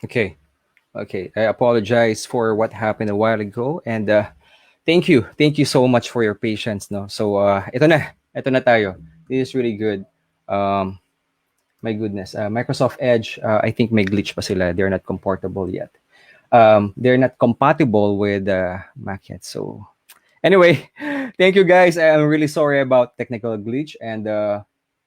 Okay. Okay. I apologize for what happened a while ago, and thank you so much for your patience. No, so ito na tayo. This is really good. Um, my goodness, Microsoft Edge. I think may glitch pa sila. They're not comfortable yet. They're not compatible with Mac yet. So anyway, thank you guys. I'm really sorry about technical glitch and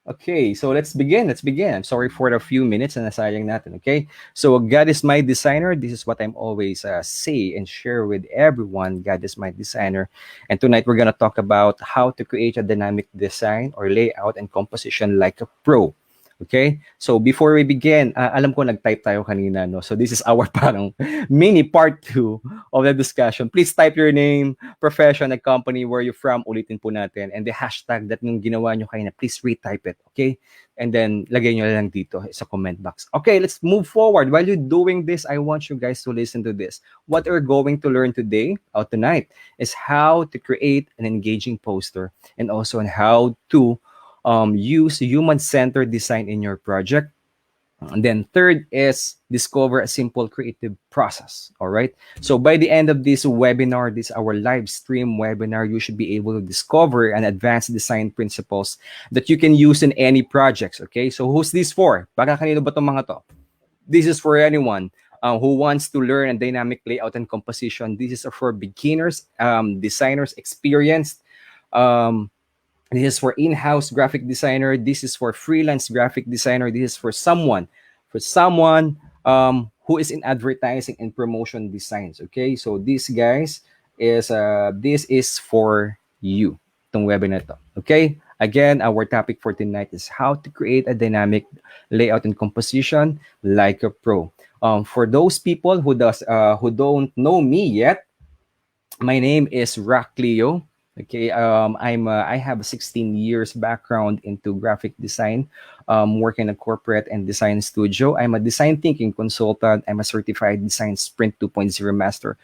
okay, so let's begin. Let's begin. I'm sorry for the few minutes na nasayang natin, okay? So God is my designer. This is what I'm always say and share with everyone. God is my designer. And tonight we're going to talk about how to create a dynamic design or layout and composition like a pro. Okay? So before we begin, alam ko nag-type tayo kanina, no? So this is our parang mini part 2 of the discussion. Please type your name, profession, and company, where you're from, ulitin po natin. And the hashtag that nung ginawa nyo kanina, please retype it, okay? And then, lagay nyo lang dito sa comment box. Okay, let's move forward. While you're doing this, I want you guys to listen to this. What we're going to learn today, or tonight, is how to create an engaging poster and also on how to use human-centered design in your project. And then third is discover a simple creative process. All right. So by the end of this webinar, this our live stream webinar, you should be able to discover an advanced design principles that you can use in any projects. Okay. So who's this for? Baka kanino ba itong mga to? This is for anyone who wants to learn a dynamic layout and composition. This is for beginners, designers, experienced. Um, this is for in-house graphic designer. This is for freelance graphic designer. This is for someone who is in advertising and promotion designs. Okay, so this is for you. Itong webinar to. Okay. Again, our topic for tonight is how to create a dynamic layout and composition like a pro. For those people who don't know me yet, my name is CLEO. Okay, I have a 16 years background into graphic design, working in a corporate and design studio. I'm a design thinking consultant. I'm a certified design sprint 2.0 master.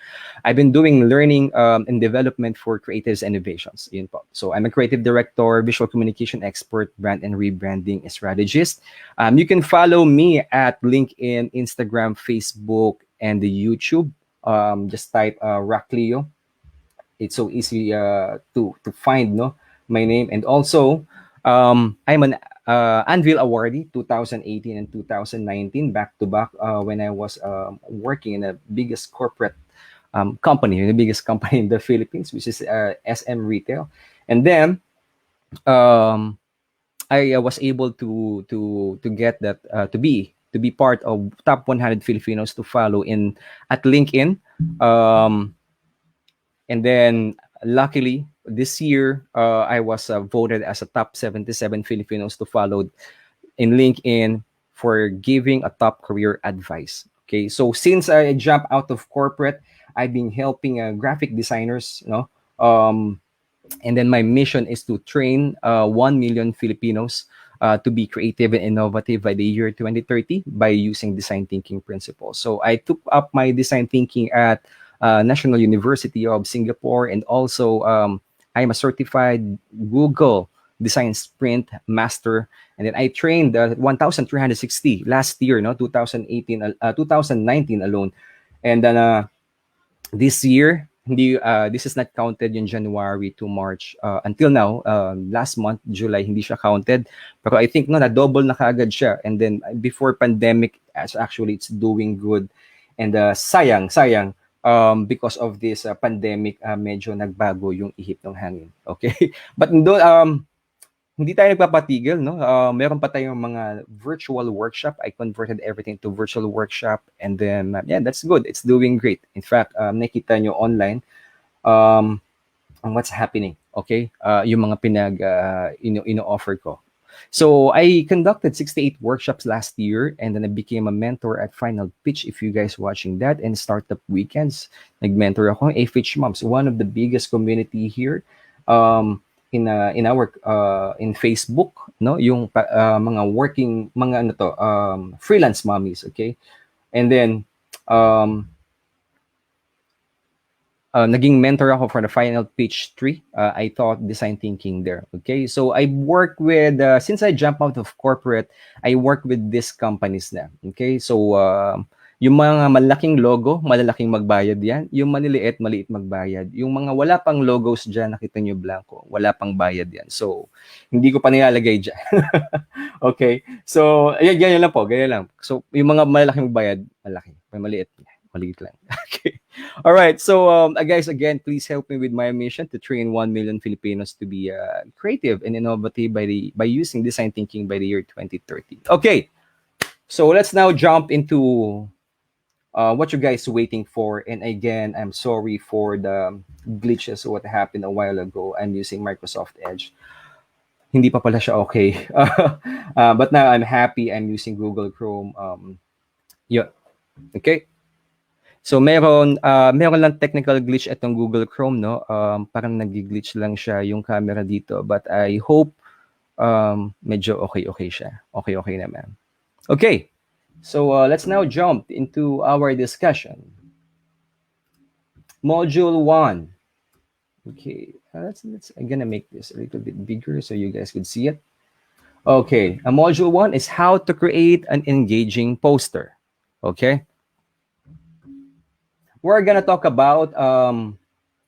I've been doing learning and development for creatives and innovations. Yun po. So I'm a creative director, visual communication expert, brand and rebranding strategist. You can follow me at LinkedIn, Instagram, Facebook, and the YouTube. Just type CLEO. It's so easy to find, no, my name. And also I'm an Anvil awardee 2018 and 2019 back to back, when I was working in the biggest corporate company, the biggest company in the Philippines, which is SM Retail. And then um, I was able to get that to be part of top 100 Filipinos to follow in at LinkedIn. um, and then luckily this year, I was voted as a top 77 Filipinos to follow in LinkedIn for giving a top career advice. Okay, so since I jumped out of corporate, I've been helping graphic designers, you know, and then my mission is to train 1 million Filipinos to be creative and innovative by the year 2030 by using design thinking principles. So I took up my design thinking at National University of Singapore, and also I'm a certified Google Design Sprint Master. And then I trained 1,360 last year, no, 2019 alone. And then this year, this is not counted in January to March. Until now, last month, July, hindi siya counted. Pero I think, no, na-double na kaagad siya. And then before pandemic, actually, it's doing good. And sayang, because of this pandemic, medyo nagbago yung ihip ng hangin. Okay? But hindi tayo nagpapatigil, no? Meron pa tayong mga virtual workshop. I converted everything to virtual workshop, and then yeah, that's good. It's doing great. In fact, nakita nyo online what's happening. Okay, yung mga ino-offer ko. So I conducted 68 workshops last year, and then I became a mentor at Final Pitch. If you guys watching that, and Startup Weekends, nag-mentor ako ng FH Moms, one of the biggest community here. In our in Facebook, no, yung mga working mga ano to, freelance mommies. Okay, and then naging mentor ako for the Final Pitch 3. I taught design thinking there. Okay, so I work with since I jumped out of corporate, I work with these companies na. Okay, so Yung mga malaking logo, malalaking magbayad yan. Yung maliliit, maliit magbayad. Yung mga wala pang logos dyan, nakita nyo blanco, wala pang bayad yan. So, hindi ko pa nilalagay dyan. Okay? So, ayan, ganyan lang po, ganyan lang. So, yung mga malalaking magbayad, malaki. May maliit, maliit lang. Okay. All right. So, guys, again, please help me with my mission to train 1 million Filipinos to be creative and innovative by using design thinking by the year 2030. Okay. So, let's now jump into what you guys waiting for. And again, I'm sorry for the glitches what happened a while ago. I'm using Microsoft Edge. Hindi pa pala siya okay. But now I'm happy I'm using Google Chrome. Yeah. Okay. So meron lang technical glitch itong Google Chrome, no? Parang nag-glitch lang siya yung camera dito, but I hope medyo okay siya. Okay naman. Okay. So let's now jump into our discussion. Module 1. Okay. I'm gonna make this a little bit bigger so you guys could see it. Okay. Module 1 is how to create an engaging poster. Okay. We're gonna talk about an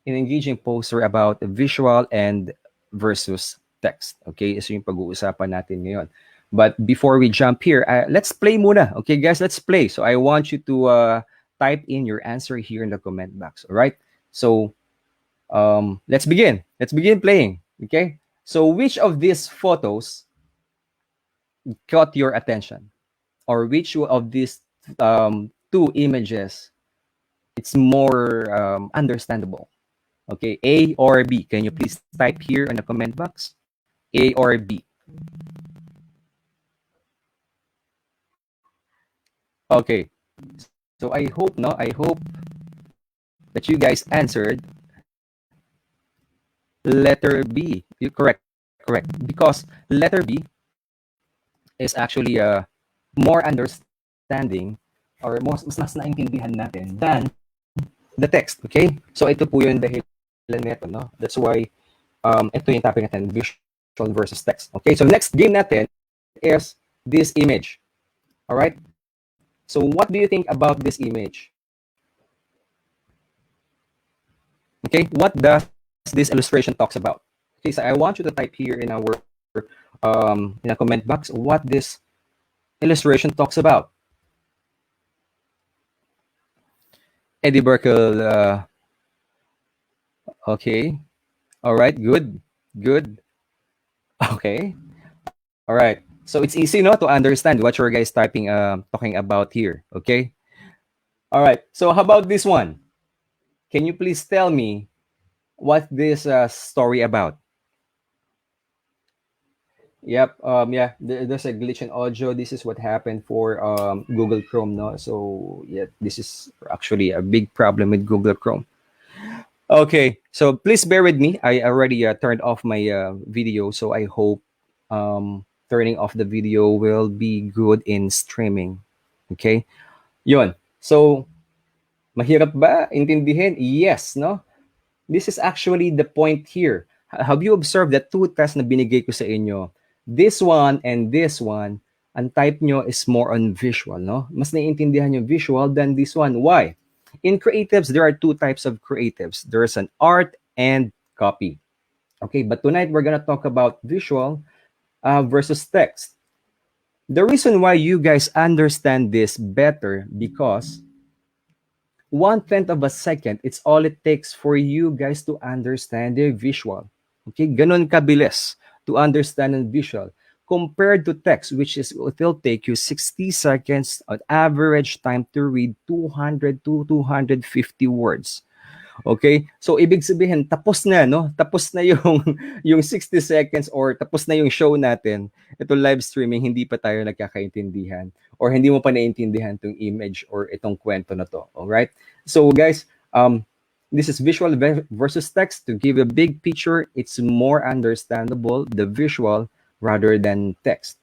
engaging poster about visual and versus text. Okay, so yung pag-uusapan natin ngayon. But before we jump here, let's play muna. Okay, guys, let's play. So I want you to type in your answer here in the comment box. All right. So let's begin. Let's begin playing. Okay. So which of these photos caught your attention, or which of these two images it's more understandable? Okay, A or B? Can you please type here in the comment box? A or B? Okay. So I hope that you guys answered letter B. You correct. Because letter B is actually more understanding or mas naintindihan natin than the text. Okay? So ito po yung dahilan nito, no? That's why ito yung topic natin, visual versus text. Okay? So next game natin is this image. All right? So what do you think about this image? Okay? What does this illustration talks about? Okay, so I want you to type here in our in a comment box what this illustration talks about. Eddie Burkle, okay. All right, good. Okay. All right. So it's easy, no, to understand what your guys typing, talking about here. Okay. All right. So how about this one? Can you please tell me what this story about? Yep. Yeah. There's a glitch in audio. This is what happened for Google Chrome, no. So yeah, this is actually a big problem with Google Chrome. Okay, so please bear with me. I already turned off my video, so I hope turning off the video will be good in streaming. Okay? Yun. So, mahirap ba intindihin? Yes, no? This is actually the point here. Have you observed that two tests na binigay ko sa inyo? This one and this one, ang type nyo is more on visual, no? Mas naiintindihan yung visual than this one. Why? In creatives, there are two types of creatives. There's an art and copy. Okay, but tonight we're gonna talk about visual versus text. The reason why you guys understand this better because 1/10 of a second, it's all it takes for you guys to understand the visual. Okay, ganon kabilis to understand the visual compared to text, which is it will take you 60 seconds on average time to read 200 to 250 words. Okay? So ibig sabihin tapos na, no? Tapos na yung yung 60 seconds or tapos na yung show natin. Ito live streaming, hindi pa tayo nagkakaintindihan or hindi mo pa naiintindihan tong image or itong kwento na to. All right? So guys, this is visual versus text. To give a big picture, it's more understandable the visual rather than text.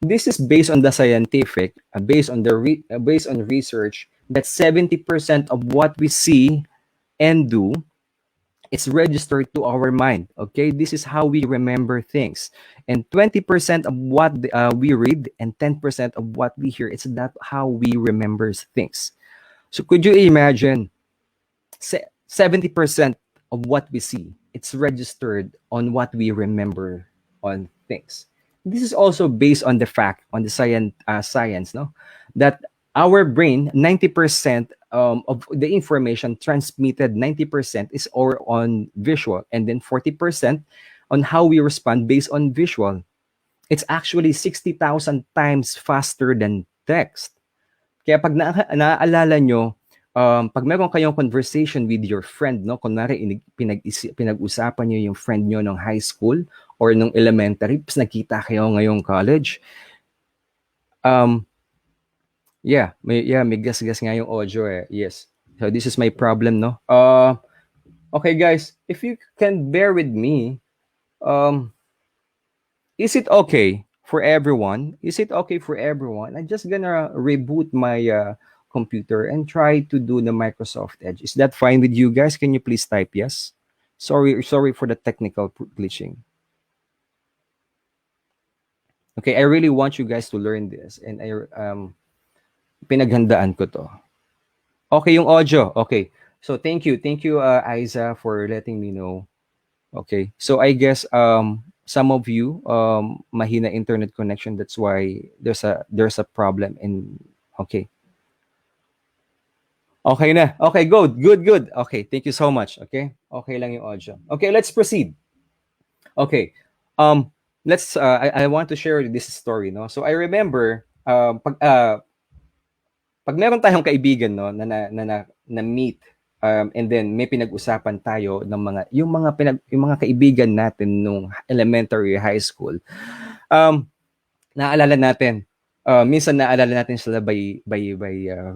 This is based on the scientific, based on based on research that 70% of what we see and do It's registered to our mind. Okay, this is how we remember things. And 20% of what we read and 10% of what we hear, it's that how we remember things. So could you imagine 70% of what we see, it's registered on what we remember on things. This is also based on the fact, on the science, no, that our brain, 90% of the information transmitted, 90% is or on visual, and then 40% on how we respond based on visual. It's actually 60,000 times faster than text. Kaya pag naaalala nyo, pag meron kayong conversation with your friend, no, kunwari pinag-usapan nyo yung friend nyo nung high school or nung elementary, tapos nakita kayo ngayong college, um, may gas-gas nga yung audio eh. Yes. So this is my problem, no? Okay, guys, if you can bear with me, um, is it okay for everyone? Is it okay for everyone? I'm just gonna reboot my computer and try to do the Microsoft Edge. Is that fine with you guys? Can you please type yes? Sorry for the technical glitching. Okay, I really want you guys to learn this, and I pinaghandaan ko to. Okay, yung audio. Okay. So thank you, Aiza, for letting me know. Okay. So I guess some of you mahina internet connection, that's why there's a problem in. Okay. Okay na. Okay, good. Okay, thank you so much. Okay. Okay lang yung audio. Okay, let's proceed. Okay. Let's I want to share this story, no. So I remember pag meron tayong kaibigan, no, na meet, and then may pinag-usapan tayo ng yung mga kaibigan natin nung elementary, high school. Naalala natin, minsan naalala natin sila by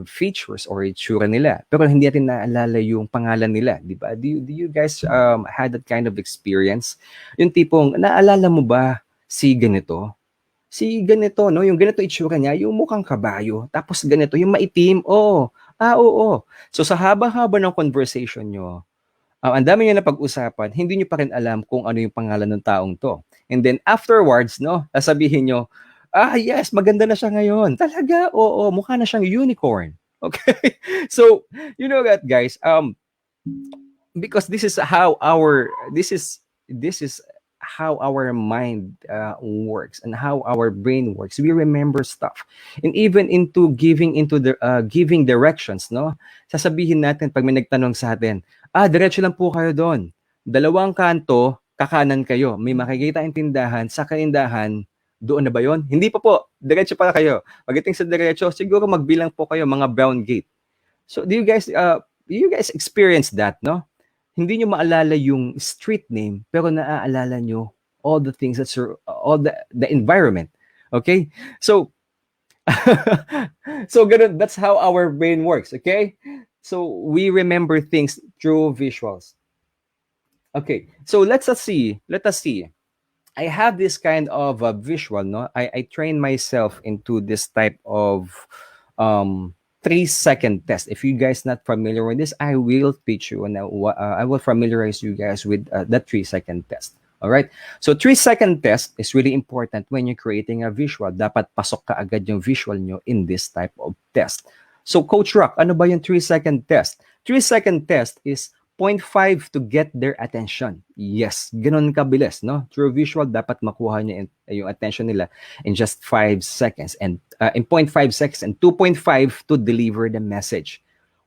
features or itsura nila, pero hindi natin naalala yung pangalan nila, di ba? Do you guys had that kind of experience? Yung tipong naalala mo ba si ganito? Si ganito, no, yung ganito itsura niya, yung mukhang kabayo, tapos ganito, yung maitim, oo. Oo. So sa haba-haba ng conversation nyo, ang dami niyo na pag-usapan, hindi niyo pa rin alam kung ano yung pangalan ng taong to. And then afterwards, no, sasabihin nyo, yes, maganda na siya ngayon. Talaga, oo, mukha na siyang unicorn. Okay? So, you know that, guys, because this is how our mind works and how our brain works. We remember stuff, and even into giving directions, no. Sasabihin natin pag may nagtanong sa atin, diretso lang po kayo doon, dalawang kanto, kakanan kayo, may makikita yung tindahan, sa kanindahan, doon na ba yon? Hindi pa po, diretso pa kayo. Pagdating sa diretso, siguro magbilang po kayo mga brown gate. So do you guys experience that, no? Hindi nyo maalala yung street name, pero naaalala nyo all the things all the environment. Okay? So, so ganun, that's how our brain works. Okay? So we remember things through visuals. Okay, so let us see. I have this kind of visual, no? I train myself into this type of 3-second test. If you guys not familiar with this, I will teach you, and I will familiarize you guys with that 3-second test. All right. So 3-second test is really important when you're creating a visual. Dapat pasok ka agad yung visual nyo in this type of test. So Coach Rock, ano ba yung 3-second test? 3-second test is 0.5 to get their attention. Yes, ganun kabilis, no? Through visual, dapat makuha niya yung attention nila in just 5 seconds, and in 0.5 seconds, and 2.5 to deliver the message.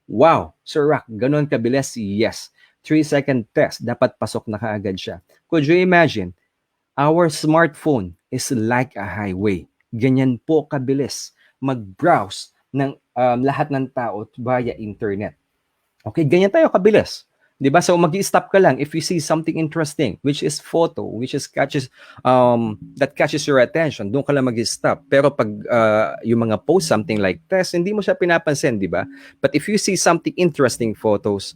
Wow, Sir Rock, ganun kabilis? Yes. 3-second test, dapat pasok na kaagad siya. Could you imagine? Our smartphone is like a highway. Ganyan po kabilis mag-browse ng lahat ng tao via internet. Okay, ganyan tayo kabilis. 'Di ba? So magi-stop ka lang if you see something interesting, which is photo, which is that catches your attention, doon ka lang magi-stop. Pero pag yung mga post, something like this, hindi mo siya pinapansin, 'di ba? But if you see something interesting photos,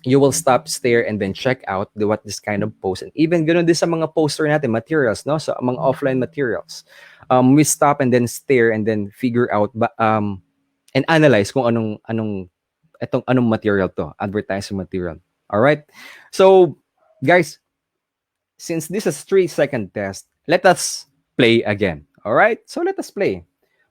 you will stop, stare, and then check out what this kind of post. And even ganoon din sa mga poster natin, materials, no? So mga offline materials. We stop and then stare and then figure out and analyze kung anong material to, advertising material. All right. So, guys, since this is 3-second test, let us play again. All right? So let us play.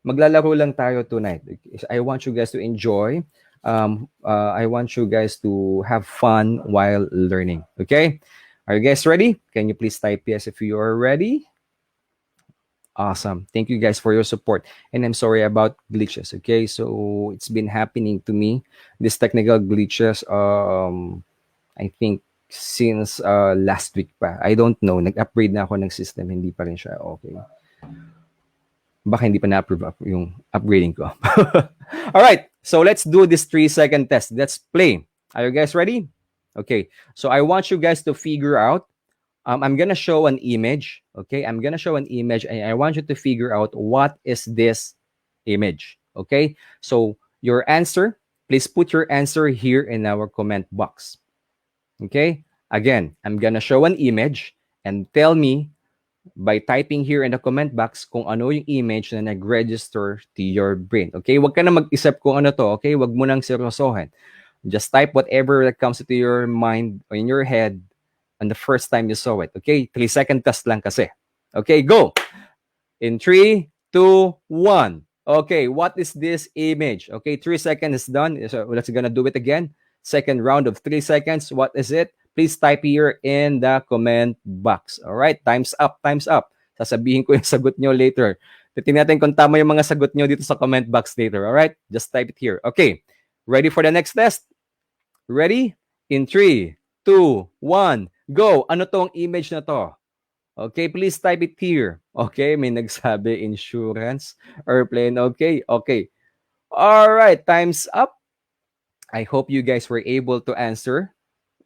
Maglalaro lang tayo tonight. I want you guys to enjoy. I want you guys to have fun while learning. Okay? Are you guys ready? Can you please type yes if you are ready? Awesome. Thank you guys for your support. And I'm sorry about glitches. Okay? So it's been happening to me. These technical glitches. I think since last week pa. I don't know. Nag-upgrade na ako ng system. Hindi pa rin siya okay. Baka hindi pa na-approve yung upgrading ko. All right. So let's do this 3-second test. Let's play. Are you guys ready? Okay. So I want you guys to figure out. I'm going to show an image. Okay. I'm going to show an image and I want you to figure out what is this image. Okay. So your answer, please put your answer here in our comment box. Okay? Again, I'm gonna show an image and tell me by typing here in the comment box kung ano yung image na nag-register to your brain. Okay? Huwag ka na mag-isip kung ano to. Okay? Huwag mo nang seryosohin. Just type whatever that comes into your mind or in your head on the first time you saw it. Okay? 3-second test lang kasi. Okay, go! In 3, 2, 1. Okay, what is this image? Okay, 3 seconds is done. So let's gonna do it again. Second round of 3 seconds. What is it? Please type here in the comment box. All right, time's up, time's up. Sasabihin ko yung sagot nyo later. Titingnan natin kung tama yung mga sagot nyo dito sa comment box later. All right, just type it here. Okay, ready for the next test? Ready? In 3, 2, 1, go. Ano tong image na to? Okay, please type it here. Okay, may nagsabi insurance, airplane. Okay, okay. All right, time's up. I hope you guys were able to answer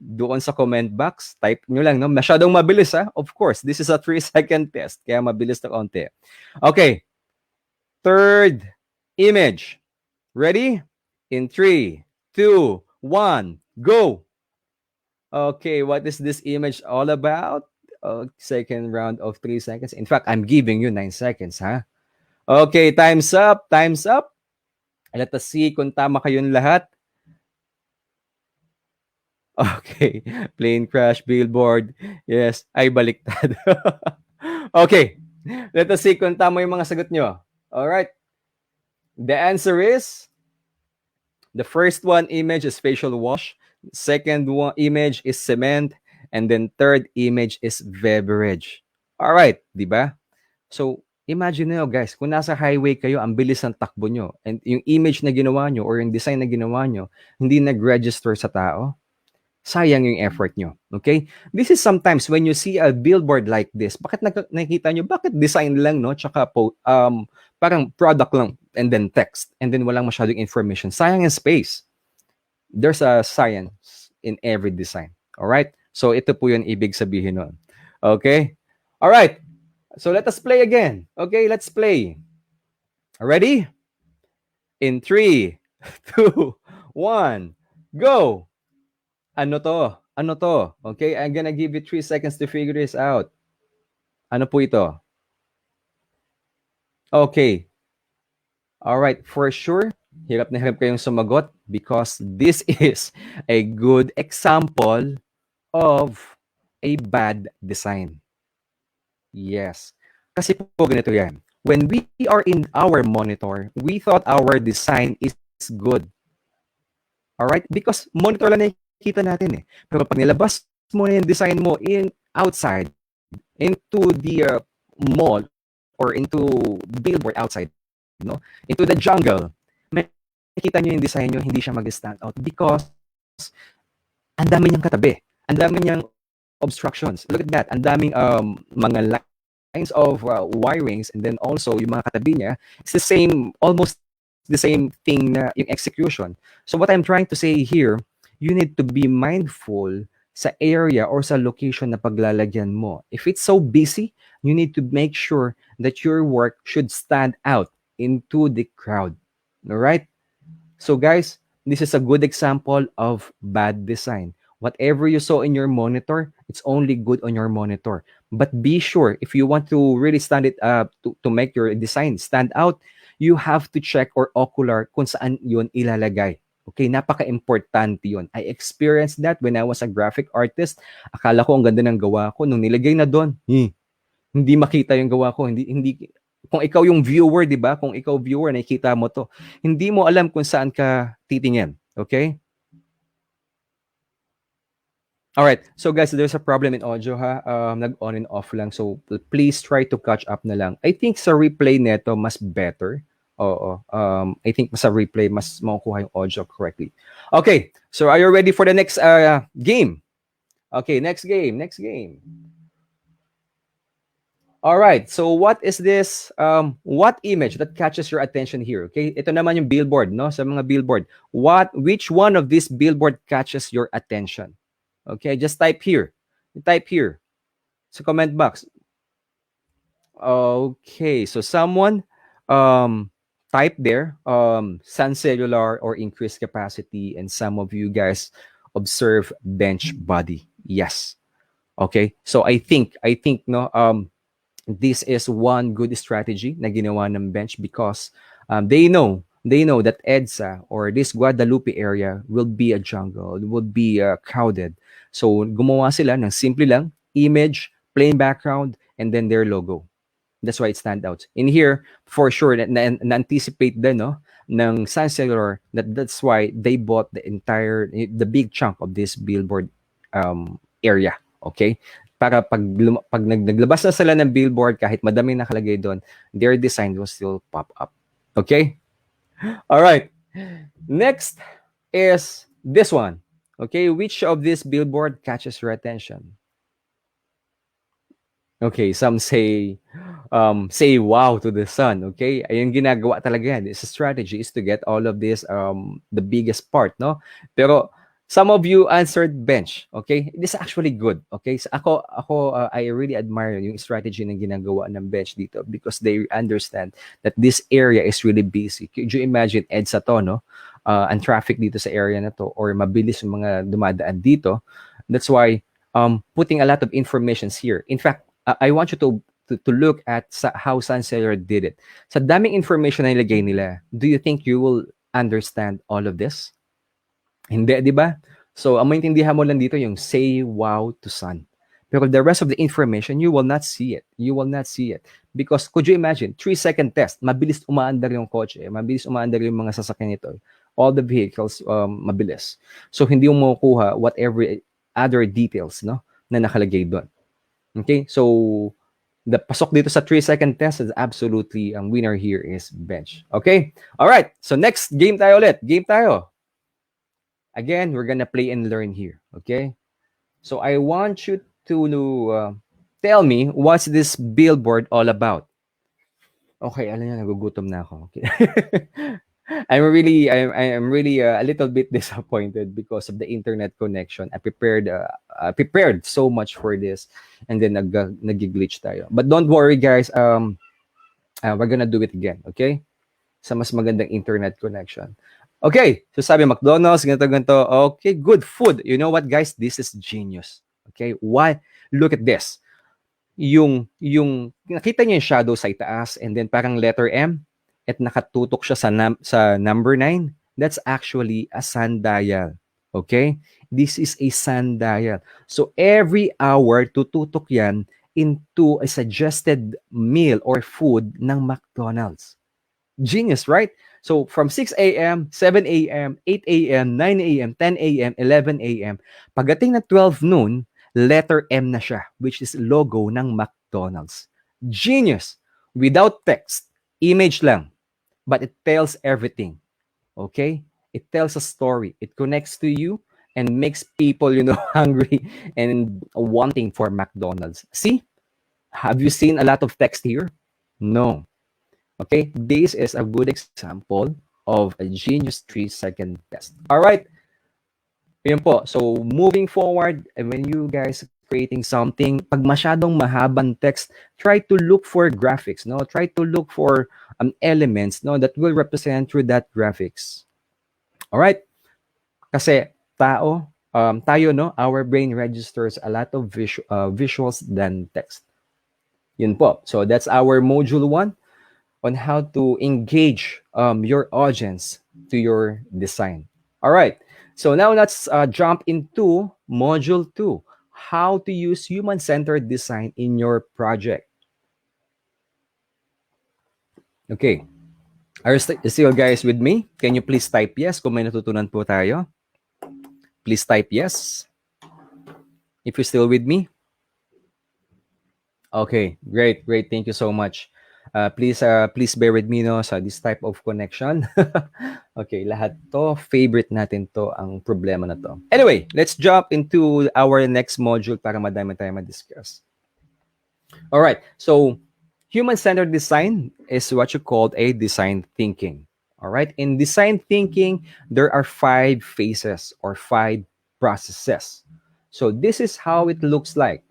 doon sa comment box. Type nyo lang, no? Masyadong mabilis, ha? Of course, this is a 3-second test, kaya mabilis na konti. Okay. Third image. Ready? In 3, 2, 1, go! Okay, what is this image all about? Second round of 3 seconds. In fact, I'm giving you 9 seconds, ha? Okay, time's up, time's up. Let us see kung tama kayong lahat. Okay, plane crash, billboard. Yes, ay baliktad. Okay, let us see kung tama yung mga sagot nyo. All right. The answer is, the first one image is facial wash. Second one image is cement. And then third image is beverage. All right, di ba? So, imagine nyo guys, kung nasa highway kayo, ang bilis ng takbo nyo. And yung image na ginawa nyo or yung design na ginawa nyo, hindi nag-register sa tao. Sayang yung effort nyo. Okay? This is sometimes when you see a billboard like this, bakit nakikita nyo, bakit design lang, no? Tsaka parang product lang, and then text, and then walang masyadong information. Sayang yung space. There's a science in every design. Alright? So, ito po yung ibig sabihin nun. Okay? Alright. So, let us play again. Okay, let's play. Ready? In 3, 2, 1, go! Ano to? Ano to? Okay, I'm gonna give you 3 seconds to figure this out. Ano po ito? Okay. Alright, for sure, hirap na hirap kayong sumagot because this is a good example of a bad design. Yes. Kasi po ganito yan. When we are in our monitor, we thought our design is good. Alright? Because monitor lang nakikita natin eh. Pero pag nilabas mo na yung design mo outside, into the mall, or into billboard outside, no? Into the jungle, makikita nyo yung design nyo, hindi siya mag-stand out because ang dami niyang katabi. Ang dami niyang obstructions. Look at that. Ang daming mga lines of wirings, and then also yung mga katabi niya, it's the same, almost the same thing na yung execution. So what I'm trying to say here, you need to be mindful sa area or sa location na paglalagyan mo. If it's so busy, you need to make sure that your work should stand out into the crowd. Alright? So guys, this is a good example of bad design. Whatever you saw in your monitor, it's only good on your monitor. But be sure, if you want to really stand it up, to make your design stand out, you have to check or ocular kung saan yun ilalagay. Okay, napaka-importante yun. I experienced that when I was a graphic artist. Akala ko ang ganda ng gawa ko. Nung nilagay na doon, hindi makita yung gawa ko. Hindi, kung ikaw yung viewer, di ba? Kung ikaw viewer, nakikita mo to. Hindi mo alam kung saan ka titingin. Okay? Alright. So guys, there's a problem in audio ha. Nag-on and off lang. So please try to catch up na lang. I think sa replay neto, mas better. Oo. I think sa replay, mas makukuha yung audio correctly. Okay. So are you ready for the next game? Okay, next game. Next game. All right. So what is this? What image that catches your attention here? Okay, ito naman yung billboard, no? Sa mga billboard, which one of this billboard catches your attention? Okay, just type here. Type here. Sa comment box. Okay, so someone type there sun cellular or increased capacity, and some of you guys observe bench body. Yes. Okay. So I think no this is one good strategy na ginawa ng bench because they know that EDSA or this Guadalupe area will be a jungle, will be crowded. So gumawa sila ng simple lang image, plain background, and then their logo. That's why it stands out. In here, for sure, na-anticipate din, no, ng Sun Cellular, that's why they bought the big chunk of this billboard area. Okay? Para pag naglabas na sila ng billboard, kahit madami nakalagay doon, their design will still pop up. Okay? All right. Next is this one. Okay, which of this billboard catches your attention? Okay, some say wow to the sun. Okay, ayun ginagawa talaga yan. It's a strategy is to get all of this the biggest part, no? Pero some of you answered bench. Okay, this is actually good. Okay, so ako I really admire yung strategy na ginagawa ng bench dito because they understand that this area is really busy. Could you imagine EDSA to, no? Ang traffic dito sa area na to or mabilis yung mga dumadaan dito. That's why putting a lot of informations here. In fact, I want you to look at how Sun Cellular did it. Sa daming information na nilagay nila, do you think you will understand all of this? Hindi, di ba? So, ang maintindihan mo lang dito yung say wow to Sun. Pero the rest of the information, you will not see it. You will not see it. Because, could you imagine, 3-second test, mabilis umaandar yung kotse, mabilis umaandar yung mga sasakyan nito. All the vehicles, mabilis. So, hindi mo makukuha whatever other details, no, na nakalagay doon. Okay, so the pasok dito sa 3-second test is absolutely ang winner here is bench. Okay, all right. So next game tayo ulit. Game tayo. Again, we're gonna play and learn here. Okay, so I want you to tell me what's this billboard all about. Okay, alam niyo, nagugutom na ako. Okay. I'm really a little bit disappointed because of the internet connection. I prepared so much for this, and then nag-glitch tayo. But don't worry, guys. We're gonna do it again, okay? Sa mas magandang internet connection. Okay, so sabi McDonald's, ganito. Okay, good food. You know what, guys? This is genius. Okay, why? Look at this. Yung nakita niyo yung shadow sa itaas, and then parang letter M. At nakatutok siya sa number 9, that's actually a sundial. Okay? This is a sundial. So every hour, tututok yan into a suggested meal or food ng McDonald's. Genius, right? So from 6 a.m., 7 a.m., 8 a.m., 9 a.m., 10 a.m., 11 a.m., pagdating ng 12 noon, letter M na siya, which is logo ng McDonald's. Genius! Without text, image lang. But it tells everything. Okay? It tells a story. It connects to you and makes people, hungry and wanting for McDonald's. See? Have you seen a lot of text here? No. Okay? This is a good example of a genius 3-second test. All right? Yun po. So, moving forward, when you guys creating something, pag masyadong mahabang text, try to look for graphics, no? Try to look for elements, no, that will represent through that graphics. All right? Kasi tayo, no, our brain registers a lot of visuals than text. Yun po. So that's our module 1 on how to engage your audience to your design. All right. So now let's jump into module 2, how to use human-centered design in your project. Okay. Are you still guys with me? Can you please type yes kung may natutunan po tayo? Please type yes if you're still with me. Okay, great, great. Thank you so much. Please bear with me no sa this type of connection. Okay, lahat to favorite natin to ang problema na to. Anyway, let's jump into our next module para madami tayong ma-discuss. All right. So, human-centered design is what you call a design thinking. All right. In design thinking, there are 5 phases or 5 processes. So, this is how it looks like: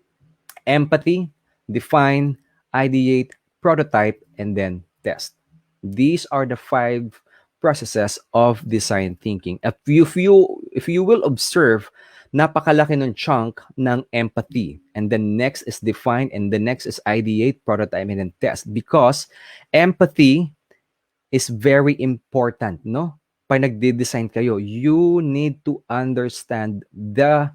empathy, define, ideate, prototype, and then test. These are the 5 processes of design thinking. If you will observe, napakalaki ng chunk ng empathy. And then next is define, and the next is ideate, prototype, and then test. Because empathy is very important, no? Pag nagde-design kayo, you need to understand the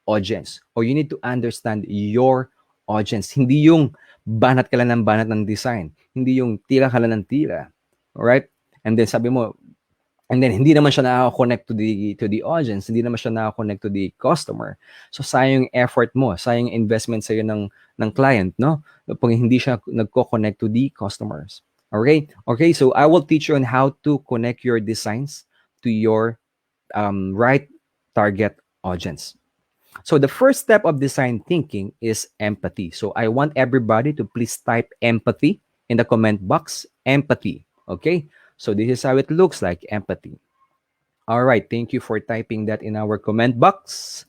audience, or you need to understand your audience. Hindi yung banat ka lang ng banat ng design. Hindi yung tira ka lang ng tira. Alright? And then sabi mo, and then hindi naman siya nakaka-connect to the audience, hindi naman siya nakaka-connect to the customer. So sayang yung effort mo, sayang yung investment sa ng client, no? Pag hindi siya nagko-connect to the customers. Okay? Okay, so I will teach you on how to connect your designs to your right target audience. So the first step of design thinking is empathy. So I want everybody to please type empathy in the comment box. Empathy. Okay? So this is how it looks like, empathy. All right. Thank you for typing that in our comment box.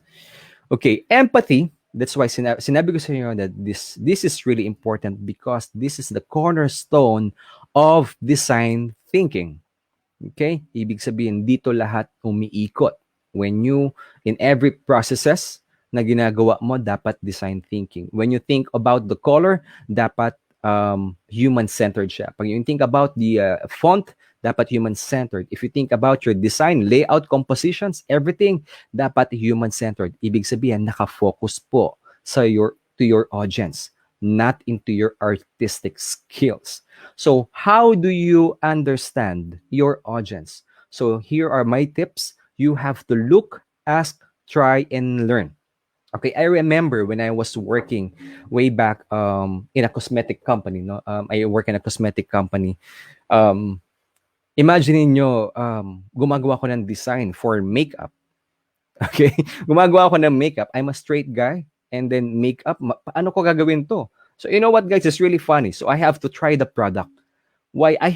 Okay, empathy. That's why sinabi ko sa inyo that this is really important, because this is the cornerstone of design thinking. Okay? Ibig sabihin, dito lahat umiikot. When you, in every processes na ginagawa mo, dapat design thinking. When you think about the color, dapat human-centered siya. Pag you think about the font, dapat human-centered. If you think about your design, layout, compositions, everything, dapat human-centered. Ibig sabihin, nakafocus po to your audience, not into your artistic skills. So, how do you understand your audience? So, here are my tips. You have to look, ask, try, and learn. Okay, I remember when I was working way back in a cosmetic company. No, I work in a cosmetic company. Imagine niyo, gumagawa ko ng design for makeup. Okay, gumagawa ako ng makeup. I'm a straight guy, and then makeup. Paano ko gagawin to? So you know what, guys? It's really funny. So I have to try the product. Why I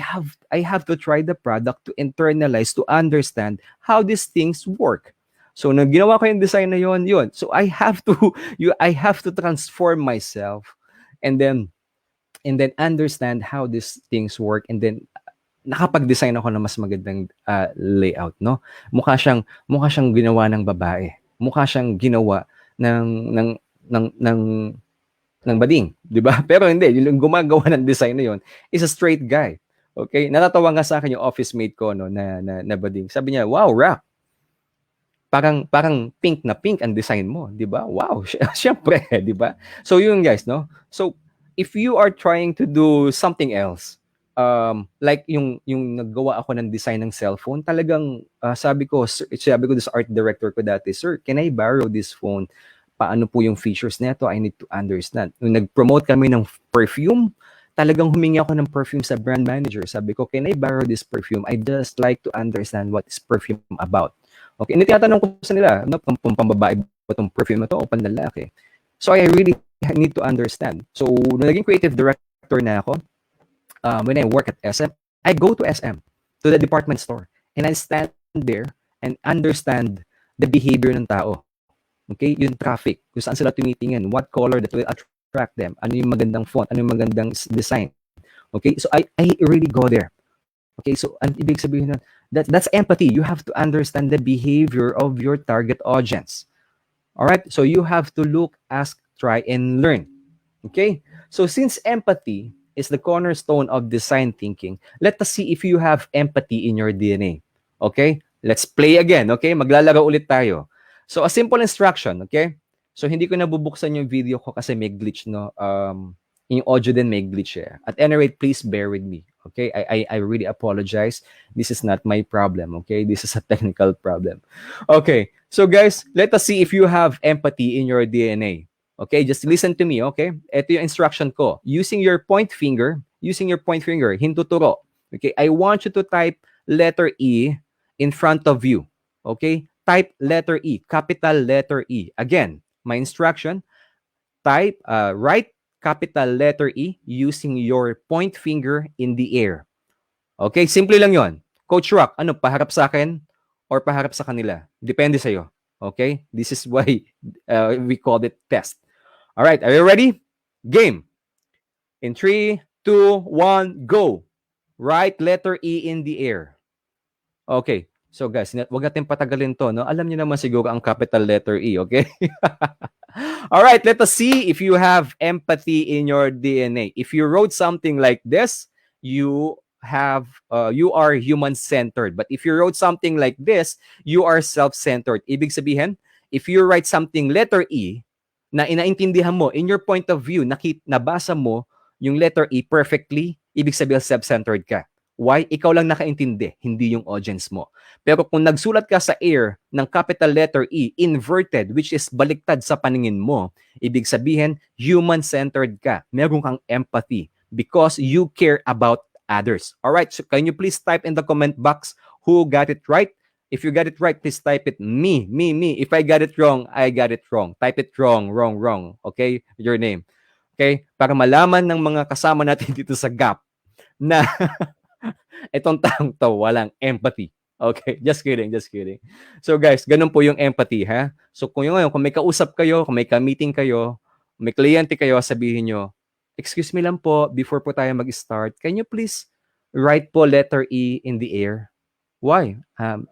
have to try the product to internalize, to understand how these things work. So nang ginawa ko yung design na yon. So I have to I have to transform myself, and then understand how these things work, and then nakapag-design ako ng mas magandang layout, no? Mukha siyang ginawa ng babae. Mukha siyang ginawa ng ng bading, 'di ba? Pero hindi, yung gumagawa ng design na 'yon is a straight guy. Okay? Natatawa nga sa akin yung office mate ko no na bading. Sabi niya, "Wow, Rock, parang pink ang design mo, 'di ba?" Wow, syempre, 'di ba? So yun guys, no? So if you are trying to do something else, like yung naggawa ako ng design ng cellphone, talagang sabi ko sa art director ko dati, "Sir, can I borrow this phone? Paano po yung features nito? I need to understand." Nung nag-promote kami ng perfume, talagang humingi ako ng perfume sa brand manager. Sabi ko, "Can I borrow this perfume? I just like to understand what is perfume about." Okay, hindi tinatanong ko sa nila, ano, pambabae ba itong perfume na to o panlalaki? So I really need to understand. So, nung naging creative director na ako, when I work at SM, I go to SM, to the department store, and I stand there and understand the behavior ng tao. Okay, yung traffic, kung saan sila tumitingin, what color that will attract them, ano yung magandang font, ano yung magandang design. Okay, so I really go there. Okay, so ang ibig sabihin nun, that's empathy. You have to understand the behavior of your target audience. All right, so you have to look, ask, try, and learn. Okay, so since empathy is the cornerstone of design thinking, let us see if you have empathy in your DNA. Okay, Let's play again, okay? Maglalaro ulit tayo. So, a simple instruction, okay? So, hindi ko nabubuksan yung video ko kasi may glitch, no? Yung audio din may glitch eh. At any rate, please bear with me, okay? I really apologize. This is not my problem, okay? This is a technical problem. Okay, so guys, let us see if you have empathy in your DNA. Okay, just listen to me, okay? Ito yung instruction ko. Using your point finger, hintuturo. Okay, I want you to type letter E in front of you. Okay, type letter E, capital letter E. Again, my instruction, write capital letter E using your point finger in the air. Okay, simple lang yon. Coach Rock, ano, paharap sa akin or paharap sa kanila? Depende sa'yo. Okay, this is why we called it test. All right, are you ready? Game. In 3, 2, 1, go. Write letter E in the air. Okay. So guys, wag natin patagalin to, no? Alam niyo naman siguro ang capital letter E, okay? All right, let us see if you have empathy in your DNA. If you wrote something like this, you are human-centered. But if you wrote something like this, you are self-centered. Ibig sabihin, if you write something letter E na inaintindihan mo in your point of view, nabasa mo yung letter E perfectly, ibig sabihin self-centered ka. Why? Ikaw lang nakaintindi, hindi yung audience mo. Pero kung nagsulat ka sa air ng capital letter E, inverted, which is baliktad sa paningin mo, ibig sabihin, human-centered ka. Meron kang empathy because you care about others. Alright, so can you please type in the comment box who got it right? If you got it right, please type it me. If I got it wrong, I got it wrong. Type it wrong. Okay? Your name. Okay? Para malaman ng mga kasama natin dito sa GAP na itong taong to walang empathy. Okay, just kidding. So guys, ganun po yung empathy, ha? So kung may kausap kayo, kung may ka-meeting kayo, may kliyente kayo, sabihin nyo, excuse me lang po, before po tayo mag-start, can you please write po letter E in the air? Why?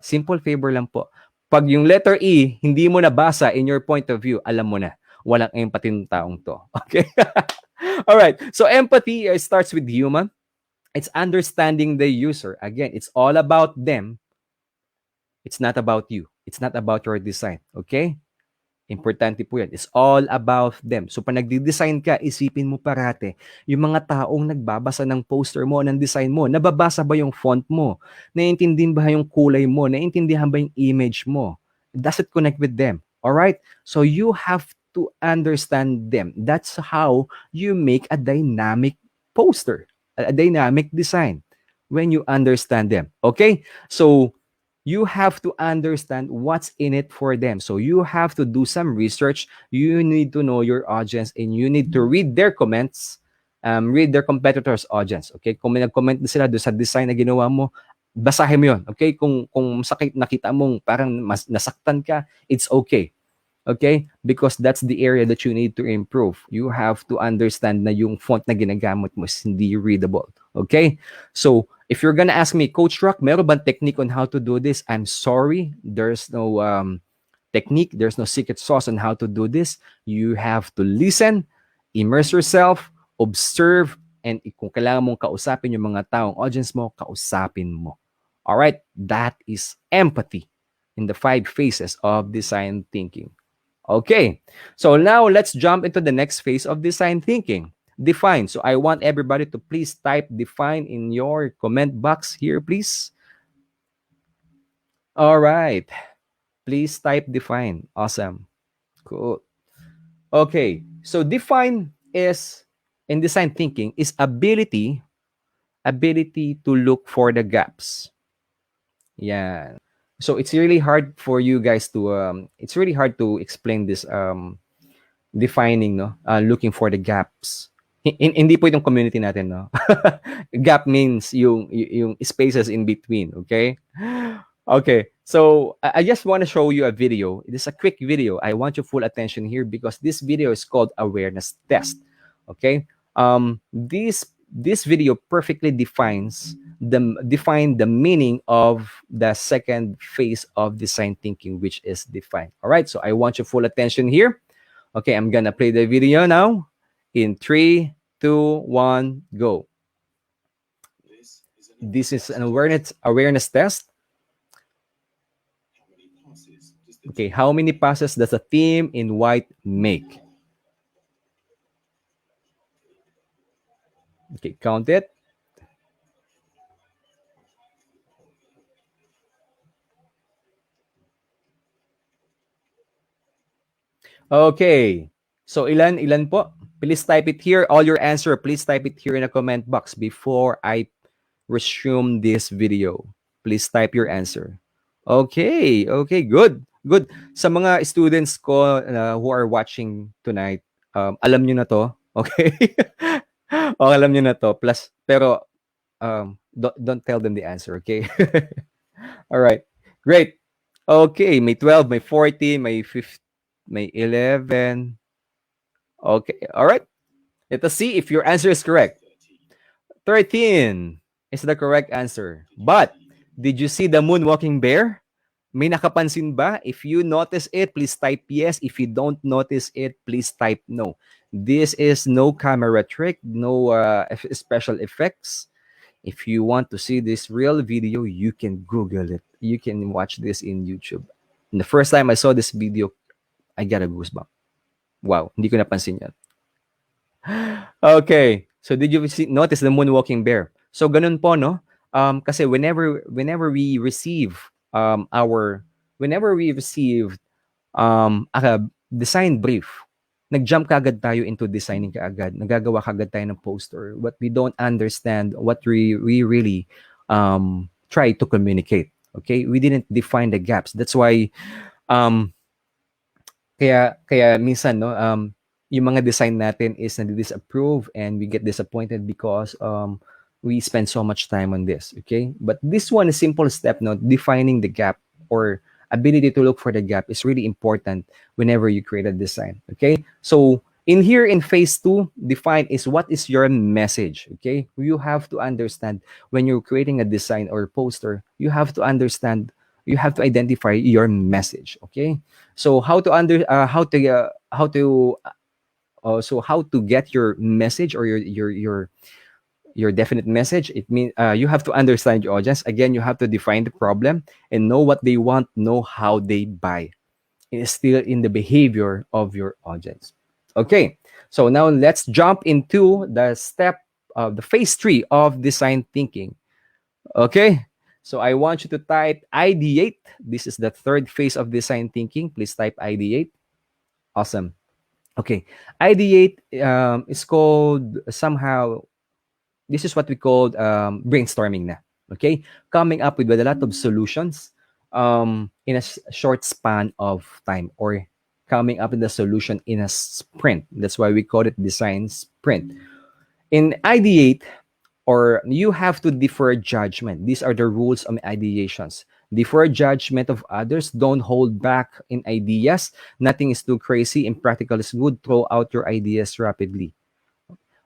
Simple favor lang po. Pag yung letter E, hindi mo nabasa in your point of view, alam mo na, walang empathy ng taong to. Okay? All right. So empathy starts with human. It's understanding the user. Again, it's all about them. It's not about you. It's not about your design. Okay? Importante po yan. It's all about them. So, pag nagdi-design ka, isipin mo parate, yung mga taong nagbabasa ng poster mo, ng design mo, nababasa ba yung font mo? Naiintindihan ba yung kulay mo? Naiintindihan ba yung image mo? Does it connect with them? Alright? So, you have to understand them. That's how you make a dynamic poster, a dynamic design when you understand them. Okay? So, you have to understand what's in it for them. So you have to do some research. You need to know your audience and you need to read their comments, read their competitors' audience. Okay? Kung may nag-comment na sila doon sa design na ginawa mo, basahin mo yun. Okay? Kung sakit nakita mong parang mas nasaktan ka, it's okay. Okay? Because that's the area that you need to improve. You have to understand na yung font na ginagamit mo is hindi readable. Okay? So, if you're gonna ask me, Coach Rock, meron bang technique on how to do this? I'm sorry. There's no technique. There's no secret sauce on how to do this. You have to listen, immerse yourself, observe, and kung kailangan mong kausapin yung mga taong audience mo, kausapin mo. Alright? That is empathy in the 5 phases of design thinking. Okay, so now let's jump into the next phase of design thinking. Define. So I want everybody to please type define in your comment box here, please. All right. Please type define. Awesome. Cool. Okay, so define is, in design thinking, is ability to look for the gaps. Yeah. So it's really hard for you guys to it's really hard to explain this defining, no, looking for the gaps. Hindi po itong community natin, no. Gap means yung spaces in between. Okay, so I just want to show you a video. It is a quick video. I want your full attention here because this video is called awareness test. Okay, this video perfectly defines the meaning of the second phase of design thinking, which is define. All right, so I want your full attention here. Okay, I'm gonna play the video now. In 3, 2, 1, go. This is an awareness test. Okay, how many passes does a theme in white make? Okay, count it. Okay. So ilan po? Please type it here. All your answer, please type it here in the comment box before I resume this video. Please type your answer. Okay. Okay, good. Good. Sa mga students ko who are watching tonight, alam niyo na to. Okay? O, alam niyo na to. Plus, pero don't tell them the answer, okay? All right. Great. Okay, may 12, may 14, may 15, may 11. Okay. All right. Let us see if your answer is correct. 13 is the correct answer. But did you see the moonwalking bear? May nakapansin ba? If you notice it, please type yes. If you don't notice it, please type no. This is no camera trick, no special effects. If you want to see this real video, you can Google it. You can watch this in YouTube. And the first time I saw this video, I got a goosebump. Wow, hindi ko napansin yan. Okay. So did you notice the moonwalking bear? So ganun po, no? Kasi whenever we receive our whenever we receive a design brief, nag-jump kaagad tayo into designing kaagad. Nagagawa kaagad tayo ng poster. But we don't understand what we really try to communicate. Okay? We didn't define the gaps. That's why um, kaya minsan no yung mga design natin is na-disapprove and we get disappointed because we spend so much time on this, okay? But this one is simple step, no, defining the gap or ability to look for the gap is really important whenever you create a design, okay? So in here in phase 2, define is what is your message, okay? You have to understand when you're creating a design or poster, you have to understand, you have to identify your message, okay? So how to how to get your message or your definite message. It means you have to understand your audience. Again, you have to define the problem and know what they want, know how they buy. It is still in the behavior of your audience. Okay, so now let's jump into the step of the phase 3 of design thinking. Okay, so I want you to type ideate. This is the third phase of design thinking. Please type ideate. Awesome. Okay, ideate is called somehow, this is what we call brainstorming na. Okay, coming up with a lot of solutions in a short span of time, or coming up with a solution in a sprint. That's why we call it design sprint. In ideate, or you have to defer judgment. These are the rules of ideations. Defer judgment of others. Don't hold back in ideas. Nothing is too crazy. Impractical is good. Throw out your ideas rapidly.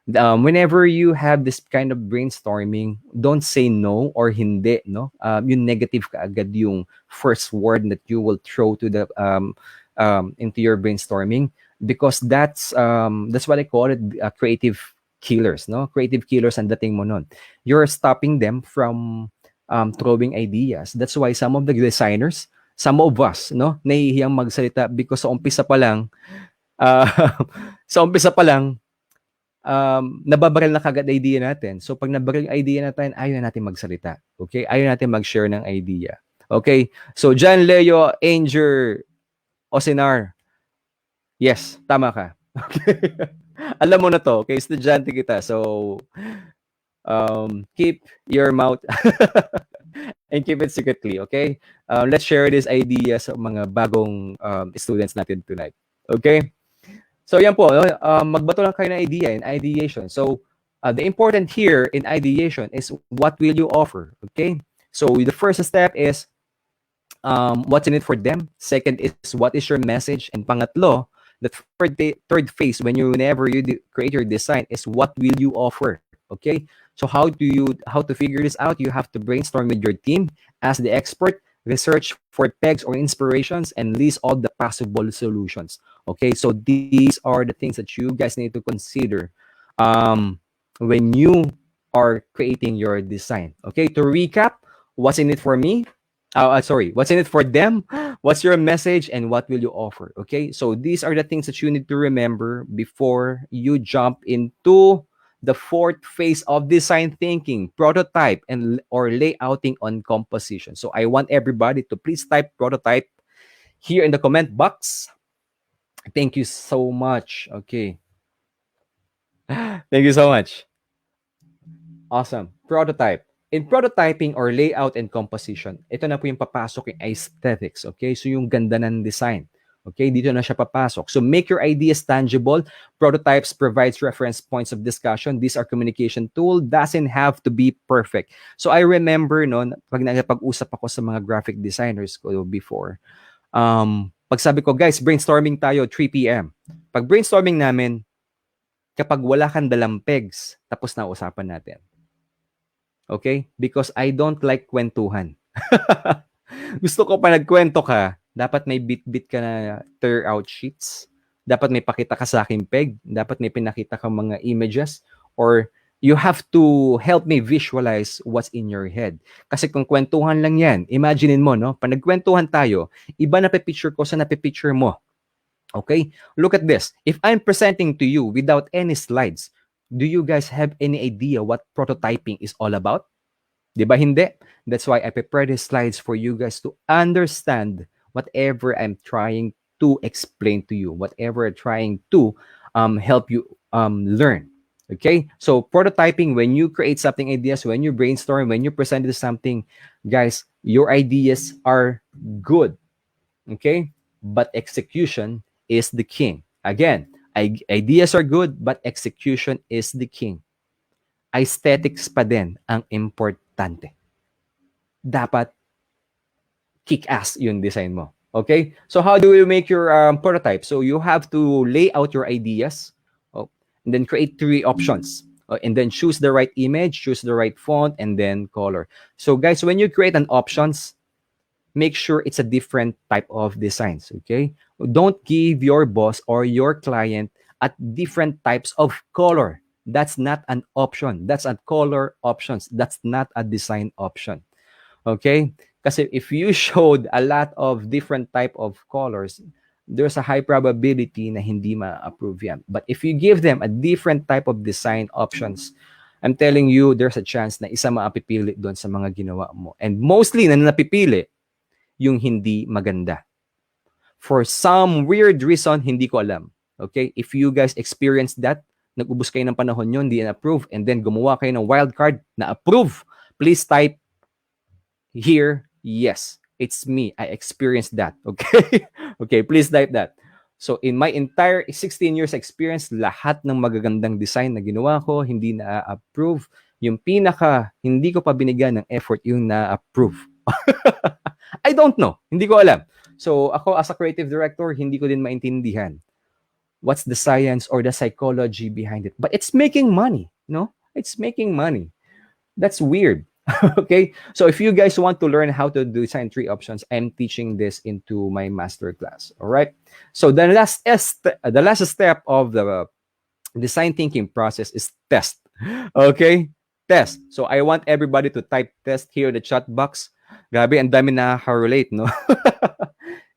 Whenever you have this kind of brainstorming, don't say no or hindi, no? Yung negative kaagad yung first word that you will throw to the into your brainstorming, because that's what I call it, creative killers, no? Creative killers ang dating mo nun. You're stopping them from throwing ideas. That's why some of the designers, some of us, no, nahihiyang magsalita because sa umpisa pa lang, uh, sa umpisa pa lang, nababaril na kagad idea natin. So pag nabaril yung idea natin, ayaw na natin magsalita. Okay? Ayaw natin mag-share ng idea. Okay? So John, Leo, Anger, Osinar. Yes, tama ka. Okay. Alam mo na to. Okay, estudyante kita. So keep your mouth and keep it secretly. Okay? Let's share this idea sa mga bagong students natin tonight. Okay? So yan po, magbato lang kayo ng idea in ideation. So the important here in ideation is what will you offer, okay? So the first step is what's in it for them. Second is what is your message. And pangatlo, the third phase whenever you create your design is what will you offer, okay? So how to figure this out? You have to brainstorm with your team, ask the expert, research for pegs or inspirations, and list all the possible solutions. Okay, so these are the things that you guys need to consider when you are creating your design. Okay, to recap, what's in it for me? Sorry, what's in it for them? What's your message and what will you offer? Okay, so these are the things that you need to remember before you jump into the fourth phase of design thinking, prototype and or layouting on composition. So I want everybody to please type prototype here in the comment box. Thank you so much. Okay. Thank you so much. Awesome. Prototype. In prototyping or layout and composition, ito na po yung papasok yung aesthetics. Okay? So yung ganda ng design. Okay? Dito na siya papasok. So make your ideas tangible. Prototypes provides reference points of discussion. These are communication tool. Doesn't have to be perfect. So I remember no, pag nagpag-usap ako sa mga graphic designers ko before, pag sabi ko, guys, brainstorming tayo 3 p.m. Pag brainstorming namin, kapag wala kang dalang pegs, tapos na usapan natin. Okay? Because I don't like kwentuhan. Gusto ko pa nagkwento ka, dapat may bit-bit ka na tear out sheets. Dapat may pakita ka sa aking peg. Dapat may pinakita ka mga images. Or you have to help me visualize what's in your head. Kasi kung kwentuhan lang yan, imaginein mo, no? Pag nagkwentuhan tayo, iba na picture ko sa napipicture mo. Okay? Look at this. If I'm presenting to you without any slides, do you guys have any idea what prototyping is all about? Di ba hindi? That's why I prepared these slides for you guys to understand whatever I'm trying to explain to you, whatever I'm trying to help you learn. Okay? So prototyping, when you create something ideas, when you brainstorm, when you present something, guys, your ideas are good. Okay? But execution is the king. Again, ideas are good, but execution is the king. Aesthetics pa din ang importante. Dapat kick-ass yung design mo. Okay? So how do you make your prototype? So you have to lay out your ideas, and then create 3 options. And then choose the right image, choose the right font, and then color. So guys, when you create an options, make sure it's a different type of designs. Okay? Don't give your boss or your client at different types of color. That's not an option. That's a color options. That's not a design option. Okay? Kasi if you showed a lot of different type of colors, there's a high probability na hindi ma-approve yan. But if you give them a different type of design options, I'm telling you, there's a chance na isa maapipili doon sa mga ginawa mo. And mostly na napipili, yung hindi maganda. For some weird reason, hindi ko alam. Okay? If you guys experienced that, nag-ubos kayo ng panahon nyo, hindi na-approve, and then gumawa kayo ng wildcard na approve, please type here, yes, it's me. I experienced that. Okay? Okay, please type that. So in my entire 16 years experience, lahat ng magagandang design na ginawa ko, hindi na-approve. Yung pinaka, hindi ko pa binigyan ng effort yung na-approve. I don't know. Hindi ko alam. So ako as a creative director, hindi ko din maintindihan what's the science or the psychology behind it. But it's making money, no? It's making money. That's weird. Okay? So if you guys want to learn how to design 3 options, I'm teaching this into my master class. All right? So the last step of the design thinking process is test. Okay? Test. So I want everybody to type test here in the chat box. Grabe, ang dami nakaka-relate, no?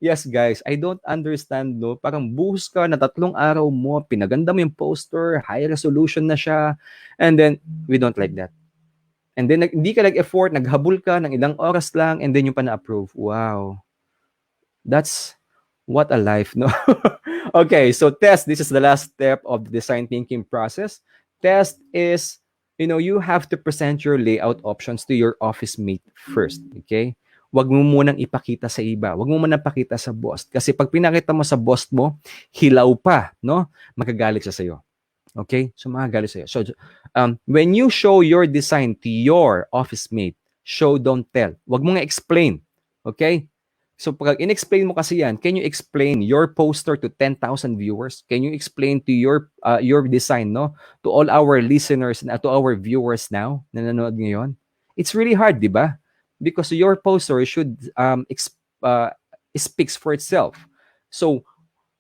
Yes, guys, I don't understand, no? Parang buhos ka na 3 araw mo, pinaganda mo yung poster, high resolution na siya, and then, we don't like that. And then, hindi ka nag-effort, naghabol ka ng ilang oras lang, and then yung pa na-approve. Wow. That's what a life, no? Okay, so test. This is the last step of the design thinking process. Test is, you have to present your layout options to your office mate first, okay? Wag mo munang ipakita sa iba. Wag mo munang pakita sa boss. Kasi pag pinakita mo sa boss mo, hilaw pa, no? Magagalit siya sa'yo. Okay? So, magagalit sa'yo. So, when you show your design to your office mate, show, don't tell. Wag mo nga explain. Okay? So, pag in-explain mo kasi yan, can you explain your poster to 10,000 viewers? Can you explain to your design, no? To all our listeners, to our viewers now, na nanonood ngayon? It's really hard, di ba? Because your poster should speaks for itself. So,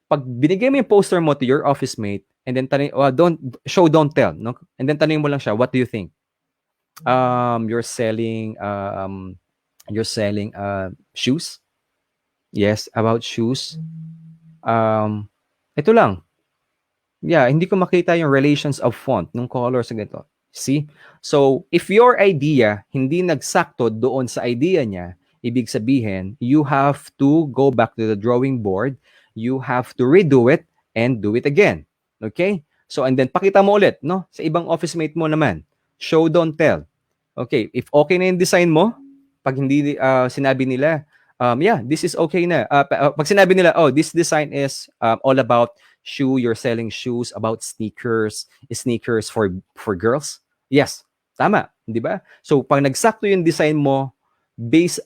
pag binigay mo yung poster mo to your office mate, and then don't tell, no? And then tanungin mo lang siya, what do you think? You're selling shoes? Yes, about shoes. Um, ito lang. Yeah, hindi ko makita yung relations of font ng colors na ganito. See? So, if your idea hindi nagsakto doon sa idea niya, ibig sabihin, you have to go back to the drawing board, you have to redo it and do it again. Okay? So, and then pakita mo ulit, no? Sa ibang office mate mo naman. Show, don't tell. Okay, if okay na yung design mo, pag hindi sinabi nila, yeah, this is okay na. Pag sinabi nila, oh, this design is all about you're selling shoes about sneakers for girls. Yes, tama, 'di ba? So pag nagsakto yung design mo,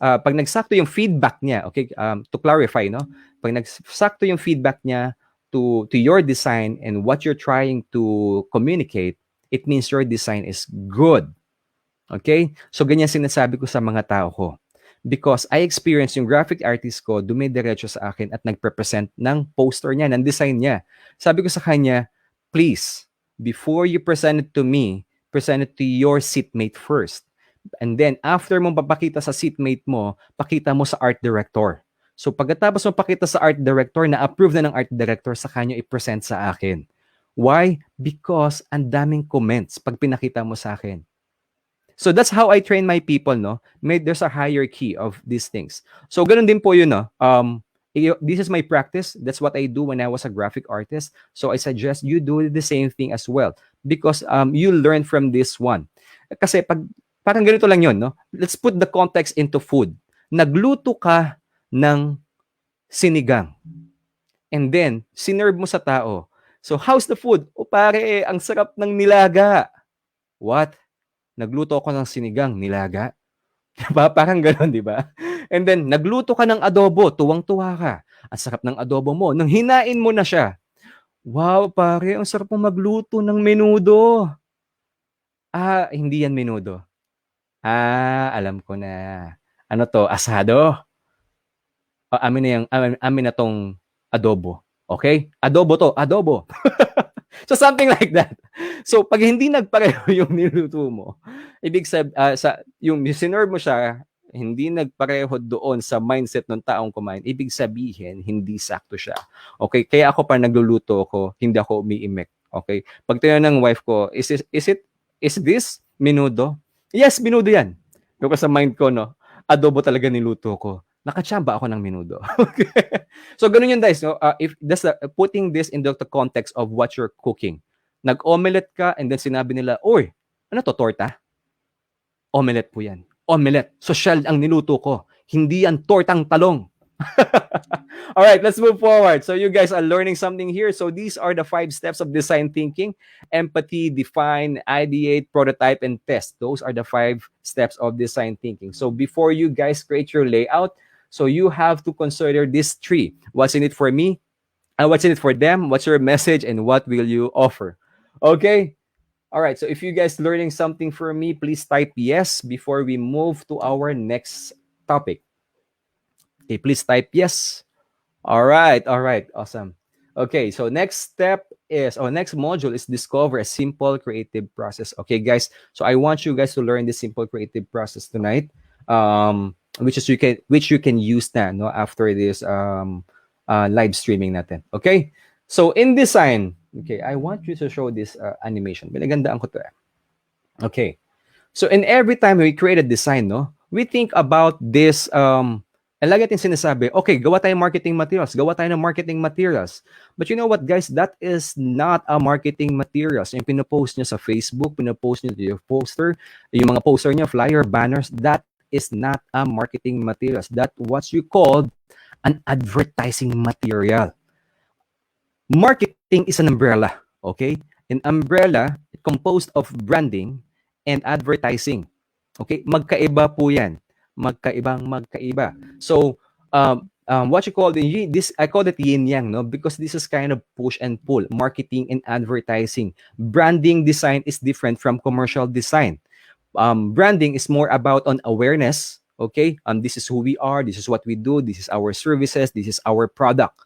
pag nagsakto yung feedback niya, okay, to clarify, no? Pag nagsakto yung feedback niya to your design and what you're trying to communicate, it means your design is good. Okay? So, ganyan sinasabi ko sa mga tao ko. Because I experienced yung graphic artist ko, dumidiretso sa akin at nagpresent ng poster niya, ng design niya. Sabi ko sa kanya, please, before you present it to me, present it to your seatmate first. And then, after mong papakita sa seatmate mo, pakita mo sa art director. So, pagkatapos mo pakita sa art director, na-approve na ng art director, sa kanya i-present sa akin. Why? Because ang daming comments pag pinakita mo sa akin. So that's how I train my people, no? There's a hierarchy of these things. So ganun din po yun, no? This is my practice. That's what I do when I was a graphic artist. So I suggest you do the same thing as well because you learn from this one. Kasi parang ganito lang yun, no? Let's put the context into food. Nagluto ka ng sinigang. And then, sinerve mo sa tao. So, how's the food? O pare, ang sarap ng nilaga. What? Nagluto ako ng sinigang, nilaga. Diba? Parang gano'n, di ba? And then, nagluto ka ng adobo, tuwang-tuwa ka. Ang sarap ng adobo mo. Nung hinain mo na siya, wow, pare, ang sarap mong magluto ng menudo. Ah, hindi yan menudo. Ah, alam ko na. Ano to, asado? Amin na yung, amin na tong adobo. Okay? Adobo to, adobo. So something like that. So pag hindi nagpareho yung niluto mo, ibig sa yung sinerve mo siya, hindi nagpareho doon sa mindset ng taong kumain, ibig sabihin hindi sakto siya. Okay? Kaya ako pa nagluluto ako, hindi ako umiimek. Okay? Pag tinanong ng wife ko, is this menudo? Yes, menudo yan. Pero sa mind ko, no, adobo talaga niluto ko. Nakachamba ako ng menudo. Okay? So, ganun yun, guys. No? If that's putting this into the context of what you're cooking. Nag-omelette ka and then sinabi nila, oy, ano to, torta? Omelette po yan. Omelette. Social ang niluto ko. Hindi yan tortang talong. All right, let's move forward. So you guys are learning something here. So these are the 5 steps of design thinking: empathy, define, ideate, prototype, and test. Those are the 5 steps of design thinking. So before you guys create your layout, so you have to consider these 3. What's in it for me? What's in it for them? What's your message? And what will you offer? Okay? All right, so if you guys learning something from me, please type yes before we move to our next topic. Okay, please type yes. All right, awesome. Okay, so next next module is discover a simple creative process. Okay, guys, so I want you guys to learn this simple creative process tonight, which you can use na, no, after this live streaming natin. Okay, so in design, okay, I want you to show this animation. Binagandaan ko to. Okay, so in every time we create a design, no, we think about this. Lagi natin sinasabi, okay, gawa tayong marketing materials. Gawa tayo ng marketing materials. But you know what, guys? That is not a marketing materials. Yung pinopost nyo sa Facebook, pinopost nyo yung poster, yung mga poster nyo, flyer, banners, that is not a marketing materials. That what you call an advertising material. Marketing is an umbrella, okay? An umbrella composed of branding and advertising. Okay? Magkaiba po yan. Magkaiba. So, what you call this, I call it yin yang, no? Because this is kind of push and pull, marketing and advertising. Branding design is different from commercial design. Branding is more about on awareness. Okay, this is who we are. This is what we do. This is our services. This is our product.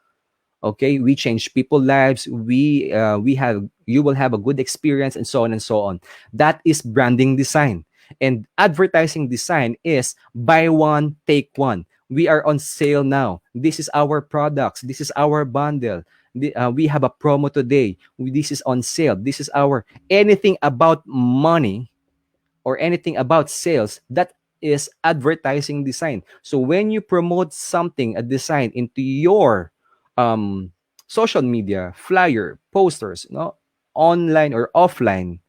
Okay, we change people's lives. You will have a good experience, and so on and so on. That is branding design. And advertising design is buy one, take one. We are on sale now. This is our products. This is our bundle. We have a promo today. This is on sale. This is our anything about money or anything about sales. That is advertising design. So when you promote something, a design into your um, social media, flyer, posters, no, online or offline,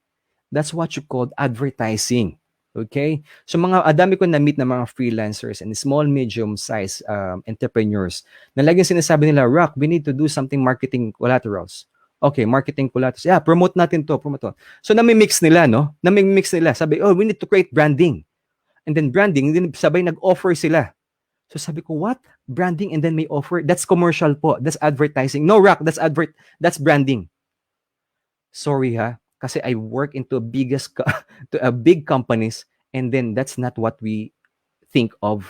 that's what you call advertising. Okay? So dami ko na-meet na mga freelancers and small, medium-sized entrepreneurs na laging sinasabi nila, Rock, we need to do something marketing collaterals. Okay, marketing collaterals. Yeah, promote natin to, promote to. So nami-mix nila, no? Nami-mix nila. Sabi, oh, we need to create branding. And then branding, then sabay nag-offer sila. So sabi ko, what? Branding and then may offer? That's commercial po. That's advertising. No, Rock, that's branding. Sorry ha, kasi I work into to a big companies and then that's not what we think of.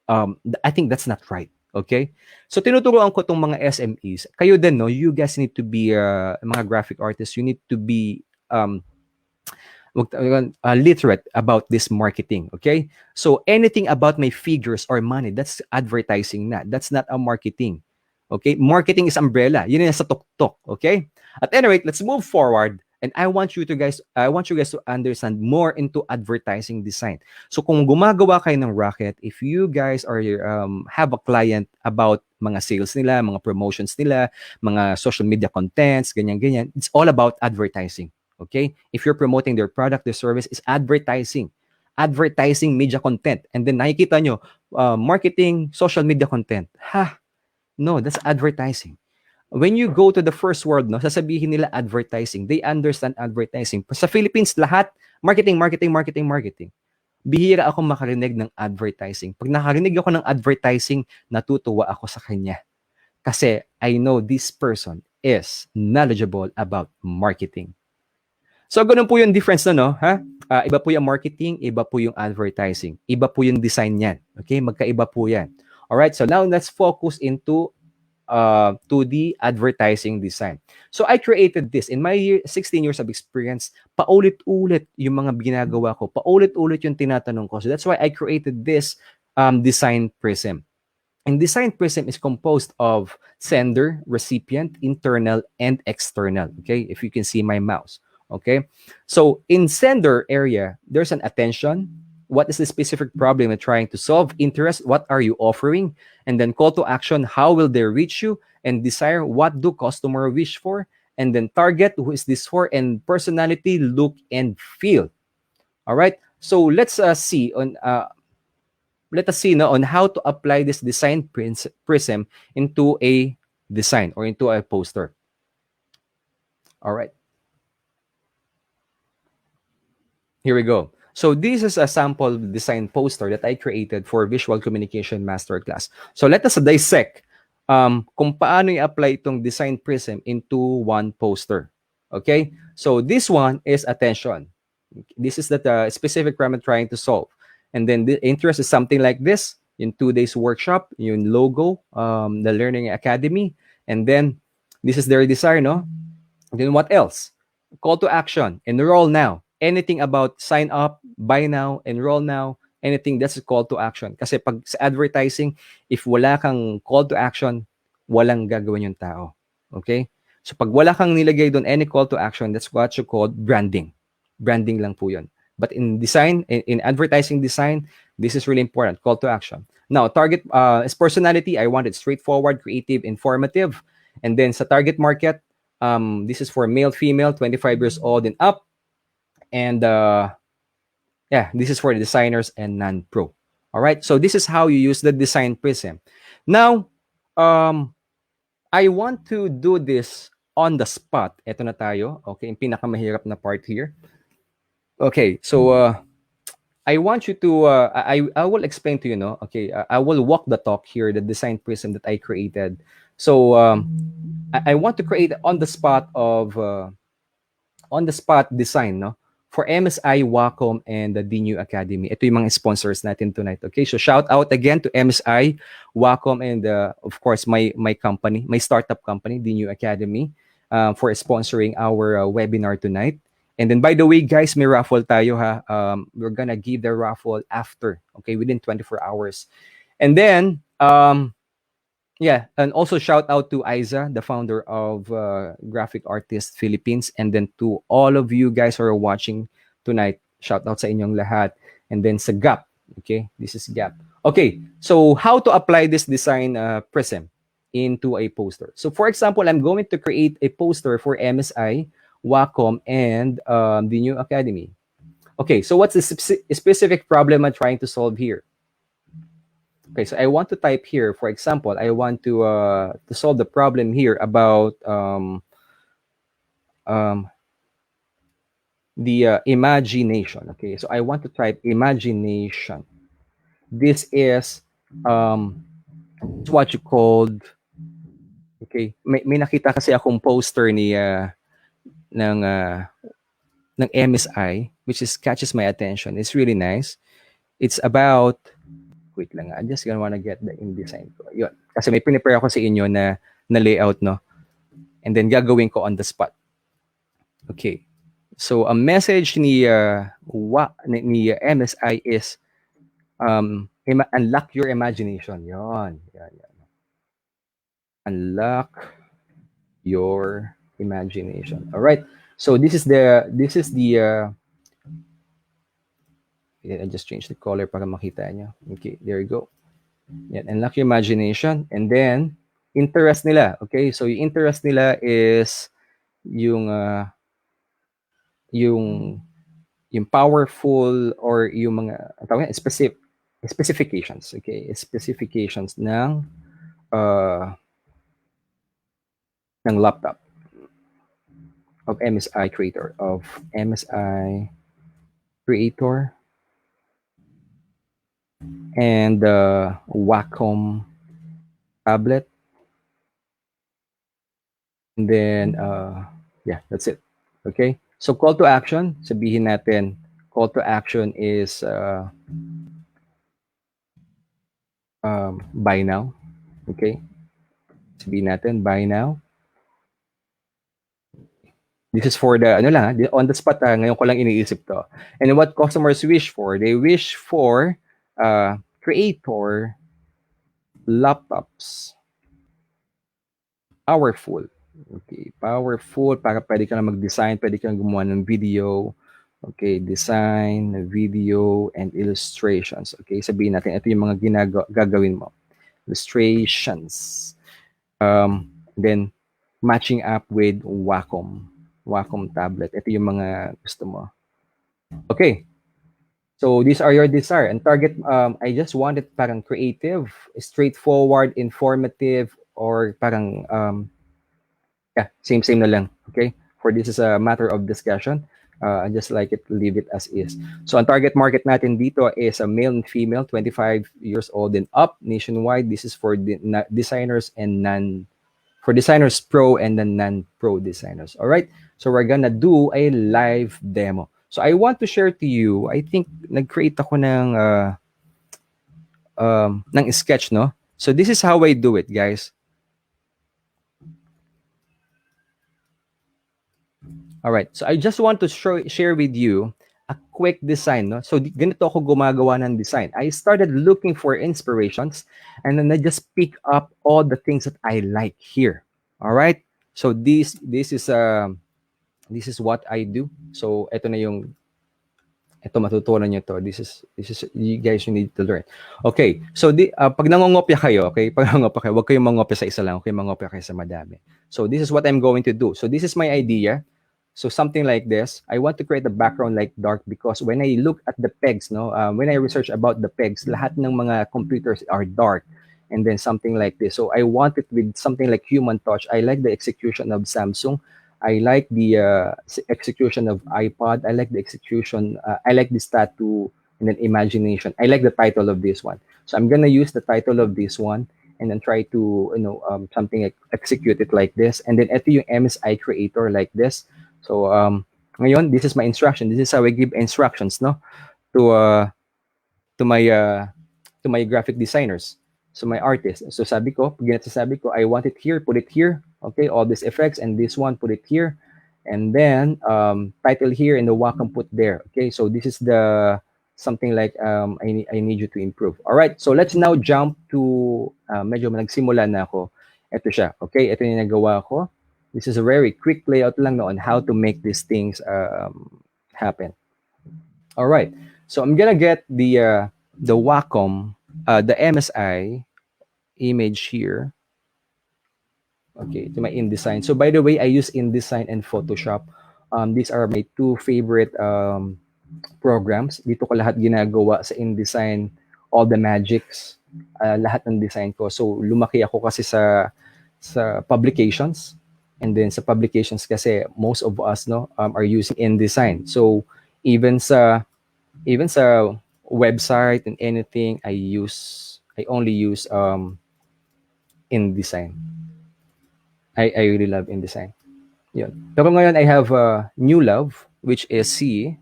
I think that's not right. Okay? So tinuturuan ko tong mga SMEs. Kayo din, no? You guys need to be mga graphic artists. You need to be literate about this marketing. Okay? So anything about my figures or money, that's advertising na. That's not a marketing. Okay? Marketing is umbrella. Yun yung sa tuktok. Okay? At any rate, let's move forward. And I want you guys to understand more into advertising design. So kung gumagawa kayo ng racket, if you guys are have a client about mga sales nila, mga promotions nila, mga social media contents, ganyan-ganyan, it's all about advertising. Okay? If you're promoting their product, their service, is advertising. Advertising media content. And then nakikita nyo, marketing, social media content. No, that's advertising. When you go to the first world, no, sasabihin nila advertising. They understand advertising. Sa Philippines, lahat, marketing, marketing, marketing, marketing. Bihira akong makarinig ng advertising. Pag nakarinig ako ng advertising, natutuwa ako sa kanya. Kasi I know this person is knowledgeable about marketing. So, ganun po yung difference na, no? Ha? Iba po yung marketing, iba po yung advertising. Iba po yung design yan. Okay? Magkaiba po yan. Alright, so now let's focus into to the advertising design. So I created this. In my 16 years of experience, paulit-ulit yung mga ginagawa ko. Paulit-ulit yung tinatanong ko. So that's why I created this design prism. And design prism is composed of sender, recipient, internal, and external. Okay, if you can see my mouse. Okay, so in sender area, there's an attention. What is the specific problem you're trying to solve? Interest, what are you offering? And then call to action, how will they reach you? And desire, what do customer wish for? And then target, who is this for? And personality, look, and feel. All right. So let's see on let us see now on how to apply this design prism into a design or into a poster. All right. Here we go. So this is a sample design poster that I created for Visual Communication Masterclass. So let us dissect kung paano i-apply itong design prism into one poster. Okay? So this one is attention. This is the specific problem I'm trying to solve. And then the interest is something like this. In 2 days workshop, yung logo, the Learning Academy. And then this is their desire, no? And then what else? Call to action. Enroll now. Anything about sign up, buy now, enroll now, anything, that's a call to action. Kasi pag sa advertising, if wala kang call to action, walang gagawin yung tao. Okay? So pag wala kang nilagay doon, any call to action, that's what you call branding. Branding lang po yun. But in design, in advertising design, this is really important, call to action. Now, target is personality. I want it straightforward, creative, informative. And then sa target market, this is for male, female, 25 years old and up. And yeah, this is for the designers and non-pro. All right, so this is how you use the design prism. Now, I want to do this on the spot. Ito na tayo. Okay, yung pinakamahirap na part here. Okay, so I want you to, I will explain to you, no? Okay, I will walk the talk here, the design prism that I created. So I want to create on the spot design, no? For MSI, Wacom, and the DNU Academy. Ito yung mga sponsors natin tonight. Okay, so shout out again to MSI, Wacom, and of course my company, my startup company, DNU Academy, for sponsoring our webinar tonight. And then, by the way, guys, may raffle tayo ha. We're gonna give the raffle after, okay, within 24 hours. And then, yeah, and also shout out to Isa, the founder of Graphic Artists Philippines, and then to all of you guys who are watching tonight. Shout out sa inyong lahat. And then sa Gap, okay, this is Gap. Okay, so how to apply this design prism into a poster? So for example, I'm going to create a poster for MSI, Wacom, and the new academy. Okay, so what's the specific problem I'm trying to solve here? Okay, so I want to type here, for example, I want to solve the problem here about um, the imagination. Okay, so I want to type imagination. This is what you called, okay, may nakita kasi akong poster ni ng ng MSI, which is catches my attention. It's really nice. It's about, wait lang, I'm just gonna wanna get the InDesign ko. Yun. Kasi may pinipare ako sa inyo na layout, no? And then gagawin ko on the spot. Okay. So, a message ni MSI is unlock your imagination. Yon. Yan. Unlock your imagination. All right. So this is the I just change the color para makita nyo. Okay, there you go. Yan, unlock your imagination. And then, interest nila. Okay, so yung interest nila is yung powerful or yung mga specifications. Okay, specifications ng laptop of MSI Creator and Wacom tablet. And then, yeah, that's it. Okay? So, call to action, sabihin natin, call to action is buy now. Okay? Sabihin natin, buy now. This is for the, on the spot, ngayon ko lang iniisip to. And what customers wish for? They wish for Creator laptops. Powerful. Okay, powerful para pwede ka na mag-design, pwede ka na gumawa ng video. Okay, design, video, and illustrations. Okay, sabihin natin, ito yung mga gagawin mo. Illustrations. Then, matching up with Wacom tablet. Ito yung mga gusto mo. Okay. So, these are your desire. And target, I just wanted parang creative, straightforward, informative, or parang, yeah, same na lang. Okay? For this is a matter of discussion. I just like it, leave it as is. So, ang target market natin dito is a male and female, 25 years old and up, nationwide. This is for designers and for designers pro and the non-pro designers. All right? So, we're gonna do a live demo. So, I want to share to you, I think, nag-create ako ng sketch, no? So, this is how I do it, guys. All right. So, I just want to share with you a quick design, no? So, ganito ako gumagawa ng design. I started looking for inspirations and then I just pick up all the things that I like here. All right? So, this is what I do. So, ito matutunan nyo to. This is you guys, you need to learn. Okay. So, pag nangongopya kayo, okay? Pag nangongopya kayo, huwag kayong mangopya sa isa lang. Okay, mangopya kayo sa madami. So, this is what I'm going to do. So, this is my idea. So, something like this. I want to create a background like dark because when I look at the pegs, no, when I research about the pegs, lahat ng mga computers are dark. And then something like this. So, I want it with something like human touch. I like the execution of Samsung. I like the execution of iPod. I like the execution. I like this tattoo and then imagination. I like the title of this one. So I'm gonna use the title of this one and then try to something like execute it like this. And then ito yung MSI Creator like this. So ngayon, this is my instruction. This is how I give instructions, no, to my graphic designers. So my artist. So sabi ko, I want it here, put it here. Okay, all these effects and this one, put it here. And then title here and the Wacom put there. Okay, so this is the something like I need you to improve. All right, so let's now jump to medyo nagsimula na ako. Ito siya. Okay, ito yung nagawa ko. This is a very quick layout lang on how to make these things happen. All right, so I'm gonna get the Wacom, the MSI image here. Okay, to my InDesign. So by the way, I use InDesign and Photoshop. These are my two favorite programs. Dito ko lahat ginagawa sa InDesign, all the magics, lahat ng design ko. So lumaki ako kasi sa publications. And then sa publications kasi most of us are using InDesign. So even sa website and anything I only use InDesign. I really love InDesign. Yun. Pero ngayon I have a new love which is C.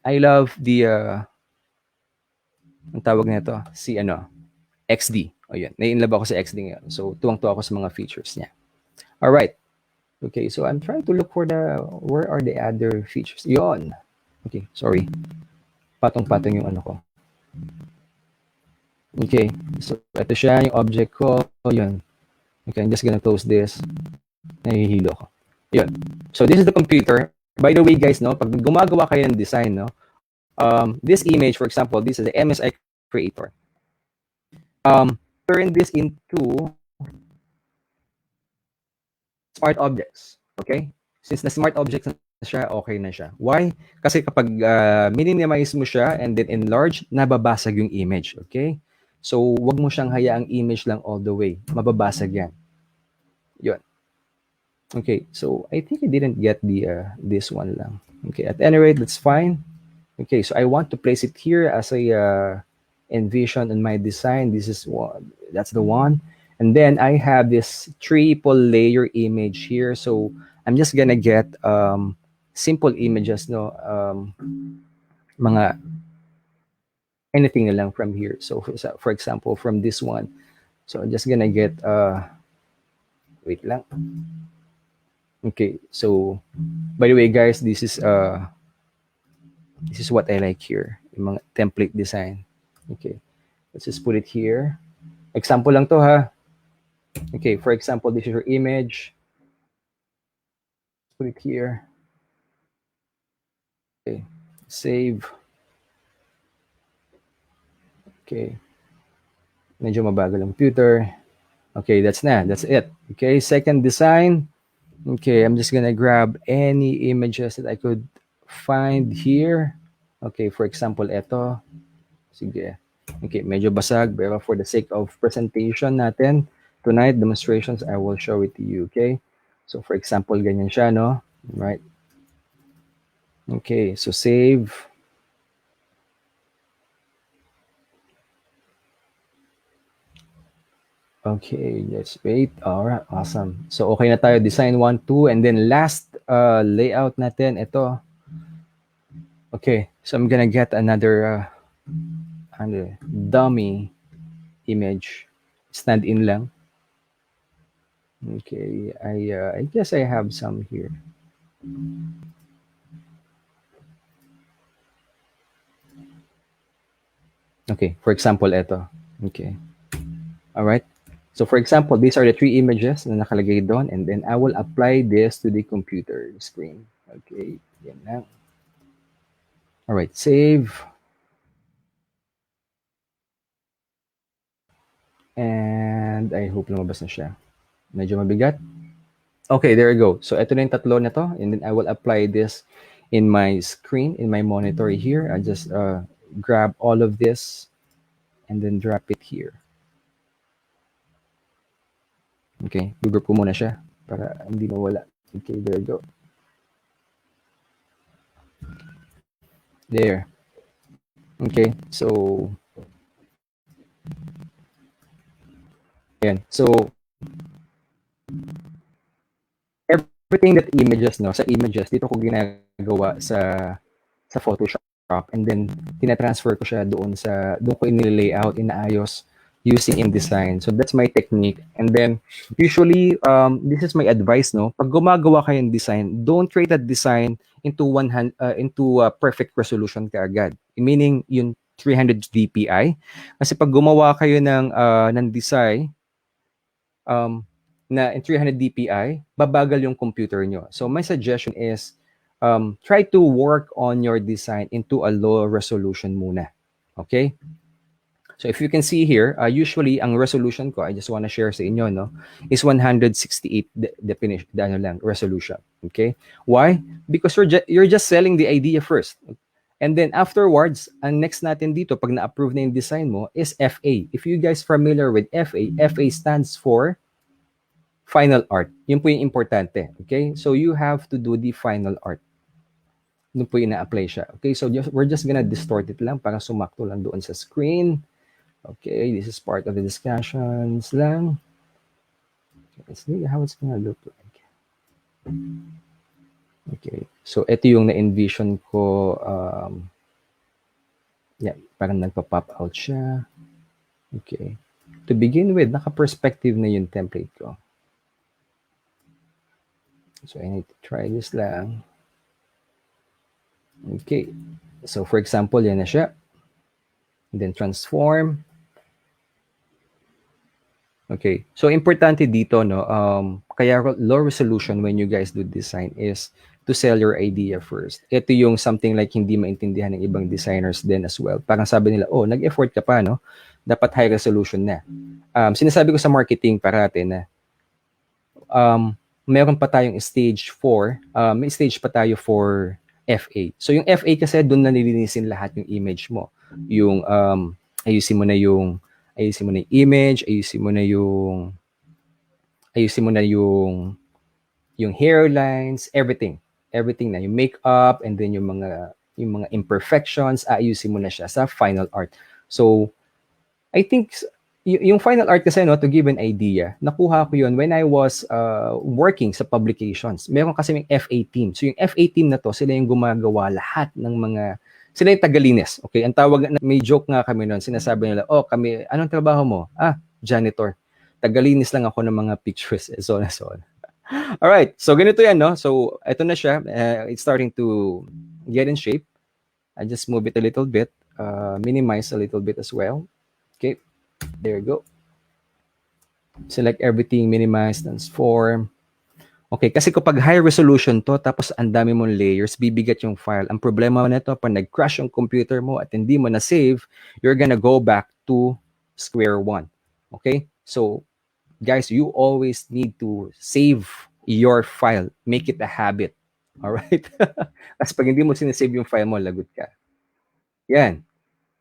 I love the ang tawag nito si XD. O yun. Na-inlove ako sa XD ngayon. So tuwang-tuwa ako sa mga features niya. All right. Okay, so I'm trying to look for where are the other features? Yon. Okay, sorry. Patong-patong yung ano ko. Okay, so ito siya yung object ko. Yun. Okay, I'm just gonna close this. Nahihilo ko. Yun. So this is the computer. By the way, guys, pag gumagawa kayo ng design, this image, for example, this is the MSI Creator. Turn this into smart objects. Okay? Since na smart objects na siya, okay na siya. Why? Kasi kapag minimize mo siya and then enlarge, nababasag yung image. Okay? So, wag mo siyang hayaang image lang all the way. Mababasag yan. Yun. Okay, so I think I didn't get this one lang. Okay, at any rate, that's fine. Okay, so I want to place it here as a envision in my design. This is one. That's the one. And then I have this triple layer image here. So I'm just gonna get simple images, mga anything na lang from here. So for example, from this one. So I'm just gonna get wait lang. Okay, so by the way, guys, this is what I like here, yung mga template design. Okay, let's just put it here. Example lang to, ha. Okay, for example, this is your image. Put it here. Okay, save. Okay, medyo mabagal ang computer. Okay, that's it. Okay, second design. Okay, I'm just gonna grab any images that I could find here. Okay, for example, ito. Sige. Okay, medyo basag, pero for the sake of presentation natin, tonight, demonstrations, I will show it to you, okay? So, for example, ganyan siya, no? Right? Okay, so save. Okay, let's wait. All right, awesome. So, okay na tayo. Design 1, 2, and then last layout natin, ito. Okay, so I'm gonna get another dummy image. Stand-in lang. Okay, I guess I have some here. Okay, for example, ito. Okay. All right. So for example, these are the 3 images na nakalagay doon, and then I will apply this to the computer screen. Okay, yan lang. All right, save. And I hope lumabas na siya. Medyo mabigat. Okay, there you go. So ito na yung tatlo na to, and then I will apply this in my screen, in my monitor here. I just grab all of this and then drop it here. Okay, group ko muna siya para hindi mawala. Okay, there you go. There. Okay, so ayan. So everything that images, sa images, dito ko ginagawa sa Photoshop, and then tinatransfer ko siya doon ko inilay-layout, inaayos using InDesign. So that's my technique. And then usually this is my advice, no. Pag gumagawa kayo ng design, don't create that design into perfect resolution kaagad. Meaning yung 300 dpi. Kasi pag gumawa kayo ng design um, na in 300 dpi, babagal yung computer nyo. So my suggestion is try to work on your design into a low resolution muna. Okay? So if you can see here, usually ang resolution ko, I just want to share sa inyo, no, is 168 definition, ano lang, resolution. Okay? Why? Because you're just selling the idea first. And then afterwards, ang next natin dito, pag na-approve na yung design mo, is FA. If you guys familiar with FA, FA stands for final art. Yun po yung importante. Okay? So you have to do the final art. Doon po yung na-apply siya. Okay? So we're just gonna distort it lang para sumakto lang doon sa screen. Okay, this is part of the discussions lang. Let's see how it's gonna look like. Okay, so ito yung na-envision ko. Yeah, parang nagpa-pop out siya. Okay. To begin with, naka-perspective na yung template ko. So I need to try this lang. Okay. So for example, yan na siya. And then transform. Okay. So importante dito, no, kaya low resolution when you guys do design is to sell your idea first. Ito yung something like hindi maintindihan ng ibang designers din as well. Parang sabi nila, oh, nag-effort ka pa, no? Dapat high resolution na. Sinasabi ko sa marketing parati na meron pa tayong stage 4, may stage pa tayo for FA. So yung FA kasi doon na nilinisin lahat yung image mo. Yung ayusin mo na yung image, ayusin mo na yung hairlines, everything na, yung makeup, and then yung mga imperfections, ayusin mo na siya sa final art. So I think yung final art kasi, no, to give an idea, nakuha ko yun when I was working sa publications. Meron kasi yung FA team. So yung FA team na to, sila yung gumagawa lahat ng mga, sila yung tagalinis. Okay, ang tawag, may joke nga kami noon, sinasabi nila, oh, kami, anong trabaho mo? Janitor. Tagalinis lang ako ng mga pictures, so on and so on. All right, so ganito yan, no? So ito na siya, it's starting to get in shape. I just move it a little bit, minimize a little bit as well. Okay, there you go. Select everything, minimize, transform. Okay, kasi kapag high resolution to, tapos ang dami mong layers, bibigat yung file. Ang problema nito, pag nag-crash yung computer mo at hindi mo na-save, you're gonna go back to square one. Okay? So, guys, you always need to save your file. Make it a habit. Alright? Kasi pag hindi mo sinasave yung file mo, lagot ka. Yan.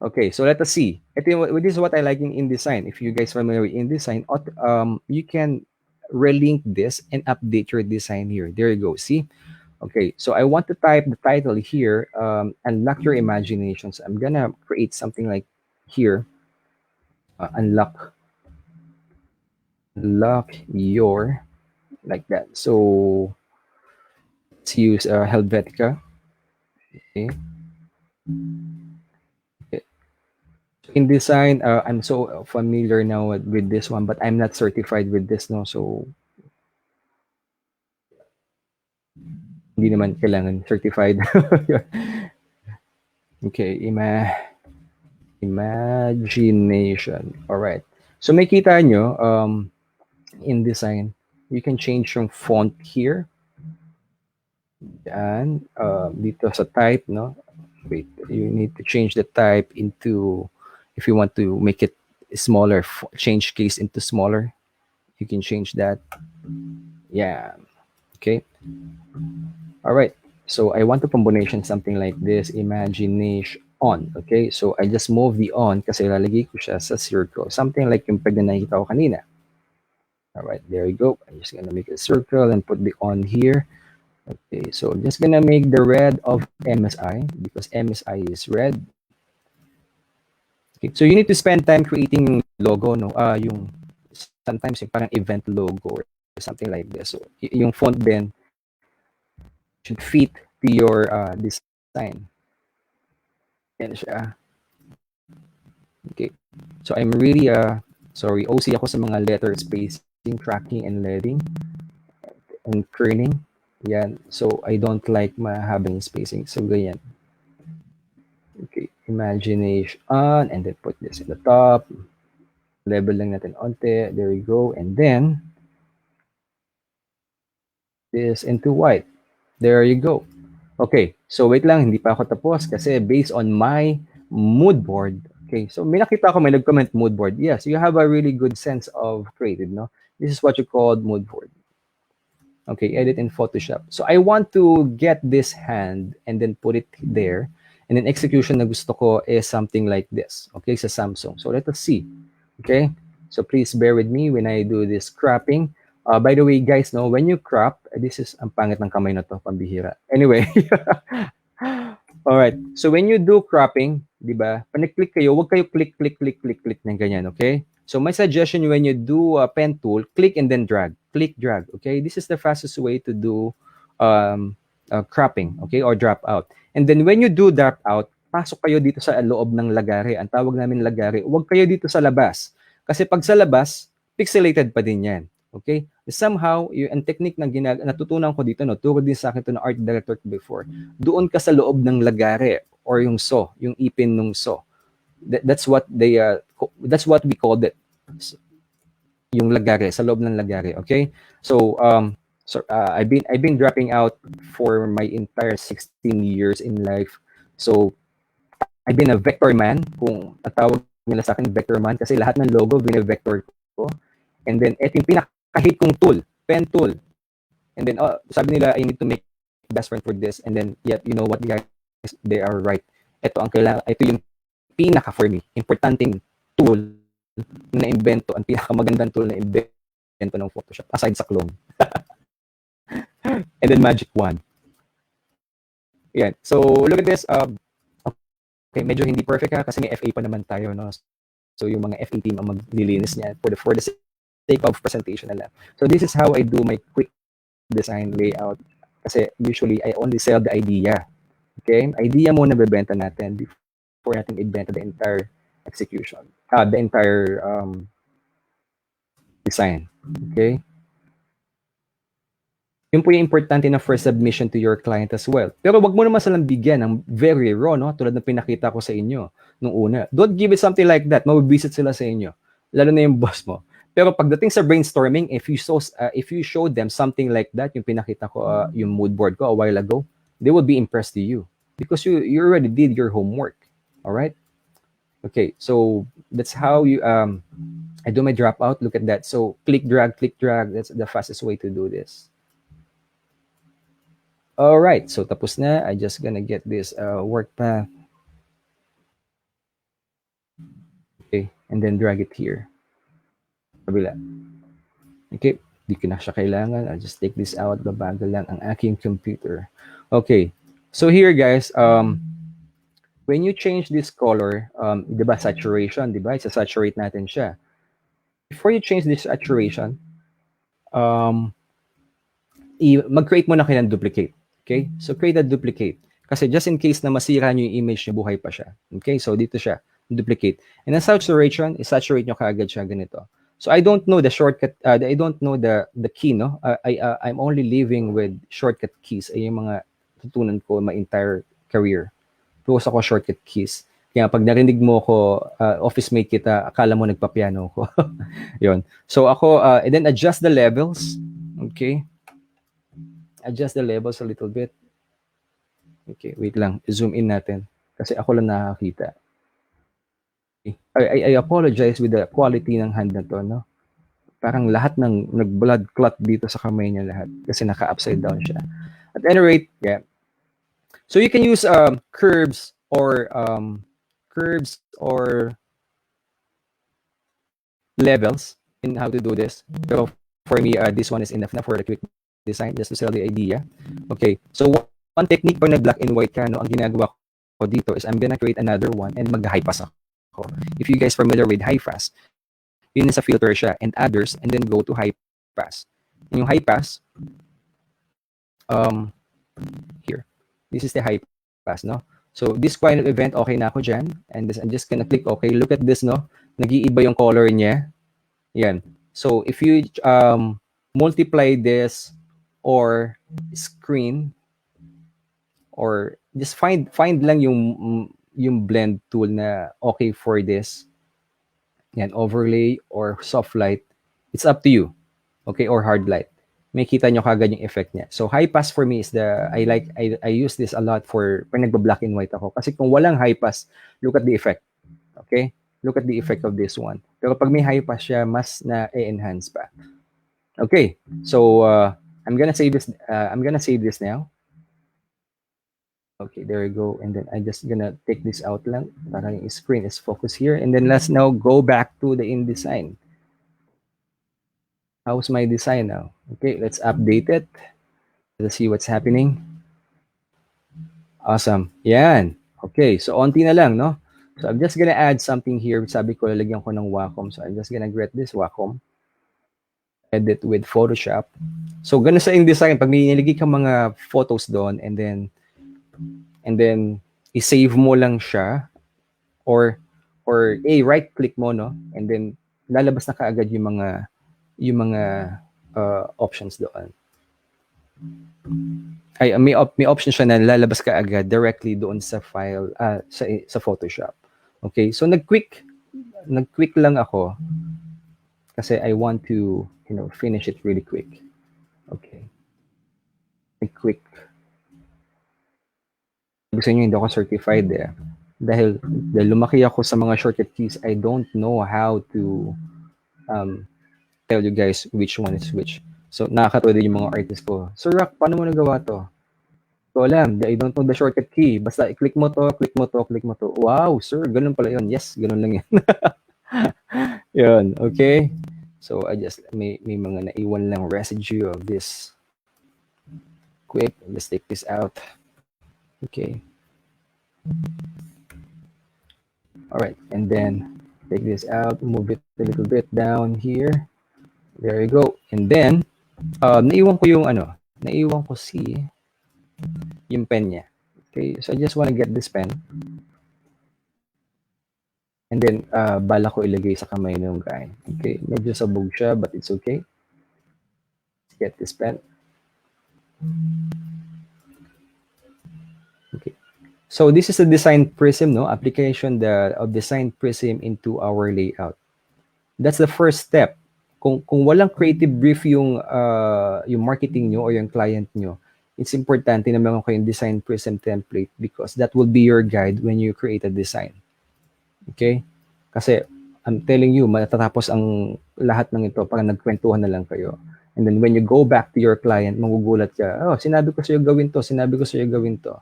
Okay, so let us see. This is what I like in InDesign. If you guys are familiar with InDesign, you can relink this and update your design here. There you go. See? Okay, so I want to type the title here, unlock your imaginations. I'm gonna create something like here, unlock your, like that. So let's use Helvetica. Okay. InDesign, I'm so familiar now with this one, but I'm not certified with this, no? So hindi naman kailangan certified. Okay, imagination. All right. So makita nyo, InDesign, you can change yung font here. Yan, dito sa type, no? Wait, you need to change the type into, if you want to make it smaller, change case into smaller, you can change that. Yeah. Okay. All right. So I want to combination something like this, imagination on. Okay. So I just move the on kasi lalagay ko siya sa circle. Something like yung pag na nakikita ko kanina. All right. There you go. I'm just going to make a circle and put the on here. Okay. So I'm just going to make the red of MSI because MSI is red. Okay. So you need to spend time creating logo, no? Yung sometimes yung parang event logo or something like this. So yung font then should fit to your design. Yan siya. Okay. So I'm really Sorry, OC ako sa mga letter spacing, tracking, and leading, and kerning. Yan. So, I don't like mahabang spacing. So, ganyan. Okay. Imagination. And then put this in the top. Level lang natin onte. There we go. And then, this into white. There you go. Okay. So, wait lang. Hindi pa ako tapos kasi based on my mood board. Okay. So, may nakita ko may nag-comment mood board. Yes, you have a really good sense of creative, no? This is what you call mood board. Okay, edit in Photoshop. So I want to get this hand and then put it there. And then execution na gusto ko is something like this. Okay, sa Samsung. So let us see. Okay, so please bear with me when I do this cropping. By the way, guys, no, when you crop, this is ang pangit ng kamay na to, pambihira. Anyway, all right. So when you do cropping, di ba, panik-click kayo, huwag kayo click, click, click, click, click ng ganyan, okay? So my suggestion when you do a pen tool, click and then drag. Click, drag, okay? This is the fastest way to do cropping, okay? Or drop out. And then when you do drop out, pasok kayo dito sa loob ng lagari. Ang tawag namin lagari. Huwag kayo dito sa labas. Kasi pag sa labas, pixelated pa din yan. Okay? Somehow, yung technique na natutunan ko dito, no, turo din sa akin ito na art director before, doon ka sa loob ng lagari or yung saw, yung ipin ng saw. That's what we called it. Yung lagari, sa loob ng lagari, okay? So, I've been dropping out for my entire 16 years in life. So, I've been a vector man, kung tawag nila sa akin vector man, kasi lahat ng logo, vector ko. And then, ito yung pinaka-hate kong tool, pen tool. And then, sabi nila, I need to make best friend for this. And then, yet, you know what, guys, they are right. Ito yung pinaka for me, importanteng tool na invento, ang pinakamagandang tool na invento ng Photoshop, aside sa clone. And then Magic Wand. Yan. So, look at this. Okay, medyo hindi perfect ha, kasi may FA pa naman tayo, no? So, yung mga FA team ang maglilinis niya for the sake of presentation na lang. So, this is how I do my quick design layout. Kasi usually, I only sell the idea. Okay? Idea muna bebenta natin before natin ibenta the entire execution. The entire design. Okay? Yun po yung importante na first submission to your client as well. Pero wag mo naman silang bigyan ng very raw, no? Tulad ng pinakita ko sa inyo nung una. Don't give it something like that. Mabibisit sila sa inyo. Lalo na yung boss mo. Pero pagdating sa brainstorming, if you show them something like that, yung pinakita ko, yung mood board ko a while ago, they will be impressed to you. Because you already did your homework. Alright? Okay, so that's how I do my dropout. Look at that. So click, drag. That's the fastest way to do this. All right, so tapos na. I just gonna get this work path. Okay, and then drag it here. Kabila. Okay, di ko na siya kailangan. I'll just take this out. Babagal lang ang aking computer. Okay, so here guys, when you change this color, diba saturation, diba? Isa-saturate natin siya. Before you change this saturation, mag-create muna kayo ng duplicate. Okay? So, create a duplicate. Kasi just in case na masira nyo yung image nyo, buhay pa siya. Okay? So, dito siya. Duplicate. And then saturation, isaturate nyo kaagad siya ganito. So, I don't know the shortcut, I don't know the key, no? I'm only living with shortcut keys. Ay yung mga tutunan ko my entire career. Focus ako shortcut keys. Kaya pag narinig mo ko, office mate kita, akala mo nagpapiano ko. Yun. So, ako, and then adjust the levels. Okay? Adjust the levels a little bit. Okay, wait lang. Zoom in natin. Kasi ako lang nakakita. Okay. I apologize with the quality ng hand na to, no? Parang lahat ng nag-blood clot dito sa kamay niya lahat. Kasi naka-upside down siya. At any rate, yeah. So you can use curves or levels in how to do this. So for me, this one is enough na for the quick design, just to sell the idea. Okay, so one technique pag nag-black and white ka, no, ang ginagawa ko dito is I'm gonna create another one and mag-high pass ako. If you guys familiar with high pass, yun sa filter siya, and others, and then go to high pass. And yung high pass, here, this is the high pass, no? So this kind of event, okay na ako dyan, and this, I'm just gonna click okay. Look at this, no? Nag-iiba yung color niya. Yan. So if you multiply this or screen or just find lang yung blend tool na okay for this. Yan, overlay or soft light. It's up to you. Okay, or hard light. May kita nyo kagad yung effect niya. So high pass for me is I use this a lot for when nagba-black and white ako. Kasi kung walang high pass, look at the effect. Okay? Look at the effect of this one. Pero pag may high pass siya, mas na-enhance pa. Okay. So I'm gonna save this. I'm gonna save this now. Okay, there we go. And then I just gonna take this out lang para yung screen is focused here. And then let's now go back to the InDesign. How's my design now? Okay, let's update it. Let's see what's happening. Awesome. Yan. Okay, so onti na lang, no? So I'm just gonna add something here. Sabi ko, lalagyan ko ng Wacom. So I'm just gonna get this Wacom. Edit with Photoshop. So ganun sa InDesign, pag may nilagay kang mga photos doon and then i-save mo lang siya or right click mo, no, and then lalabas na kaagad yung mga options doon. Ay may option siya na lalabas kaagad directly doon sa file sa Photoshop. Okay, so nag-quick lang ako kasi I want to finish it really quick. Okay, quick. Gusto nyo hindi ako certified dahil lumaki ako sa mga shortcut keys. I don't know how to tell you guys which one is which. So nakakatawa din yung mga artists ko. Sir Rock, paano mo nagawa to? So alam, I don't know the shortcut key. Basta click mo to, click mo to, click mo to. Wow, sir, ganun pala yun. Yes, ganun lang yan. Yun, okay? So I just may mga naiwan lang residue of this. Quick, let's take this out. Okay. All right, and then take this out, move it a little bit down here. There you go. And then naiwan ko yung pen niya. Okay, so I just want to get this pen. And then bala ko ilagay sa kamay ng guy. Okay, medyo sabog siya but it's okay. Let's get this pen. Okay. So this is a design prism, no? Application of design prism into our layout. That's the first step. Kung walang creative brief yung marketing nyo or yung client nyo, it's importante na meron kayong design prism template because that will be your guide when you create a design. Okay? Kasi I'm telling you, matatapos ang lahat ng ito pag nagkwentuhan na lang kayo. And then when you go back to your client, magugulat ka, oh, sinabi ko sa'yo gawin to.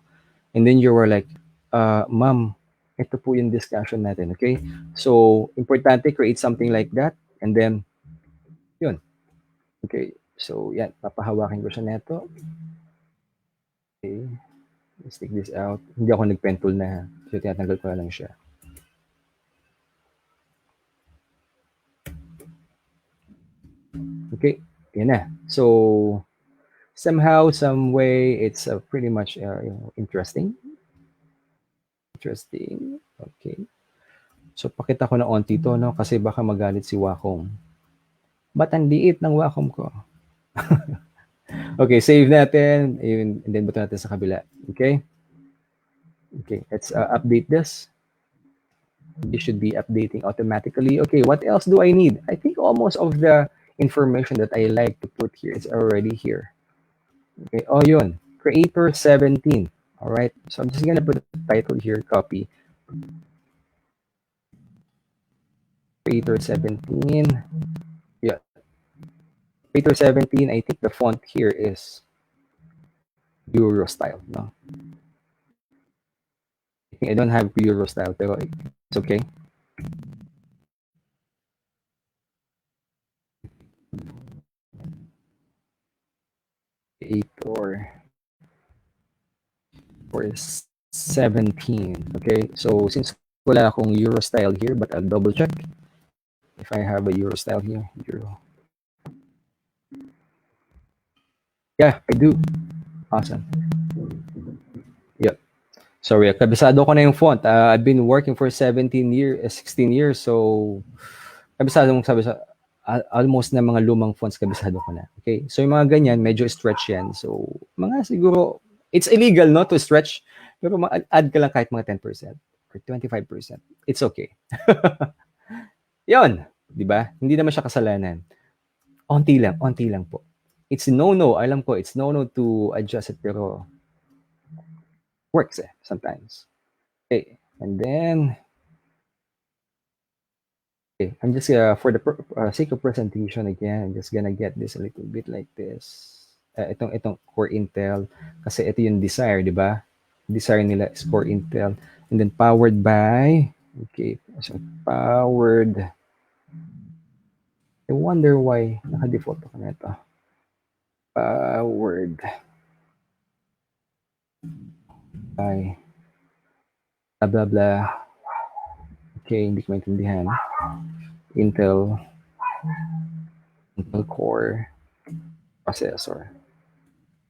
And then you were like, ma'am, ito po yung discussion natin, okay? So, importante, create something like that. And then, yun. Okay, so yan, papahawakin ko siya neto. Okay, let's take this out. Hindi ako nag-pen tool na, so tinatanggal ko na lang siya. Okay, yan na. So, somehow, some way, it's pretty much interesting. Okay. So, pakita ko na onti to, no? Kasi baka magalit si Wacom. Ba't ang liit ng Wacom ko? Okay, save natin. And then, buto natin sa kabila. Okay? Okay, let's update this. This should be updating automatically. Okay, what else do I need? I think almost of the information that I like to put here is already here. Okay, oh yun, Creator 17. All right, so I'm just gonna put the title here, copy. Creator 17. Yeah, Creator 17. I think the font here is Euro style. No, I don't have Euro style, pero it's okay. Creator 17. Okay, so since wala akong Euro style here, but I'll double check if I have a Euro style here. Euro. Yeah, I do. Awesome. Yep. Sorry, kabisado ko na yung font. I've been working for 16 years, so kabisado mong sabi sa almost na mga lumang fonts kabisado ko na. Okay? So yung mga ganyan, medyo stretch yan. So mga siguro, it's illegal no to stretch, pero add ka lang kahit mga 10% or 25%. It's okay. Yon, di ba? Hindi naman siya kasalanan. Onti lang po. It's no-no. Alam ko, it's no-no to adjust it, pero works sometimes. Okay, and then, okay, I'm just, for the sake of presentation again, I'm just gonna get this a little bit like this. Itong Core Intel, kasi ito yung Desire, di ba? Desire nila is Core Intel. And then powered by, okay, so powered, I wonder why naka-default ako na ito. Powered by blah blah blah. Okay, hindi ko maintindihan. Intel Core Processor.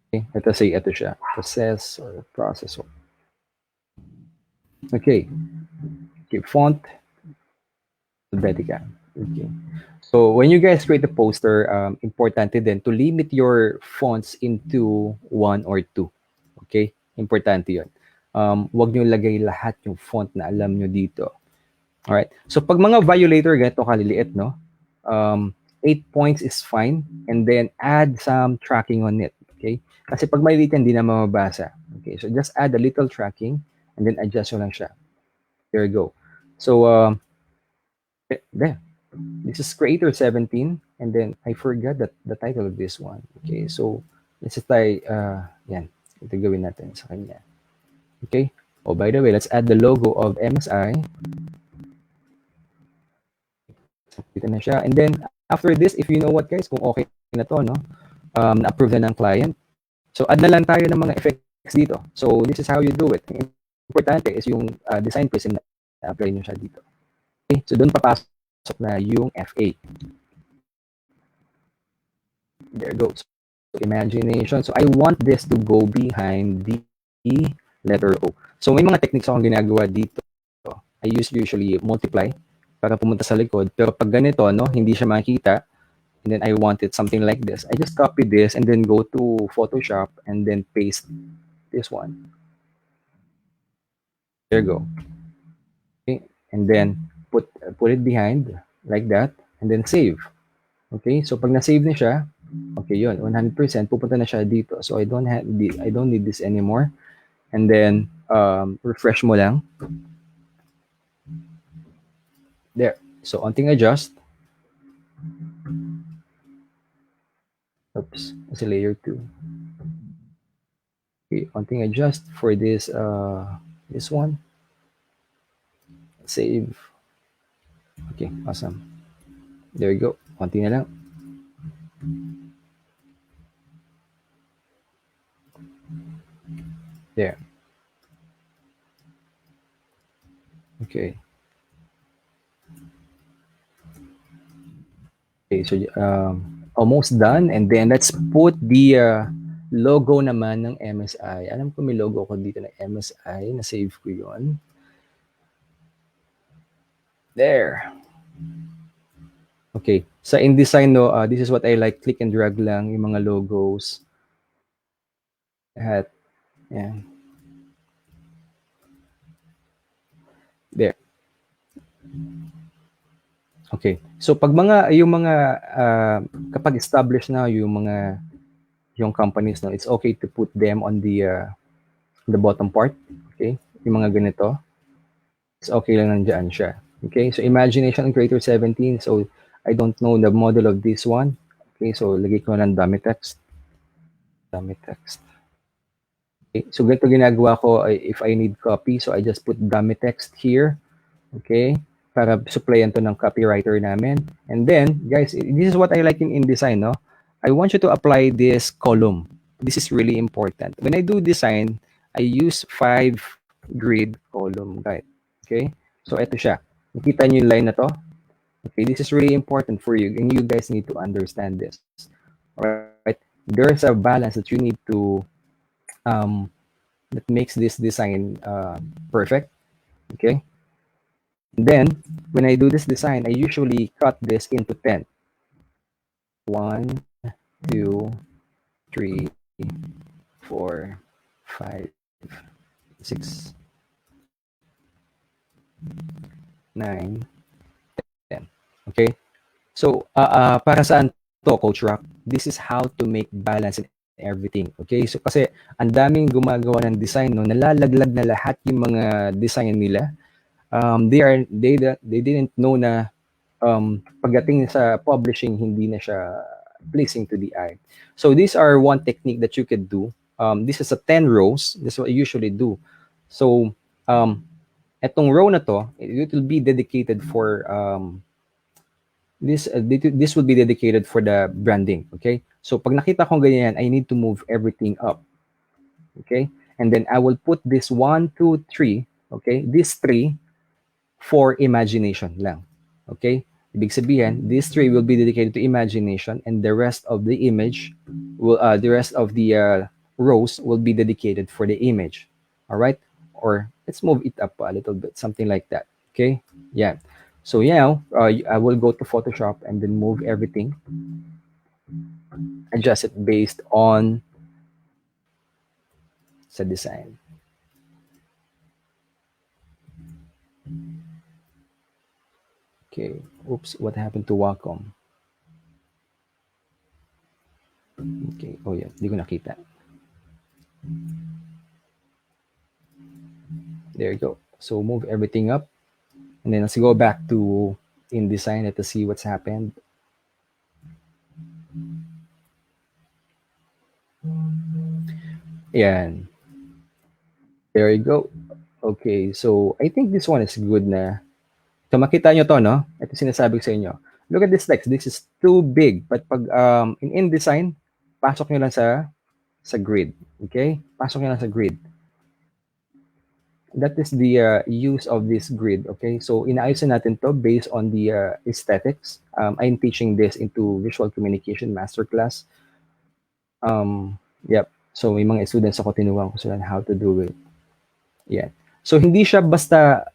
Okay, ito siya. Processor. Okay. Okay, font Helvetica. Okay. So when you guys create a poster, importante din to limit your fonts into 1 or 2. Okay? Importante 'yon. Huwag niyo lagay lahat yung font na alam niyo dito. Alright? So pag mga violator, ganito kaliliit, no? 8 points is fine, and then add some tracking on it. Okay? Kasi pag maliit yan, hindi na mababasa. Okay? So just add a little tracking, and then adjust mo lang siya. There you go. So, there. This is Creator 17, and then I forgot the title of this one. Okay, so let's try, yan. Ito gawin natin sa kanya. Okay? Oh, by the way, let's add the logo of MSI. Dito na siya. And then, after this, if you know what guys, kung okay na to, no? Na-approve na ng client. So, add na lang tayo ng mga effects dito. So, this is how you do it. Importante is yung design prism na apply nyo siya dito. Okay? So, doon papasok na yung FA. There goes. So, imagination. So, I want this to go behind the letter O. So, may mga techniques akong ginagawa dito. I usually multiply para pumunta sa likod. Pero pag ganito, no, hindi siya makita, and then I want it something like this, I just copy this and then go to Photoshop and then paste this one. There you go. Okay, and then put it behind like that, and then save. Okay, so pag na-save na siya, okay, yun, 100%, pupunta na siya dito. So I don't need this anymore. And then refresh mo lang. There. So onting adjust. Oops, it's a layer 2. Okay, onting adjust for this one. Save. Okay, awesome. There you go. Konti na lang. There. Okay. Okay, so almost done. And then let's put the logo naman ng MSI. Alam ko may logo ko dito ng MSI. Na-save ko yun. There. Okay. Sa InDesign, no, this is what I like. Click and drag lang yung mga logos. Lahat. Yan. There. Okay. So pag kapag established na yung companies, no, it's okay to put them on the bottom part. Okay? Yung mga ganito. It's okay lang nandiyan siya. Okay? So Imagination Creator 17. So I don't know the model of this one. Okay? So lagay ko ng dummy text. Dummy text. Okay? So ganito ginagawa ko if I need copy. So I just put dummy text here. Okay? Para supplyan to ng copywriter namin. And then, guys, this is what I like in InDesign, no? I want you to apply this column. This is really important. When I do design, I use 5 grid column guide. Okay? So, ito siya. Nakita niyo yung line na to? Okay, this is really important for you, and you guys need to understand this. Alright? There's a balance that you need to, that makes this design perfect. Okay? And then, when I do this design, I usually cut this into 10. 1, 2, 3, 4, 5, 6, 9, 10. Okay? So, para saan to, Coach Rock? This is how to make balance in everything. Okay? So, kasi ang daming gumagawa ng design, no? Nalalaglag na lahat yung mga design nila. They didn't know na pagdating sa publishing, hindi na siya pleasing to the eye. So, these are one technique that you could do. This is a 10 rows. This is what I usually do. So, etong row na to, it will be dedicated for this will be dedicated for the branding. Okay, so pag nakita kong ganyan, I need to move everything up. Okay, and then I will put this 1, 2, 3. Okay, this 3 for imagination lang. Okay, ibig sabihin, these 3 will be dedicated to imagination, and the rest of the image will the rest of the rows will be dedicated for the image. All right, or let's move it up a little bit, something like that. Okay, yeah. So now I will go to Photoshop and then move everything, adjust it based on sa design. Okay, oops, what happened to Wacom? Okay, oh yeah, hindi ko nakita. There you go. So move everything up, and then let's go back to InDesign to see what's happened. Yan. There you go. Okay, so I think this one is good na. So makita nyo to, no? Ito sinasabi ko sa inyo. Look at this text. This is too big. But pag in InDesign, pasok nyo lang sa grid. Okay? Pasok nyo lang sa grid. That is the use of this grid. Okay? So inaayos na natin to based on the aesthetics. I'm teaching this into Visual Communication Masterclass. Yep. So may mga students ako tinuruan ko sila how to do it. Yeah. So hindi siya basta,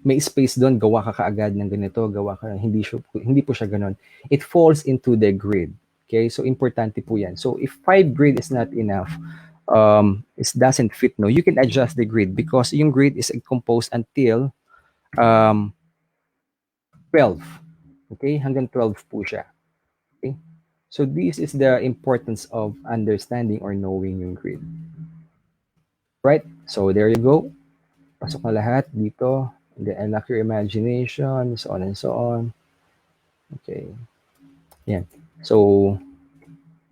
may space doon, gawa ka kaagad ng ganito, gawa ka, hindi po siya ganoon. It falls into the grid. Okay? So importante po 'yan. So if 5 grid is not enough, it doesn't fit, no, you can adjust the grid because yung grid is composed until 12. Okay? Hanggang 12 po siya. Okay? So this is the importance of understanding or knowing yung grid. Right? So there you go. Pasok na lahat dito. And then unlock your imagination, so on and so on. Okay. Yeah. So,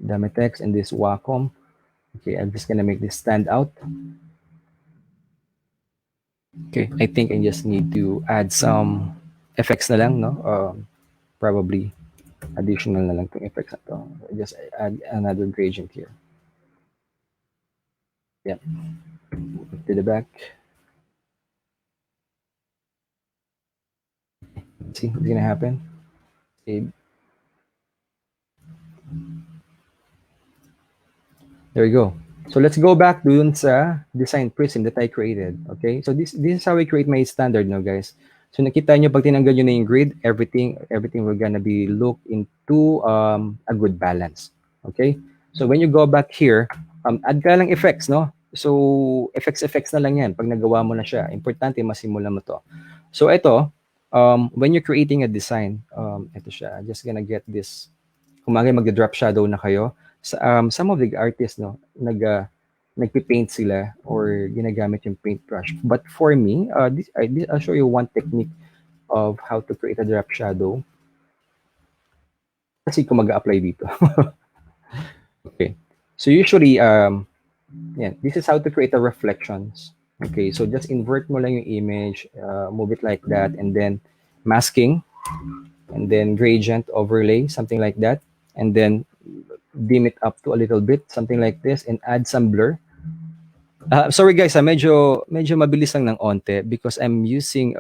dami text in this Wacom. Okay, I'm just gonna make this stand out. Okay, I think I just need to add some effects na lang, no? Probably additional na lang itong effects na to. Just add another gradient here. Yeah. To the back. See, it's gonna happen. Okay. There you go. So let's go back dun sa design prism that I created. Okay? So this is how I create my standard, no, guys. So nakita nyo, pag tinanggal nyo na yung grid, everything will gonna be look into a good balance. Okay? So when you go back here, add ka lang effects, no? So effects na lang yan pag nagawa mo na siya. Importante, masimulan mo to. So ito, when you're creating a design, ito siya. I'm just gonna get this. Kung mag-drop shadow na kayo, some of the artists, no, nagpi-paint sila or ginagamit yung paintbrush. But for me, I'll show you one technique of how to create a drop shadow. Kasi kung mag-apply dito. Okay. So usually, yeah, this is how to create a reflections. Okay, so just invert mo lang yung image, move it like that, and then masking, and then gradient overlay, something like that, and then dim it up to a little bit, something like this, and add some blur. Sorry guys, medyo mabilis lang ng onte because I'm using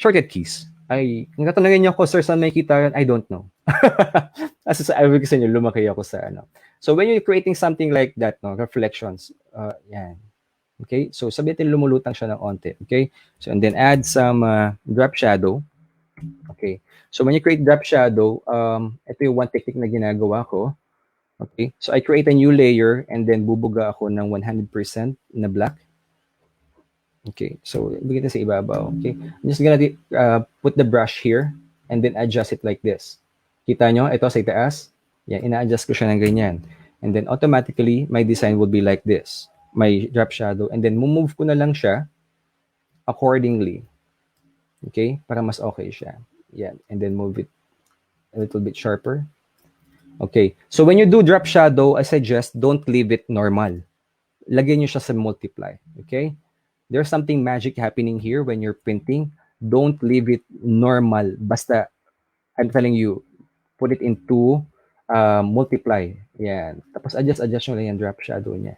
shortcut keys. Kung tatanungin niyo ako, sir, saan may kita yan? I don't know. As I will kasi lumaki ako sa ano. So when you're creating something like that, no, reflections, yan. Okay? So sabihin lumulutang siya ng onte. Okay? So and then add some drop shadow. Okay. So when you create drop shadow, ito yung one technique na ginagawa ko. Okay. So I create a new layer and then bubuga ako ng 100% na black. Okay. So bigyan natin sa ibabaw. Okay. I'm just gonna put the brush here and then adjust it like this. Kita nyo? Ito sa itaas. Yan. Ina-adjust ko siya ng ganyan. And then automatically, my design will be like this. My drop shadow. And then move ko na lang siya accordingly. Okay? Para mas okay siya. Yan. And then move it a little bit sharper. Okay. So when you do drop shadow, I suggest don't leave it normal. Lagyan nyo siya sa multiply. Okay? There's something magic happening here when you're printing. Don't leave it normal. Basta, I'm telling you, put it into multiply. Yan. Tapos adjust nyo lang yung drop shadow niya.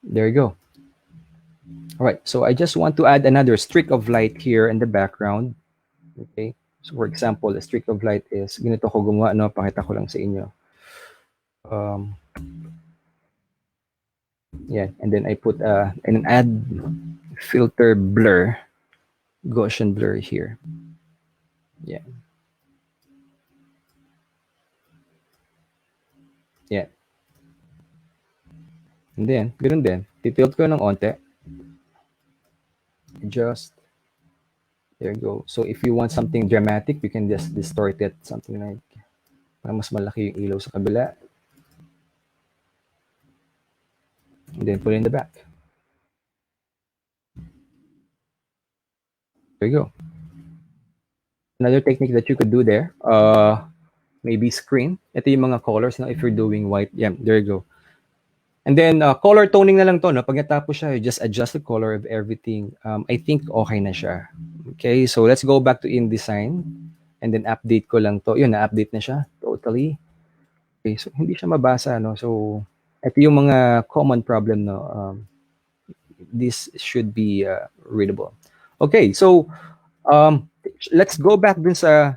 There you go. All right. So I just want to add another streak of light here in the background. Okay. So for example, the streak of light is, ganito ko gumawa, no? Pakita ko lang sa inyo. Yeah, and then I put and add filter blur, Gaussian blur here. Yeah. Yeah. And then, ganun din. Titilt ko ng onte. Adjust. There you go. So if you want something dramatic, you can just distort it, something like, para mas malaki yung ilaw sa kabila. And then put it in the back. There you go. Another technique that you could do there, maybe screen. Ito yung mga colors, no? If you're doing white, yeah, there you go. And then color toning na lang to, no? Pag natapos siya, you just adjust the color of everything. I think okay na siya. Okay, so let's go back to InDesign and then update ko lang to. Yun, na-update na siya totally. Okay, so hindi siya mabasa, no? So ito yung mga common problem, no? This should be readable. Okay, so let's go back dun sa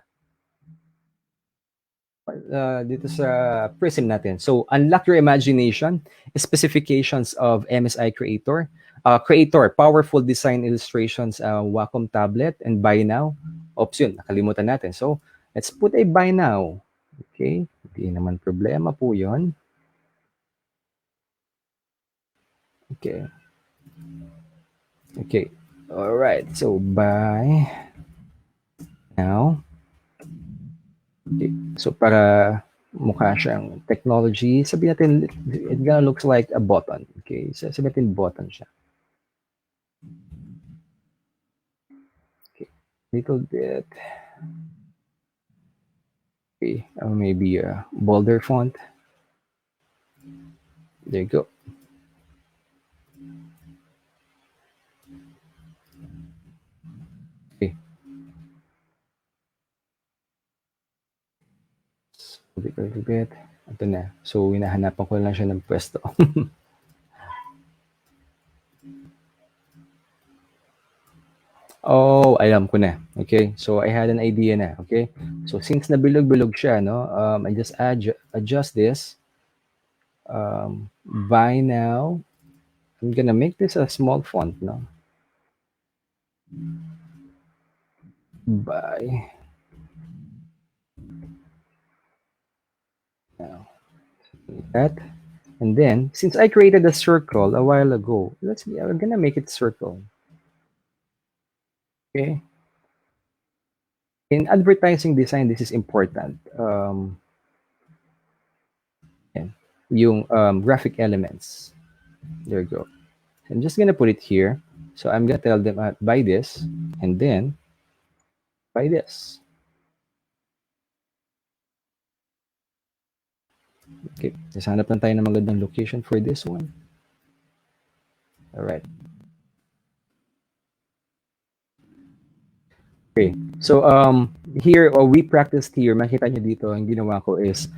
dito sa prism natin. So, unlock your imagination, specifications of MSI Creator. Creator, powerful design illustrations, Wacom tablet, and buy now. Option, nakalimutan natin. So, let's put a buy now. Okay, hindi naman problema po yun. Okay. Okay. All right. So, buy now. Okay. So, para mukha siyang technology, sabihin natin, it gonna looks like a button. Okay, so sabihin natin button siya. Okay, little bit. Okay, maybe a bolder font. There you go. Okay. Move it a little bit. Ito na. So, hinahanapan ko lang siya ng pwesto. Oh, alam ko na. Okay, so I had an idea na. Okay, so since nabilog-bilog siya, no, I just adjust this. Buy now. I'm gonna make this a small font, no. Buy now. Like that. And then, since I created a circle a while ago, I'm gonna make it circle. Okay. In advertising design, this is important. Yung graphic elements. There you go. I'm just gonna put it here. So I'm gonna tell them buy this, and then buy this. Okay, just hanap lang tayo ng magandang location for this one. All right. Okay, so here, we practiced here, makita nyo dito, ang ginawa ko is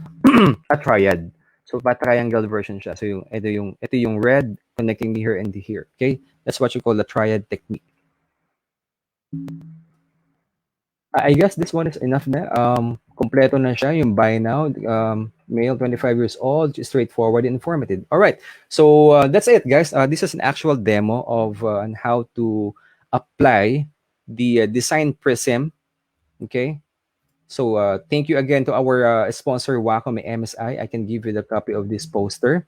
a triad. So, pa-triangle version siya. So, ito yung red connecting here and here. Okay, that's what you call the triad technique. I guess this one is enough na. Kompleto na siya, yung buy now, male, 25 years old, straightforward, informative. All right, so that's it, guys. This is an actual demo of how to apply the design prism. Okay. So thank you again to our sponsor Wacom MSI. I can give you the copy of this poster.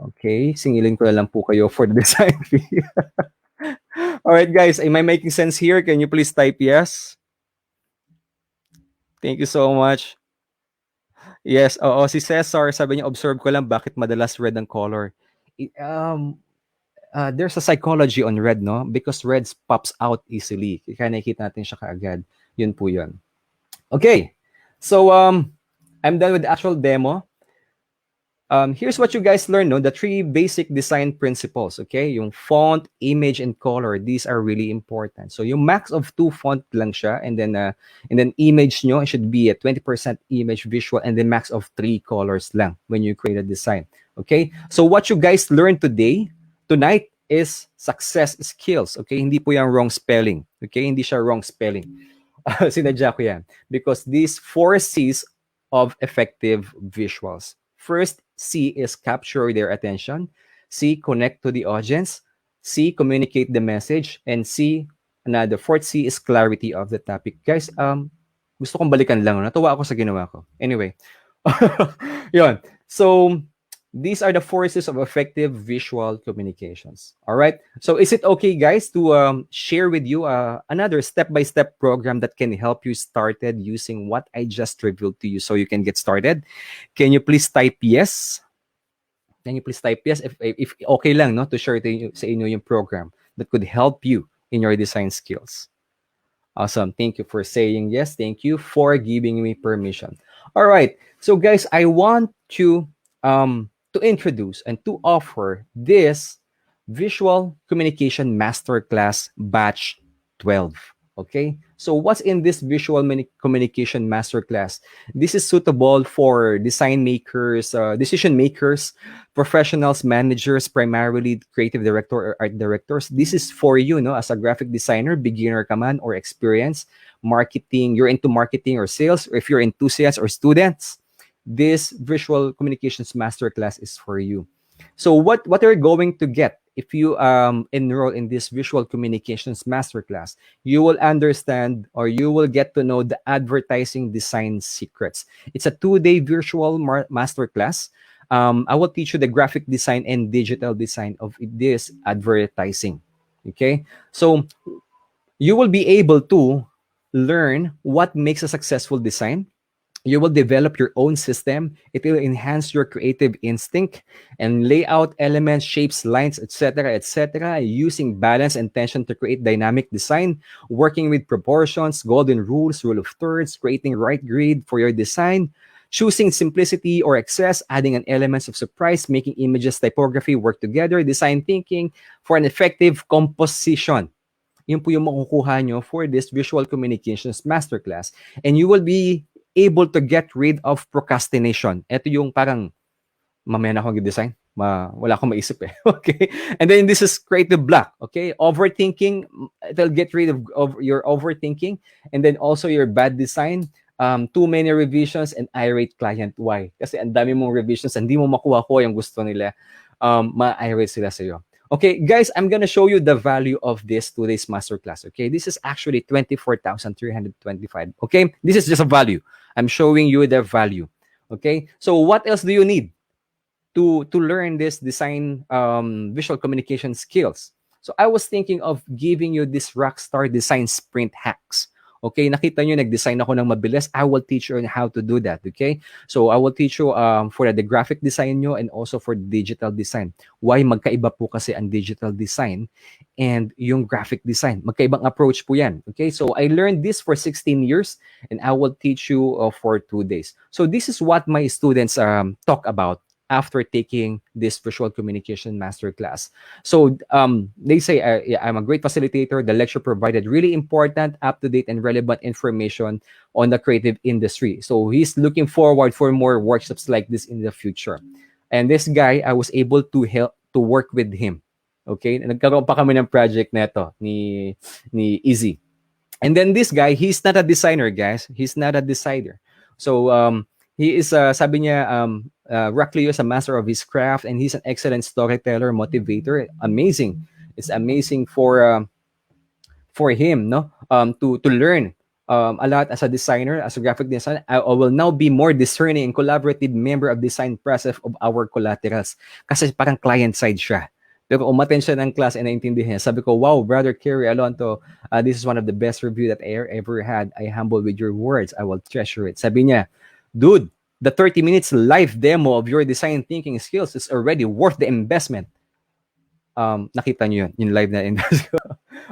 Okay, singilin ko na lang po kayo for the design fee. All right, guys, am I making sense here? Can you please type yes? Thank you so much. Yes, oo, si Cesar, sabi niya, observe ko lang bakit madalas red ang color. There's a psychology on red, no? Because red pops out easily. Kaya nakikita natin siya kaagad. Yun po yun. Okay, so I'm done with the actual demo. Here's what you guys learn, no? The three basic design principles, okay? Yung font, image, and color. These are really important. So yung max of 2 font lang siya, and then image nyo should be a 20% image visual, and then max of 3 colors lang when you create a design, okay? So what you guys learned tonight, is success skills, okay? Hindi po yung wrong spelling, okay? Hindi siya wrong spelling. Sinadya ko yan. Because these 4 C's of effective visuals. First, C is capture their attention. C, connect to the audience. C, communicate the message. And C, the fourth C is clarity of the topic. Guys, gusto kong balikan lang. Natuwa ako sa ginawa ko. Anyway. Yun. So, these are the forces of effective visual communications. All right. So is it okay, guys, to share with you another step-by-step program that can help you started using what I just revealed to you so you can get started? Can you please type yes? Can you please type yes if okay lang, no, to share sa inyo yung program that could help you in your design skills? Awesome. Thank you for saying yes. Thank you for giving me permission. All right. So guys, I want to introduce and to offer this visual communication masterclass batch 12. Okay, so what's in this visual communication masterclass? This is suitable for design makers, decision makers, professionals, managers, primarily creative director or art directors. This is for you, no, as a graphic designer, beginner ka man or experienced, marketing, you're into marketing or sales, or if you're enthusiasts or students, this visual communications masterclass is for you. So what are you going to get if you enroll in this visual communications masterclass? You will understand, or you will get to know, the advertising design secrets. It's a 2-day virtual masterclass. I will teach you the graphic design and digital design of this advertising. Okay, so you will be able to learn what makes a successful design. You will develop your own system. It will enhance your creative instinct and layout elements, shapes, lines, etc., using balance and tension to create dynamic design, working with proportions, golden rules, rule of thirds, creating right grid for your design, choosing simplicity or excess, adding an elements of surprise, making images, typography work together, design thinking for an effective composition. Yun po yung makukuha nyo for this visual communications masterclass. And you will be able to get rid of procrastination. Ito yung parang, mamaya na akong design. Wala akong maisip eh. Okay? And then this is creative block. Okay? Overthinking, it'll get rid of your overthinking. And then also your bad design, too many revisions, and irate client. Why? Kasi ang dami mong revisions, hindi mo makuha ko yung gusto nila. Ma-irate sila sa'yo. Okay, guys, I'm gonna show you the value of this today's masterclass. Okay, this is actually 24,325. Okay, this is just a value. I'm showing you the value. Okay, so what else do you need to learn this design visual communication skills? So I was thinking of giving you this rockstar design sprint hacks. Okay, nakita nyo, nag-design ako ng mabilis. I will teach you on how to do that, okay? So, I will teach you for the graphic design nyo and also for digital design. Why magkaiba po kasi ang digital design and yung graphic design. Magkaibang approach po yan, okay? So, I learned this for 16 years and I will teach you for 2 days. So, this is what my students talk about after taking this visual communication masterclass. So they say, I'm a great facilitator. The lecture provided really important, up-to-date, and relevant information on the creative industry. So he's looking forward for more workshops like this in the future. And this guy, I was able to help to work with him. Okay? Nagkaroon pa kami ng project neto ni Easy. And then this guy, he's not a designer, guys. He's not a designer. So he is, sabi niya, Rock CLEO is a master of his craft, and he's an excellent storyteller, motivator. Amazing. It's amazing for for him, no, to learn a lot as a designer, as a graphic designer. I will now be more discerning and collaborative member of design process of our collaterals. Kasi parang client side siya. Pero umattend siya ng class and naintindihan niya. Sabi ko, wow, Brother Kerry Alonto, this is one of the best review that I ever had. I humble with your words. I will treasure it. Sabi niya, dude, the 30 minutes live demo of your design thinking skills is already worth the investment. Nakita niyo yun, yung live na invest ko.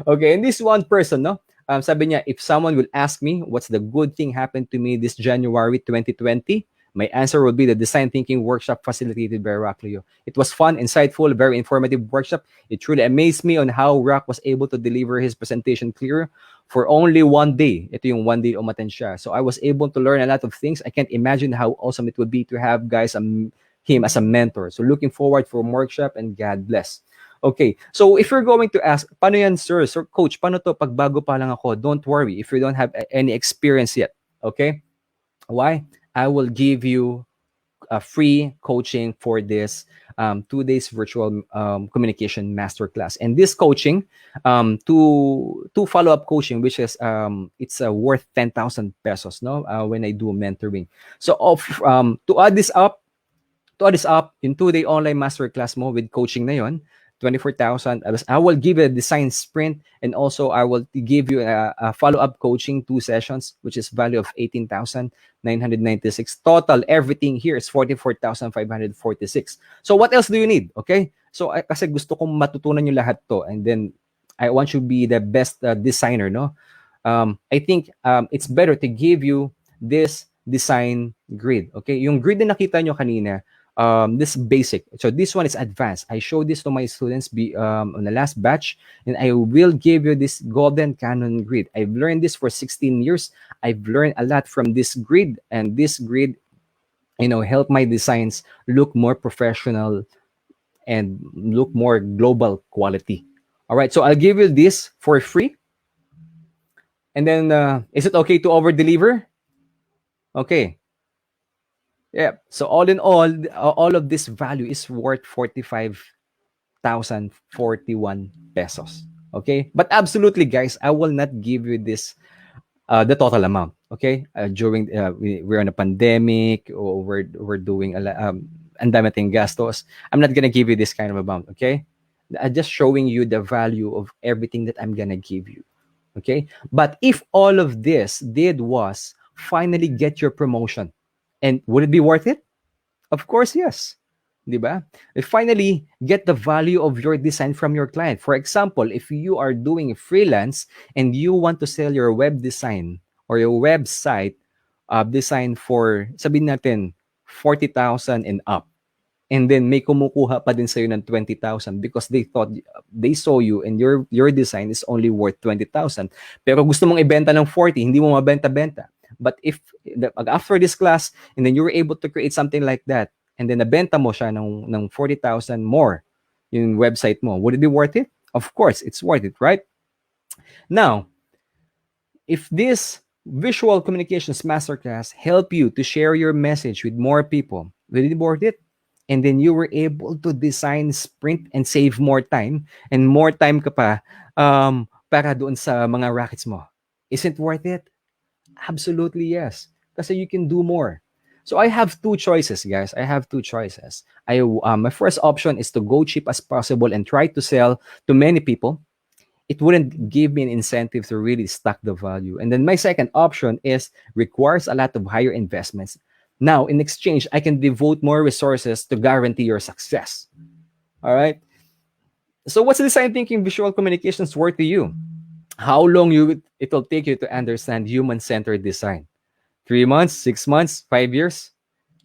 Okay, and this one person, no? Sabi niya, if someone will ask me what's the good thing happened to me this January 2020, my answer will be the design thinking workshop facilitated by CLEO. It was fun, insightful, very informative workshop. It truly amazed me on how Rock was able to deliver his presentation clear for only one day. Ito yung one day umattend siya. So I was able to learn a lot of things. I can't imagine how awesome it would be to have guys him as a mentor. So looking forward for workshop and God bless. Okay, so if you're going to ask, paano yan, sir, coach, paano to pag bago pa lang ako? Don't worry if you don't have any experience yet. Okay? Why? I will give you a free coaching for this 2 days virtual communication masterclass. And this coaching, two follow-up coaching, which is it's worth 10,000 pesos, no? When I do mentoring. So to add this up, in 2-day online masterclass mo with coaching na yon, 24,000. I will give you a design sprint, and also I will give you a follow-up coaching 2 sessions, which is value of 18,996. Total, everything here is 44,546. So what else do you need? Okay? So kasi gusto kong matutunan yung lahat to, and then I want you to be the best designer, no? I think it's better to give you this design grid. Okay? Yung grid na nakita nyo kanina, this basic. So this one is advanced. I showed this to my students on the last batch, and I will give you this golden canon grid. I've learned this for 16 years. I've learned a lot from this grid, and this grid, help my designs look more professional and look more global quality. All right, so I'll give you this for free. And then, is it okay to over deliver? Okay. Yeah. So all in all of this value is worth 45,041 pesos. Okay. But absolutely, guys, I will not give you this, the total amount. Okay. During, we're on a pandemic, or we're doing ang dami tayong gastos. I'm not gonna give you this kind of amount. Okay. I'm just showing you the value of everything that I'm gonna give you. Okay. But if all of this did was finally get your promotion, and would it be worth it? Of course, yes. Diba? Finally, get the value of your design from your client. For example, if you are doing freelance and you want to sell your web design or your website design for, sabihin natin, 40,000 and up. And then may kumukuha pa din sa'yo ng 20,000 because they saw you and your design is only worth 20,000. Pero gusto mong ibenta ng 40, hindi mo mabenta-benta. But if after this class, and then you were able to create something like that, and then nabenta mo siya ng 40,000 more yung website mo, would it be worth it? Of course, it's worth it, right? Now, if this visual communications masterclass help you to share your message with more people, would it be worth it? And then you were able to design sprint and save more time, and more time ka pa para doon sa mga rackets mo. Isn't it worth it? Absolutely yes. Kasi you can do more. So I have 2 choices, guys. I have 2 choices. My first option is to go cheap as possible and try to sell to many people. It wouldn't give me an incentive to really stack the value. And then my second option is requires a lot of higher investments. Now, in exchange, I can devote more resources to guarantee your success. All right? So what's design thinking visual communications worth to you? How long it will take you to understand human-centered design? 3 months, 6 months, 5 years?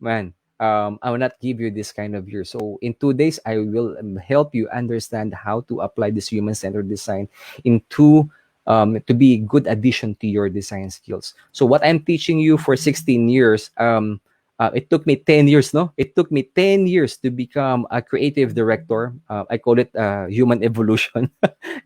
Man, I will not give you this kind of year. So in 2 days, I will help you understand how to apply this human-centered design into to be a good addition to your design skills. So what I'm teaching you for 16 years, It took me 10 years, no? It took me 10 years to become a creative director. I call it human evolution.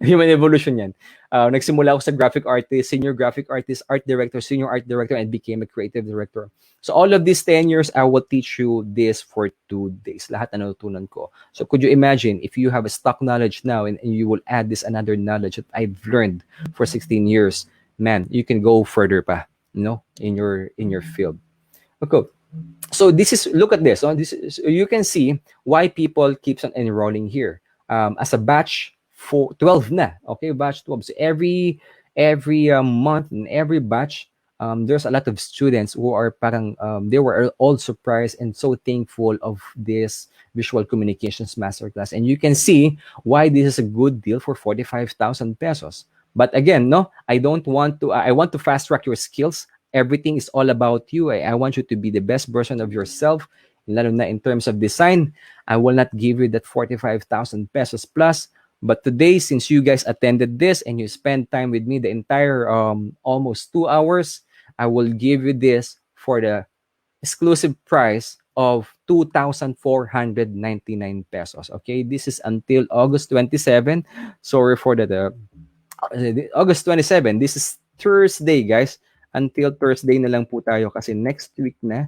Human evolution yan. Nagsimula ako sa graphic artist, senior graphic artist, art director, senior art director, and became a creative director. So all of these 10 years, I will teach you this for 2 days. Lahat na natutunan ko. So could you imagine if you have a stock knowledge now and you will add this another knowledge that I've learned for 16 years, man, you can go further pa, in your field. Okay. So this is, look at this. This is, you can see why people keeps on enrolling here. As a batch for 12 na, okay, batch 12. So every month and every batch, there's a lot of students who are parang they were all surprised and so thankful of this visual communications masterclass. And you can see why this is a good deal for 45,000 pesos. But again, no, I don't want to. I want to fast track your skills. Everything is all about you. I want you to be the best version of yourself. Lalo na in terms of design, I will not give you that 45,000 pesos plus. But today, since you guys attended this and you spent time with me the entire almost 2 hours, I will give you this for the exclusive price of 2,499 pesos. Okay, this is until August 27. Sorry for that. August 27. This is Thursday, guys. Until Thursday na lang po tayo kasi next week na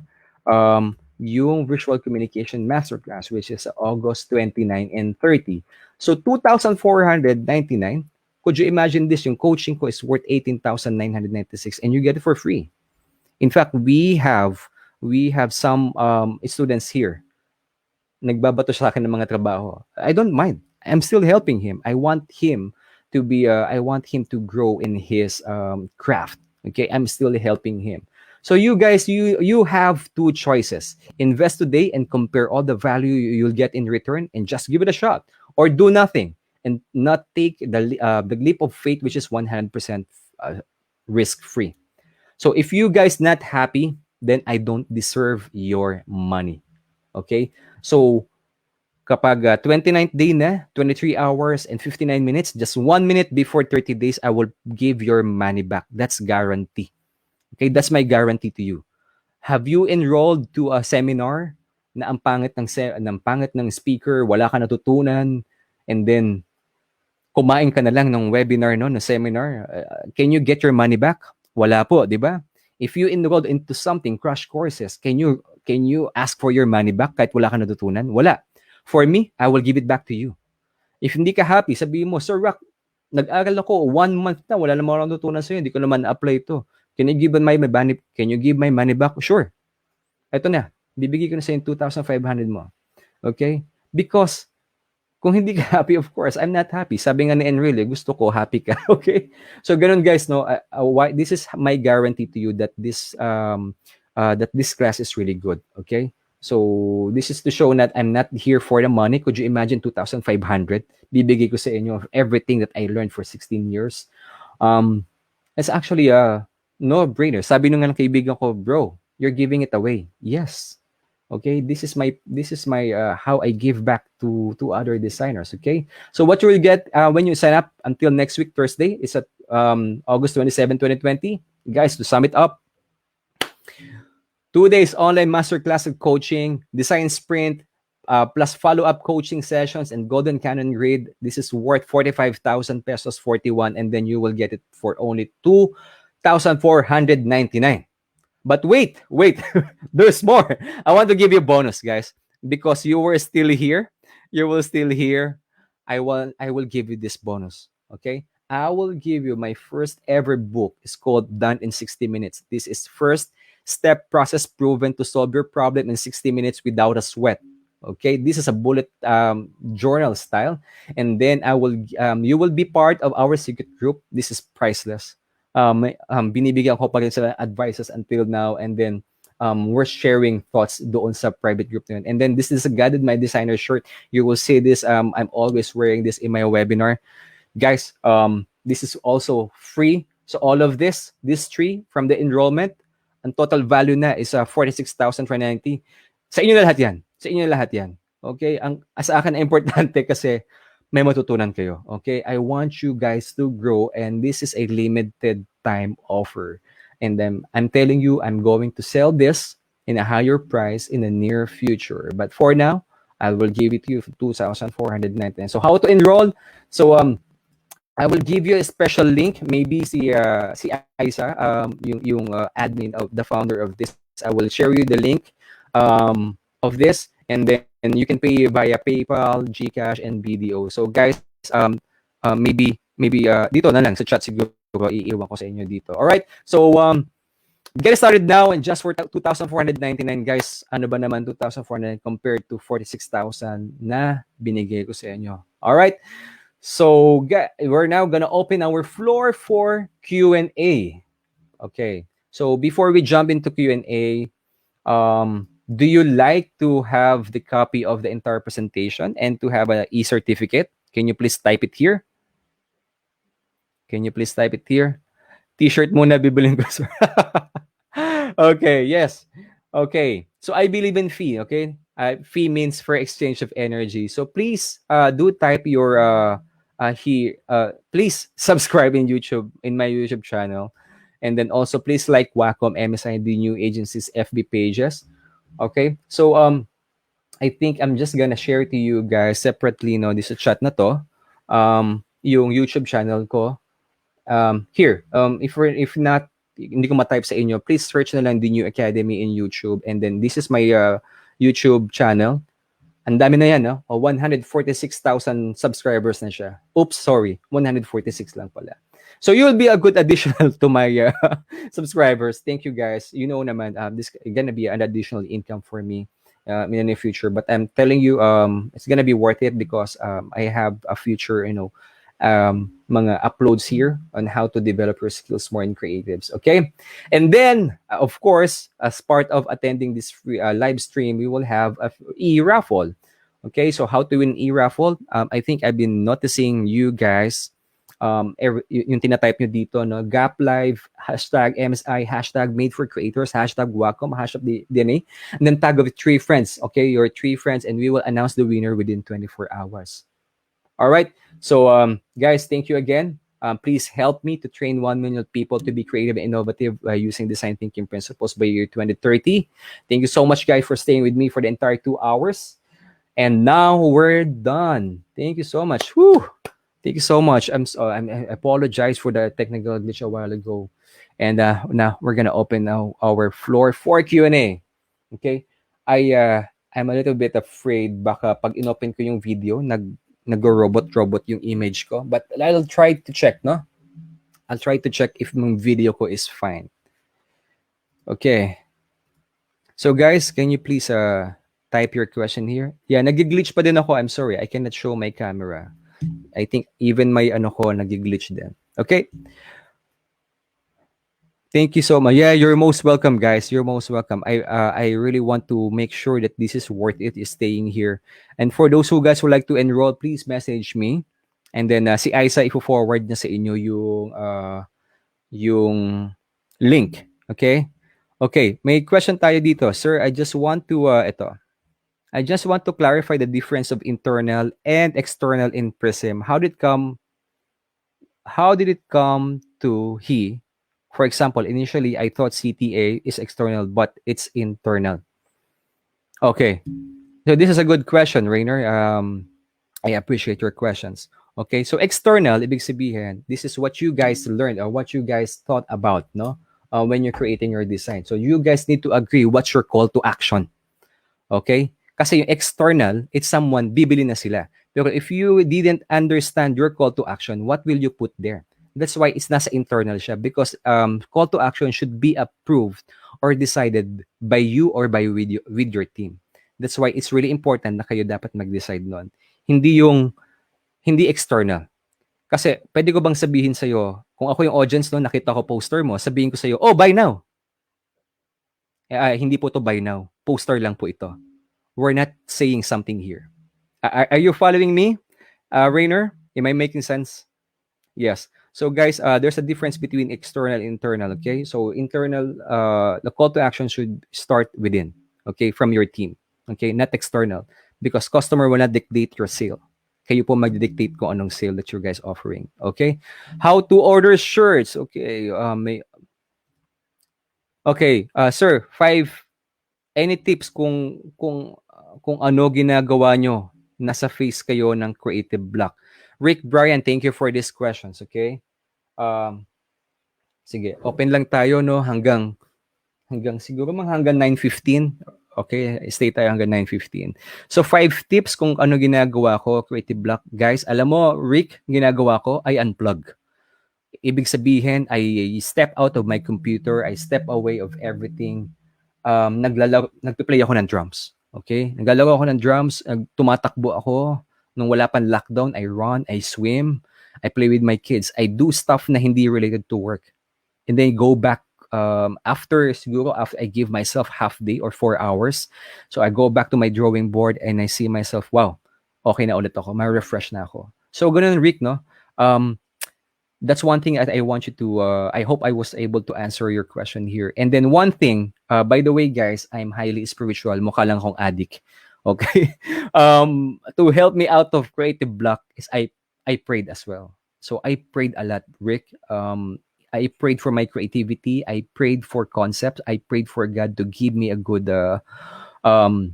yung Visual Communication Masterclass, which is August 29 and 30. So 2,499. Could you imagine this? Yung coaching ko is worth 18,996 and you get it for free. In fact, we have some students here. Nagbabato sa akin ng mga trabaho. I don't mind. I'm still helping him. I want him to grow in his craft. Okay, I'm still helping him. So you guys, you have two choices: invest today and compare all the value you'll get in return, and just give it a shot, or do nothing and not take the leap of faith, which is 100% risk free. So if you guys not happy, then I don't deserve your money. Okay, so kapag 29th day na, 23 hours and 59 minutes, just 1 minute before 30 days, I will give your money back. That's guarantee. Okay, that's my guarantee to you. Have you enrolled to a seminar na ang pangit ng speaker, wala ka natutunan, and then kumain ka na lang ng webinar, no, ng seminar? Can you get your money back? Wala po, di ba? If you enrolled into something, crash courses, can you ask for your money back kahit wala ka natutunan? Wala. For me, I will give it back to you. If hindi ka happy, sabihin mo, Sir Rock, nag-aral ako 1 month na, wala namang ako natutunan sa'yo, hindi ko naman apply ito. Can you give my money back? Sure. Ito na, bibigay ko na sa'yo yung 2,500 mo. Okay? Because kung hindi ka happy, of course, I'm not happy. Sabi nga ni Enrile, gusto ko happy ka. Okay? So ganun guys, no, this is my guarantee to you that this class is really good. Okay? So this is to show that I'm not here for the money. Could you imagine 2,500? Bibigay ko sa inyo of everything that I learned for 16 years. It's actually a no-brainer. Sabi nung nga ng kaibigan ko, bro, you're giving it away. Yes. Okay, this is my how I give back to other designers. Okay, so what you will get when you sign up until next week Thursday is at August 27, 2020. Guys, to sum it up, 2 days online masterclass of coaching, design sprint, plus follow-up coaching sessions and golden canon grade. This is worth 45,000 pesos, 41, and then you will get it for only 2,499. But wait, there's more. I want to give you a bonus, guys, because you were still here. You will still here. I will give you this bonus. Okay, I will give you my first ever book. It's called Done in 60 Minutes. This is first step process proven to solve your problem in 60 minutes without a sweat. Okay, this is a bullet journal style, and then you will be part of our secret group. This is priceless. Binibigyan ko pa rin sila advices until now, and then we're sharing thoughts doon sa private group na yun. And then this is a guided my designer shirt. You will see this. I'm always wearing this in my webinar, guys. This is also free. So all of this three from the enrollment, ang total value na is 46,390. Sa inyo na lahat yan. Sa inyo na lahat yan. Okay? Sa akin, importante kasi may matutunan kayo. Okay? I want you guys to grow, and this is a limited time offer. And then I'm telling you, I'm going to sell this in a higher price in the near future. But for now, I will give it to you for 2,499. So how to enroll? So I will give you a special link. Maybe si Isa, yung admin of the founder of this, I will share you the link of this, and then you can pay via PayPal, GCash, and BDO. So guys, maybe dito na lang sa chat siguro iiwan ko sa inyo dito. All right. So get started now, and just for 2,499 guys, ano ba naman 2,499 compared to 46,000 na binigay ko sa inyo. All right. So we're now gonna open our floor for Q&A. Okay. So before we jump into Q&A, do you like to have the copy of the entire presentation and to have an e-certificate? Can you please type it here? Can you please type it here? T-shirt muna bibilin ko, sir. Okay, yes. Okay. So I believe in fee, okay? Fee means for exchange of energy. So please do type your here. Please subscribe in my YouTube channel. And then also please like Wacom, MSID New Agencies FB pages. Okay? So I think I'm just gonna share to you guys separately, no, this chat na to. Yung YouTube channel ko. Here, if not, hindi ko ma-type sa inyo, please search na lang the New Academy in YouTube. And then this is my YouTube channel. Ang dami na yan, no? 146,000 subscribers na siya. Oops, sorry. 146 lang pala. So you'll be a good additional to my subscribers. Thank you, guys. You know naman, this is gonna be an additional income for me in the near future. But I'm telling you, it's gonna be worth it because I have a future, mga uploads here on how to develop your skills more in creatives. Okay, and then of course, as part of attending this free live stream, we will have a e-raffle. Okay, so how to win e-raffle? I think I've been noticing you guys yung tinatype nyo dito, no? Gap Live, hashtag MSI, hashtag Made for Creators, hashtag Wacom, hashtag DNA, and then tag of 3 friends. Okay, your 3 friends, and we will announce the winner within 24 hours. All right. So, guys, thank you again. Please help me to train 1 million people to be creative and innovative by using design thinking principles by year 2030. Thank you so much, guys, for staying with me for the entire 2 hours. And now we're done. Thank you so much. Whew. Thank you so much. I apologize for the technical glitch a while ago. And now we're gonna open now our floor for Q&A. Okay. I'm a little bit afraid baka pag inopen ko yung video, nag-robot yung image ko. But I'll try to check, no? I'll try to check if yung video ko is fine. Okay. So guys, can you please type your question here? Yeah, nag-glitch pa din ako. I'm sorry. I cannot show my camera. I think even my ko nag-glitch din. Okay? Thank you so much. Yeah, you're most welcome, guys. You're most welcome. I really want to make sure that this is worth it, is staying here. And for those who guys would like to enroll, please message me. And then si Isa i-forward na sa inyo yung link. Okay? Okay, may question tayo dito. Sir, I just want to I just want to clarify the difference of internal and external in Prism. How did it come to he? For example, initially I thought CTA is external, but it's internal. Okay. So this is a good question, Rainer. I appreciate your questions. Okay, so external, ibig sabihin, this is what you guys learned or what you guys thought about, no? When you're creating your design. So you guys need to agree what's your call to action. Okay? Kasi yung external, it's someone, bibili na sila. Pero if you didn't understand your call to action, what will you put there? That's why it's nasa internal siya, because call to action should be approved or decided by you or with your team. That's why it's really important na kayo dapat mag-decide nun. Hindi external. Kasi pwede ko bang sabihin sa'yo, kung ako yung audience no, nakita ko poster mo, sabihin ko sa'yo, oh, buy now. Hindi po to buy now. Poster lang po ito. We're not saying something here. Are you following me, Rainer? Am I making sense? Yes. So guys, there's a difference between external and internal, okay? So internal, the call to action should start within, okay, from your team, okay, not external, because customer will not dictate your sale. Kayo po mag-dictate kung anong sale that you guys offering, okay? How to order shirts, okay? Okay, sir, Any tips kung ano ginagawa nyo, nasa phase kayo ng creative block? Rick, Brian, thank you for these questions, okay? Um, Sige, open lang tayo, no, hanggang siguro hanggang 9:15. Okay, stay tayo hanggang 9:15. So, 5 tips kung ano ginagawa ko, creative block. Guys, alam mo, Rick, ginagawa ko, I unplug. Ibig sabihin, I step out of my computer, I step away of everything. Nagpe-play ako ng drums. Okay? Naglalaro ako ng drums, tumatakbo ako. Nung wala pang lockdown, I run, I swim, I play with my kids. I do stuff na hindi related to work. And then go back after siguro after I give myself half day or 4 hours. So I go back to my drawing board and I see myself, wow, okay na ulit ako, ma-refresh na ako. So ganun, Rick, no? That's one thing that I want you to, I hope I was able to answer your question here. And then one thing, by the way, guys, I'm highly spiritual. Mukha lang akong addict. Okay? To help me out of creative block is I prayed as well. So I prayed a lot, Rick. I prayed for my creativity. I prayed for concepts. I prayed for God to give me a good, um,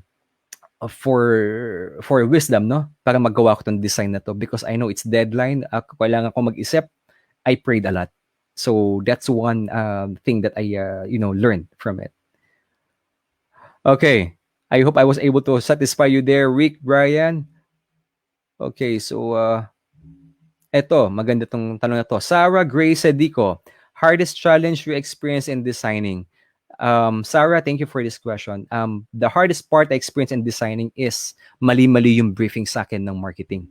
for wisdom, no? Para magawa ko tong design na to because I know it's deadline. Kailangan ko mag-isip. I prayed a lot. So that's one thing that I learned from it. Okay. I hope I was able to satisfy you there, Rick, Brian. Okay, so eto, maganda tong tanong na to. Sarah Grace Sedico, hardest challenge you experience in designing? Sarah, thank you for this question. The hardest part I experience in designing is mali-mali yung briefing sa akin ng marketing.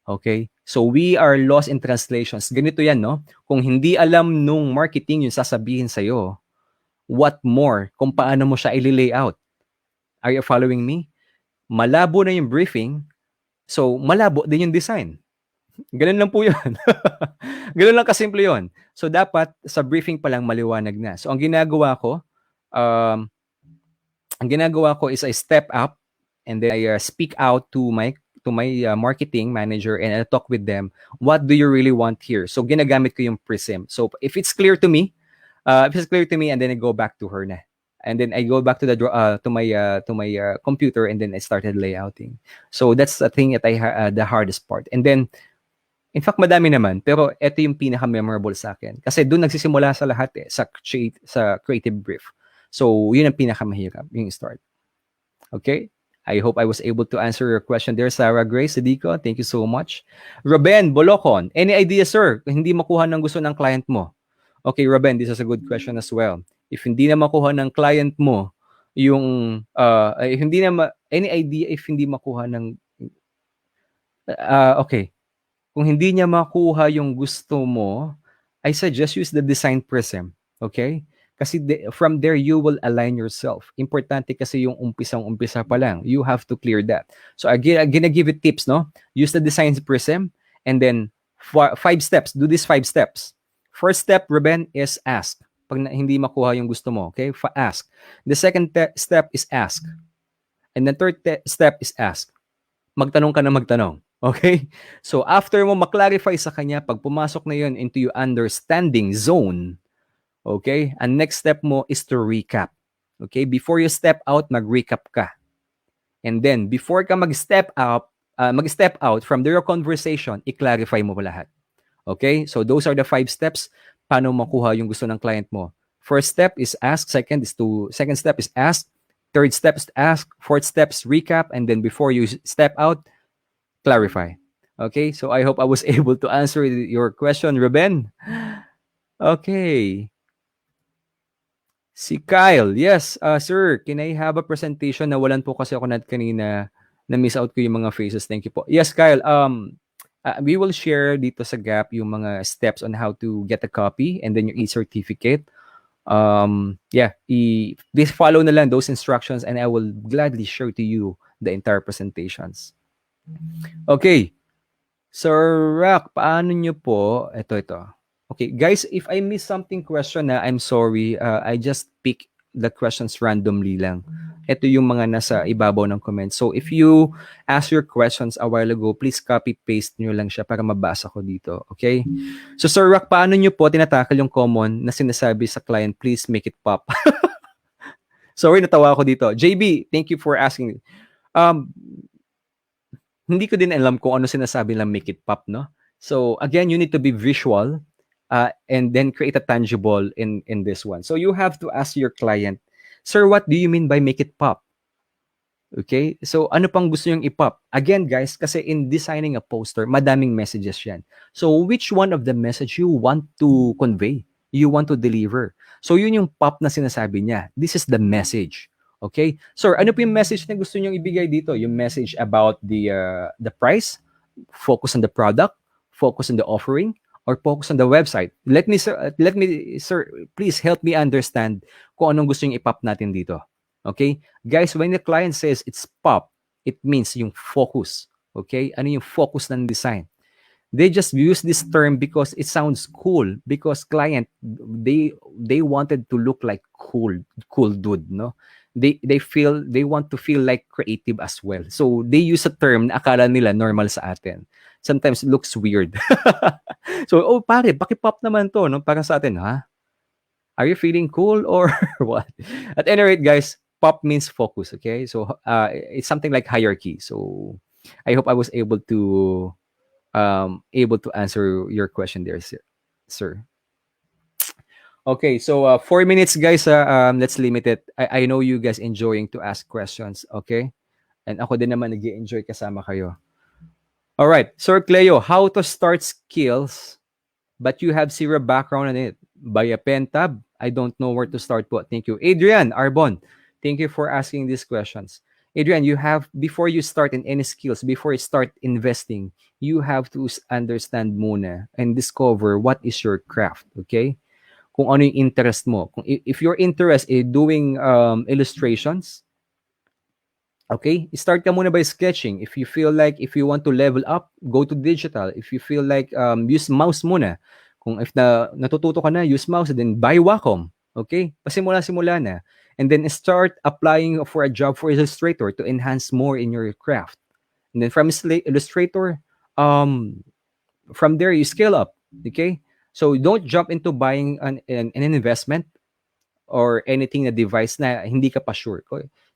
Okay? So we are lost in translations. Ganito yan, no? Kung hindi alam nung marketing yung sasabihin sa'yo, what more kung paano mo siya i-layout? Are you following me? Malabo na yung briefing, so malabo din yung design. Ganun lang po yun. Ganun lang kasimple yun. So dapat sa briefing pa lang maliwanag na. So ang ginagawa ko, is I step up and then I speak out to my marketing manager and I talk with them. What do you really want here? So ginagamit ko yung prism. So if it's clear to me, and then I go back to her na. And then I go back to the to my computer and then I started layouting. So that's the thing that the hardest part. And then in fact madami naman, pero ito yung pinaka memorable sa akin kasi doon nagsisimula sa lahat sa creative brief. So yun ang pinaka mahirap, yung start. Okay? I hope I was able to answer your question there, Sarah Grace Sedico. Thank you so much. Ruben Bolocon, any idea, sir, kung hindi makuha ng gusto ng client mo? Okay, Ruben, this is a good question as well. If hindi na makuha ng client mo yung any idea if hindi makuha ng okay. Kung hindi niya makuha yung gusto mo, I suggest use the design prism. Okay? Kasi from there, you will align yourself. Importante kasi yung umpisa pa lang. You have to clear that. So I'm gonna give you tips, no? Use the design prism and then 5 steps. Do these 5 steps. First step, Ruben, is ask. Pag hindi makuha yung gusto mo, okay? Ask. The second step is ask. And the third step is ask. Magtanong ka na magtanong. Okay? So after mo maklarify sa kanya, pag pumasok na yun into your understanding zone, okay? And next step mo is to recap. Okay? Before you step out, mag-recap ka. And then, before ka mag-step out from their conversation, i-clarify mo lahat. Okay? So those are the 5 steps paano makuha yung gusto ng client mo. First step is ask. Second step is ask. Third step is ask. Fourth step is recap. And then before you step out, clarify. Okay? So I hope I was able to answer your question, Ruben. Okay. Si Kyle, yes, sir, can I have a presentation? Nawalan po kasi ako kanina, na-miss out ko yung mga faces. Thank you po. Yes, Kyle, we will share dito sa Gap yung mga steps on how to get a copy and then your e-certificate. Please follow na lang those instructions and I will gladly share to you the entire presentations. Okay. Sir Rock, paano nyo po, ito. Okay, guys, if I miss something question I'm sorry. I just pick the questions randomly lang. Ito yung mga nasa ibabaw ng comments. So if you ask your questions a while ago, please copy-paste nyo lang siya para mabasa ko dito. Okay? So Sir Rock, paano nyo po tinatakal yung common na sinasabi sa client, please make it pop? Sorry, natawa ako dito. JB, thank you for asking. Um, Hindi ko din alam kung ano sinasabi lang make it pop, no? So again, you need to be visual and then create a tangible in this one. So you have to ask your client, sir, what do you mean by make it pop? Okay? So, ano pang gusto yung i-pop? Again, guys, kasi in designing a poster, madaming messages yan. So, which one of the message you want to convey? You want to deliver? So, yun yung pop na sinasabi niya. This is the message. Okay? So, ano po yung message na gusto niyong ibigay dito? Yung message about the price, focus on the product, focus on the offering, or focus on the website. Sir, please help me understand kung anong gusto yung i-pop natin dito. Okay? Guys, when the client says it's pop, it means yung focus. Okay? Ano yung focus ng design? They just use this term because it sounds cool. Because client, they wanted to look like cool dude, no? They want to feel like creative as well. So they use a term na akala nila normal sa atin. Sometimes it looks weird. So, oh pare, paki-pop naman to, no? Para sa atin, ha? Are you feeling cool or what? At any rate, guys, pop means focus, okay? So it's something like hierarchy. So I hope I was able to answer your question there, sir. Okay, so 4 minutes, guys. Let's limit it. I know you guys enjoying to ask questions, okay? And ako din naman nag-enjoy kasama kayo. All right, Sir Cleo, how to start skills but you have zero background on it? Buy a pen tab? I don't know where to start po. Thank you. Adrian Arbon, thank you for asking these questions. Adrian, you have, before you start in any skills, before you start investing, you have to understand muna and discover what is your craft, okay? Kung ano yung interest mo. If your interest is doing illustrations, okay, start ka muna by sketching. If you feel like, if you want to level up, go to digital. If you feel like, use mouse muna. Kung if natututo ka na, use mouse, then buy Wacom. Okay? Pasimula-simula na. And then start applying for a job for Illustrator to enhance more in your craft. And then from Illustrator, from there, you scale up. Okay? So don't jump into buying an investment or anything na device na hindi ka pa sure.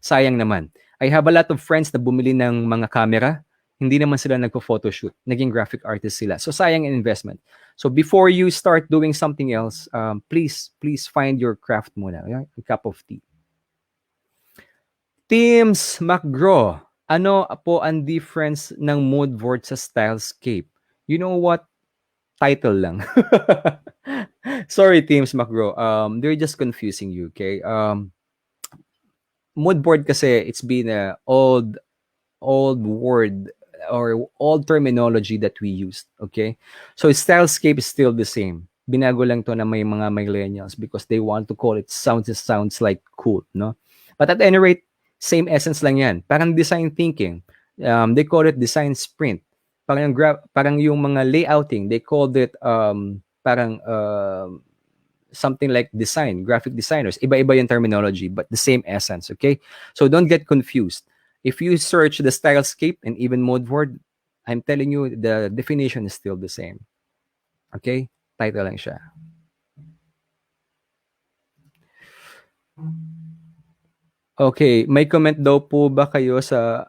Sayang naman. I have a lot of friends na bumili ng mga camera, hindi naman sila nagpo-photoshoot. Naging graphic artist sila. So sayang ang investment. So before you start doing something else, please find your craft muna. A cup of tea. Teams McGraw, ano po ang difference ng mood board sa stylescape? You know what? Title lang. Sorry, Teams McGraw. They're just confusing you, okay? Mood board kasi it's been a old word or old terminology that we used, okay? So stylescape is still the same. Binago lang to na may mga millennials because they want to call it sounds like cool, no? But at any rate, same essence lang yan. Parang design thinking. They call it design sprint. Parang yung mga layouting, they called it parang something like design, graphic designers. Iba-iba yung terminology, but the same essence, okay? So don't get confused. If you search the stylescape and even mood board, I'm telling you, the definition is still the same. Okay? Title lang siya. Okay, may comment daw po ba kayo sa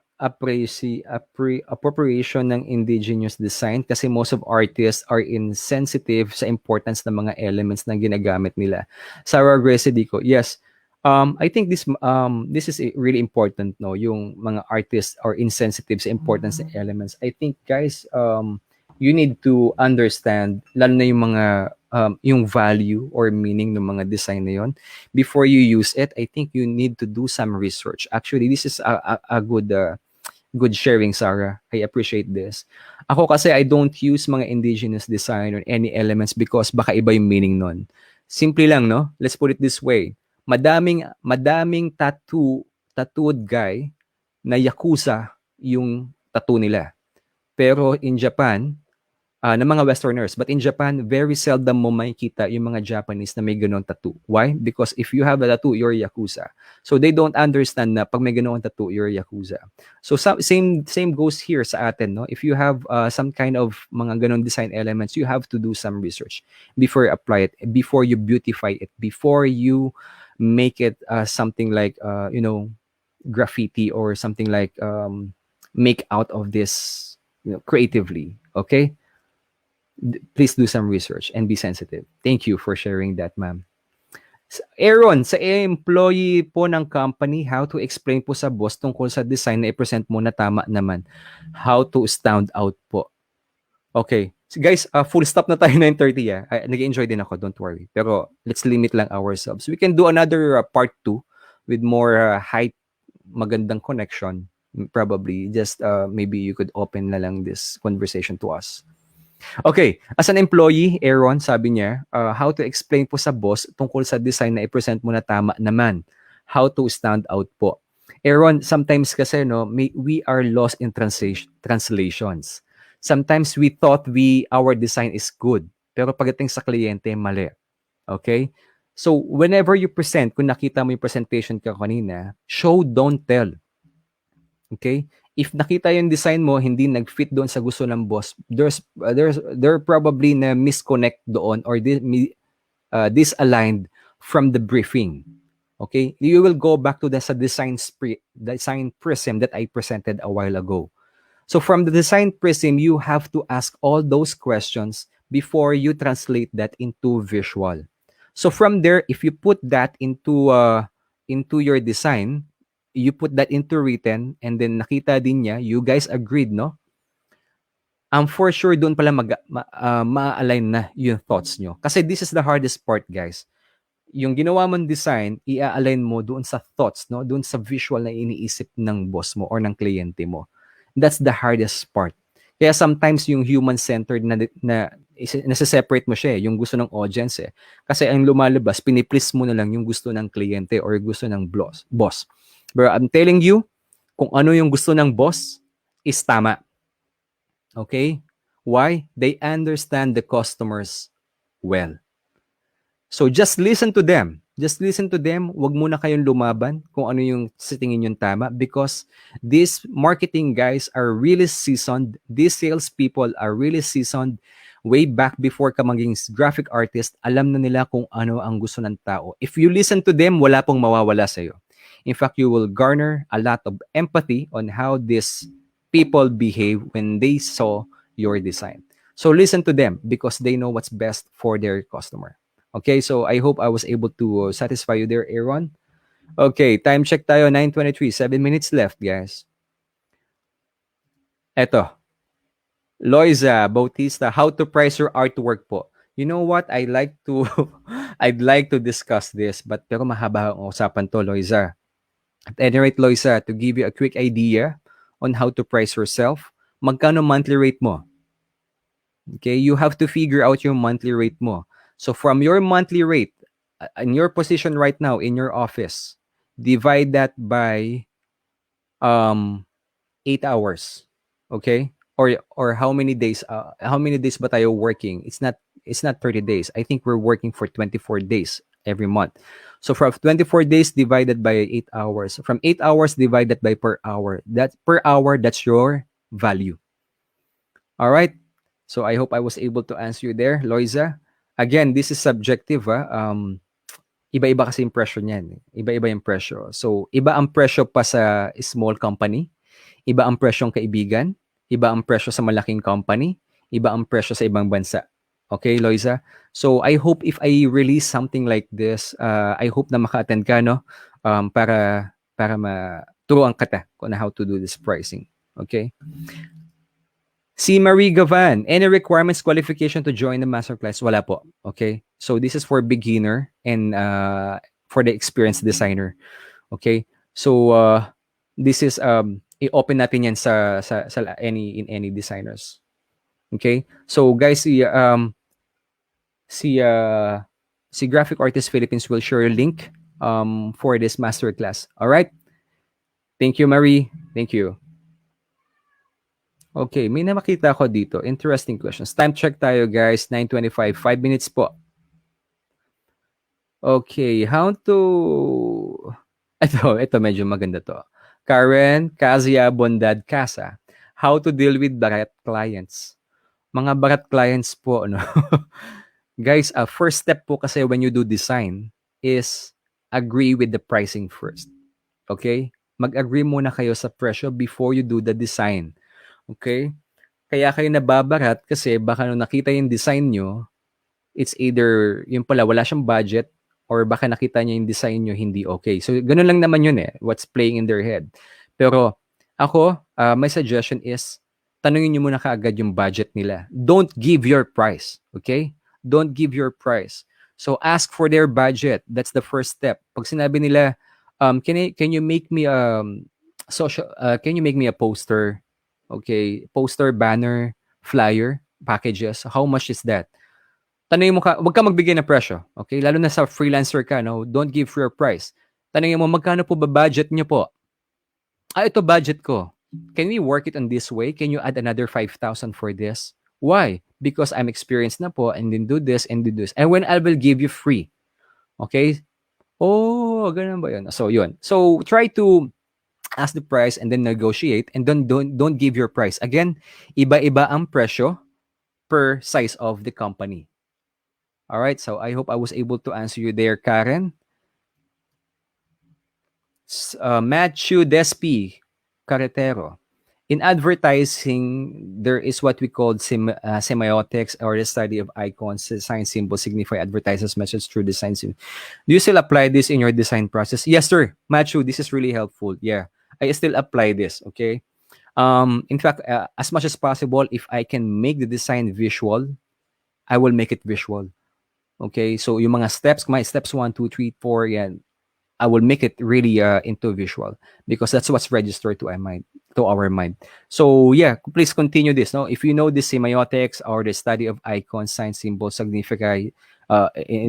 appropriation ng indigenous design kasi most of artists are insensitive sa importance ng mga elements na ginagamit nila. Sarah Gracie Dico, yes. I think this is really important, no? Yung mga artists are insensitive sa importance ng elements. I think, guys, you need to understand lalo na yung mga yung value or meaning ng mga design na yon before you use it. I think you need to do some research. Actually, this is a good sharing, Sarah. I appreciate this. Ako kasi I don't use mga indigenous design or any elements because baka iba yung meaning nun. Simple lang, no? Let's put it this way. Madaming tattooed guy na yakuza yung tattoo nila. Pero in Japan, ng mga Westerners. But in Japan, very seldom mo makikita yung mga Japanese na may ganun tattoo. Why? Because if you have a tattoo, you're Yakuza. So they don't understand na pag may ganun tattoo, you're Yakuza. So same goes here sa atin. No? If you have some kind of mga ganun design elements, you have to do some research before you apply it, before you beautify it, before you make it something like graffiti or something like make out of this creatively. Okay, please do some research and be sensitive. Thank you for sharing that, ma'am. Aaron, sa employee po ng company, how to explain po sa boss tungkol sa design na i-present mo na tama naman? How to stand out po? Okay. So guys, full stop na tayo 9:30 ah. Nag-enjoy din ako, don't worry. Pero let's limit lang ourselves. We can do another part 2 with more high magandang connection. Probably just maybe you could open na lang this conversation to us. Okay, as an employee, Aaron, sabi niya, how to explain po sa boss tungkol sa design na i-present mo na tama naman. How to stand out po. Aaron, sometimes kasi no, we are lost in translations. Sometimes we thought our design is good, pero pagdating sa kliyente, mali. Okay? So, whenever you present, kung nakita mo yung presentation ka kanina, show, don't tell. Okay? If nakita yung design mo hindi nag-fit doon sa gusto ng boss, there probably na misconnect doon or disaligned from the briefing. Okay? You will go back to the design prism that I presented a while ago. So from the design prism, you have to ask all those questions before you translate that into visual. So from there, if you put that into your design, you put that into written, and then nakita din niya, you guys agreed, no? For sure, doon pala ma-align na yung thoughts nyo. Kasi this is the hardest part, guys. Yung ginawa mong design, i-align mo doon sa thoughts, no? Doon sa visual na iniisip ng boss mo or ng kliyente mo. That's the hardest part. Kaya sometimes yung human-centered na nasa-separate mo siya, yung gusto ng audience eh. Kasi ang lumalabas, piniplease mo na lang yung gusto ng kliyente or gusto ng boss. But I'm telling you, kung ano yung gusto ng boss is tama. Okay? Why? They understand the customers well. So just listen to them. Just listen to them. Huwag muna kayong lumaban kung ano yung sa tingin yung tama because these marketing guys are really seasoned. These sales people are really seasoned. Way back before ka maging graphic artist, alam na nila kung ano ang gusto ng tao. If you listen to them, wala pong mawawala sa'yo. In fact, you will garner a lot of empathy on how these people behave when they saw your design. So listen to them because they know what's best for their customer. Okay, so I hope I was able to satisfy you there, Aaron. Okay, time check tayo, 9:23. 7 minutes left, guys. Eto. Loiza Bautista, how to price your artwork po. You know what? I'd like to discuss this, pero mahaba ang usapan to, Loiza. At any rate, Loiza, to give you a quick idea on how to price yourself, magkano monthly rate mo? Okay, you have to figure out your monthly rate mo. So from your monthly rate, in your position right now in your office, divide that by 8 hours. Okay? Or how many days ba tayo working? It's not 30 days. I think we're working for 24 days every month. So from 24 days divided by 8 hours. From 8 hours divided by per hour. That per hour, that's your value. All right? So I hope I was able to answer you there, Loiza. Again, this is subjective. Iba-iba kasi yung presyo niyan. Iba-iba yung presyo. So, iba ang presyo pa sa small company. Iba ang presyong kaibigan. Iba ang presyo sa malaking company. Iba ang presyo sa ibang bansa. Okay, Loiza? So, I hope if I release something like this, I hope na maka-attend ka, no? Para maturuan kita kung how to do this pricing. Okay? Si Marie Gavan, any requirements, qualification to join the masterclass? Wala po. Okay? So this is for beginner and for the experienced designer. Okay? So this is i-open natin yan sa any designers. Okay? So guys, si Graphic Artist Philippines will share a link for this masterclass. All right? Thank you, Marie. Thank you. Okay, may nakita ko dito. Interesting questions. Time check tayo, guys. 9:25. 5 minutes po. Okay, how to... Ito medyo maganda to. Karen Kazia Bondad Casa. How to deal with barat clients. Mga barat clients po, no? Guys, first step po kasi when you do design is agree with the pricing first. Okay? Mag-agree muna kayo sa presyo before you do the design. Okay? Kaya kayo nababarat kasi baka nung nakita yung design nyo, it's either yung pala wala siyang budget or baka nakita niya yung design nyo hindi okay. So, ganun lang naman yun eh. What's playing in their head. Pero, ako, my suggestion is, tanungin nyo muna kaagad yung budget nila. Don't give your price. Okay? Don't give your price. So, ask for their budget. That's the first step. Pag sinabi nila, can you make me can you make me a poster? Okay, poster, banner, flyer, packages. How much is that? Tanungin mo ka, wag ka magbigay ng presyo. Okay? Lalo na sa freelancer ka, no? Don't give fair price. Tanungin mo, magkano po ba budget niyo po? Ito budget ko. Can we work it on this way? Can you add another 5,000 for this? Why? Because I'm experienced na po and then do this and do this. And when I will give you free. Okay? Oh, ganun ba yun? So, yun. So, try to ask the price and then negotiate and don't give your price. Again, iba-iba ang presyo per size of the company. All right, so I hope I was able to answer you there, Karen. Matthew Despi Carretero. In advertising, there is what we call semiotics, or the study of icons. Design symbols signify advertisers' message through design. Do you still apply this in your design process? Yes, sir. Matthew, this is really helpful. Yeah, I still apply this. Okay. In fact, as much as possible, if I can make the design visual, I will make it visual. Okay, so yung mga steps, my steps 1, 2, 3, 4, yan, I will make it really into visual because that's what's registered to our mind. So yeah, please continue this. No, if you know the semiotics or the study of icons, signs, symbols, significant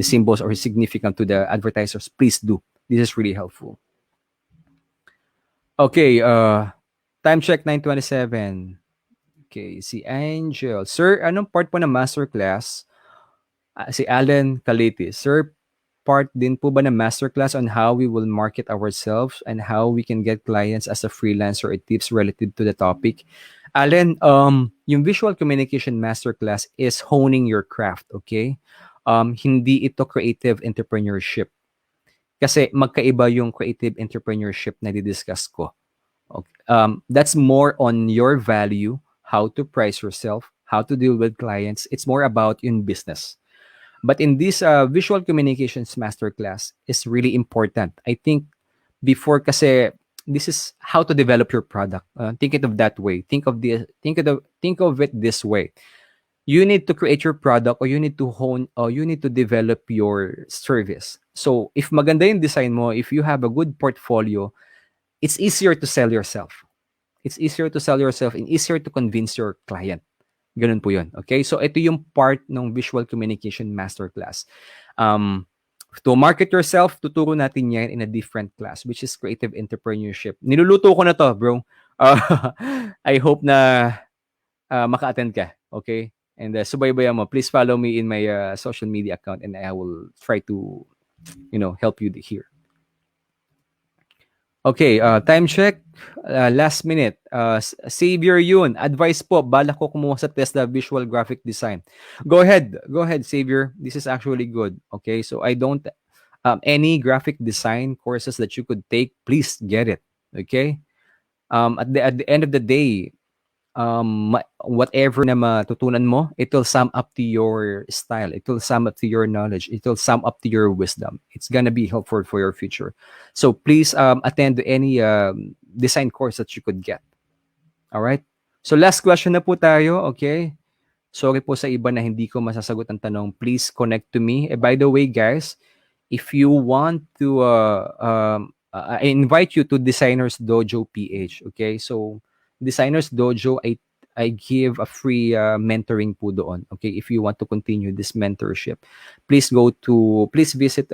symbols or significant to the advertisers, please do. This is really helpful. Okay, time check 9:27. Okay, si Angel. Sir, anong part po ng masterclass? Si Alan Calitis. Sir, part din po ba ng masterclass on how we will market ourselves and how we can get clients as a freelancer or tips related to the topic? Alan, yung visual communication masterclass is honing your craft, okay? Hindi ito creative entrepreneurship. Kasi magkaiba yung creative entrepreneurship na didiscuss ko. Okay. That's more on your value, how to price yourself, how to deal with clients. It's more about in business. But in this visual communications masterclass is really important. I think before kasi this is how to develop your product. Think it of that way. Think of it this way. You need to create your product or you need to hone or you need to develop your service. So if maganda yung design mo, if you have a good portfolio, it's easier to sell yourself. It's easier to sell yourself and easier to convince your client. Ganun po yun. Okay? So, ito yung part ng Visual Communication Masterclass. To market yourself, tuturo natin yan in a different class, which is Creative Entrepreneurship. Niluluto ko na to, bro. I hope na maka-attend ka. Okay? And subaybayan mo. Please follow me in my social media account and I will try to, help you here. Okay, time check. Last minute. Xavier Yun, advice po, balak ko kumuha sa TESDA Visual Graphic Design. Go ahead, Xavier. This is actually good. Okay, so I don't, any graphic design courses that you could take, please get it. Okay? At the end of the day, whatever na matutunan mo, it will sum up to your style. It will sum up to your knowledge. It will sum up to your wisdom. It's gonna be helpful for your future. So please attend to any design course that you could get. All right? So last question na po tayo, okay? Sorry po sa iba na hindi ko masasagot ang tanong. Please connect to me. By the way, guys, if you want to I invite you to Designers Dojo PH, okay? So Designers Dojo, I give a free mentoring po doon. Okay, if you want to continue this mentorship, please visit,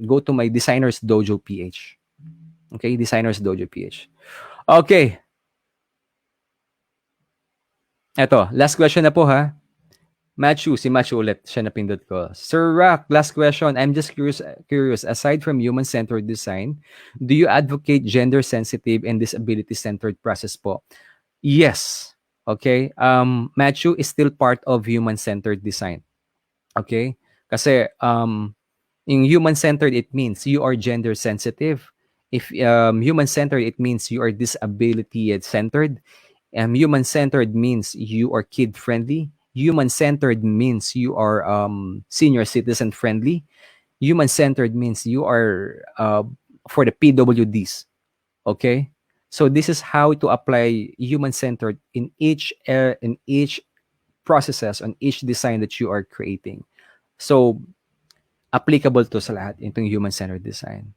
go to my Designers Dojo PH. Okay, Designers Dojo PH. Okay. Eto, last question na po ha. Si Matthew ulit, siya napindot ko. Sir Rock, last question. I'm just curious, aside from human-centered design, do you advocate gender-sensitive and disability-centered process po? Yes. Okay? Matthew is still part of human-centered design. Okay? Kasi, In human-centered, it means you are gender sensitive. If human-centered, it means you are disability-centered. Human-centered means you are kid-friendly. Human-centered means you are senior citizen-friendly. Human-centered means you are for the PWDs. Okay, so this is how to apply human-centered in each processes on each design that you are creating. So applicable to sa lahat itong human-centered design.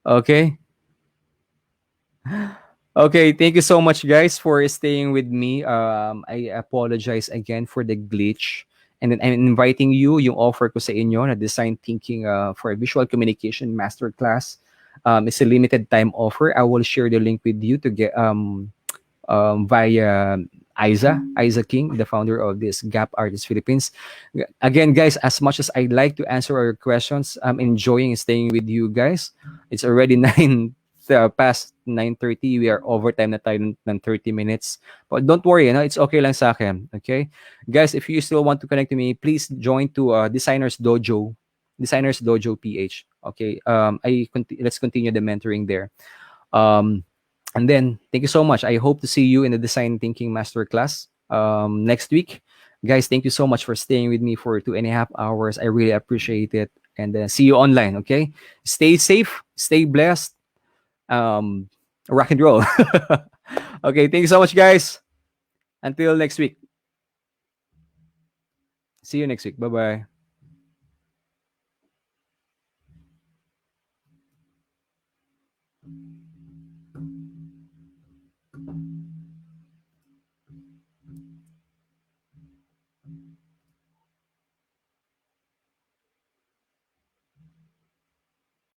Okay? Okay, thank you so much guys for staying with me. I apologize again for the glitch. And then I'm inviting you, yung offer ko sa inyo na design thinking for a visual communication masterclass. It's a limited time offer. I will share the link with you to get via Isa King, the founder of this Gap Artists Philippines. Again, guys, as much as I'd like to answer your questions, I'm enjoying staying with you guys. It's already past 9:30. We are overtime na tayo ng 30 minutes. But don't worry, it's okay lang sa akin. Okay? Guys, if you still want to connect to me, please join to Designers Dojo PH. Okay? Let's continue the mentoring there. Um, and then, thank you so much. I hope to see you in the Design Thinking Masterclass next week. Guys, thank you so much for staying with me for 2.5 hours. I really appreciate it. And see you online, okay? Stay safe, stay blessed, rock and roll. Okay, thank you so much, guys. Until next week. See you next week. Bye bye.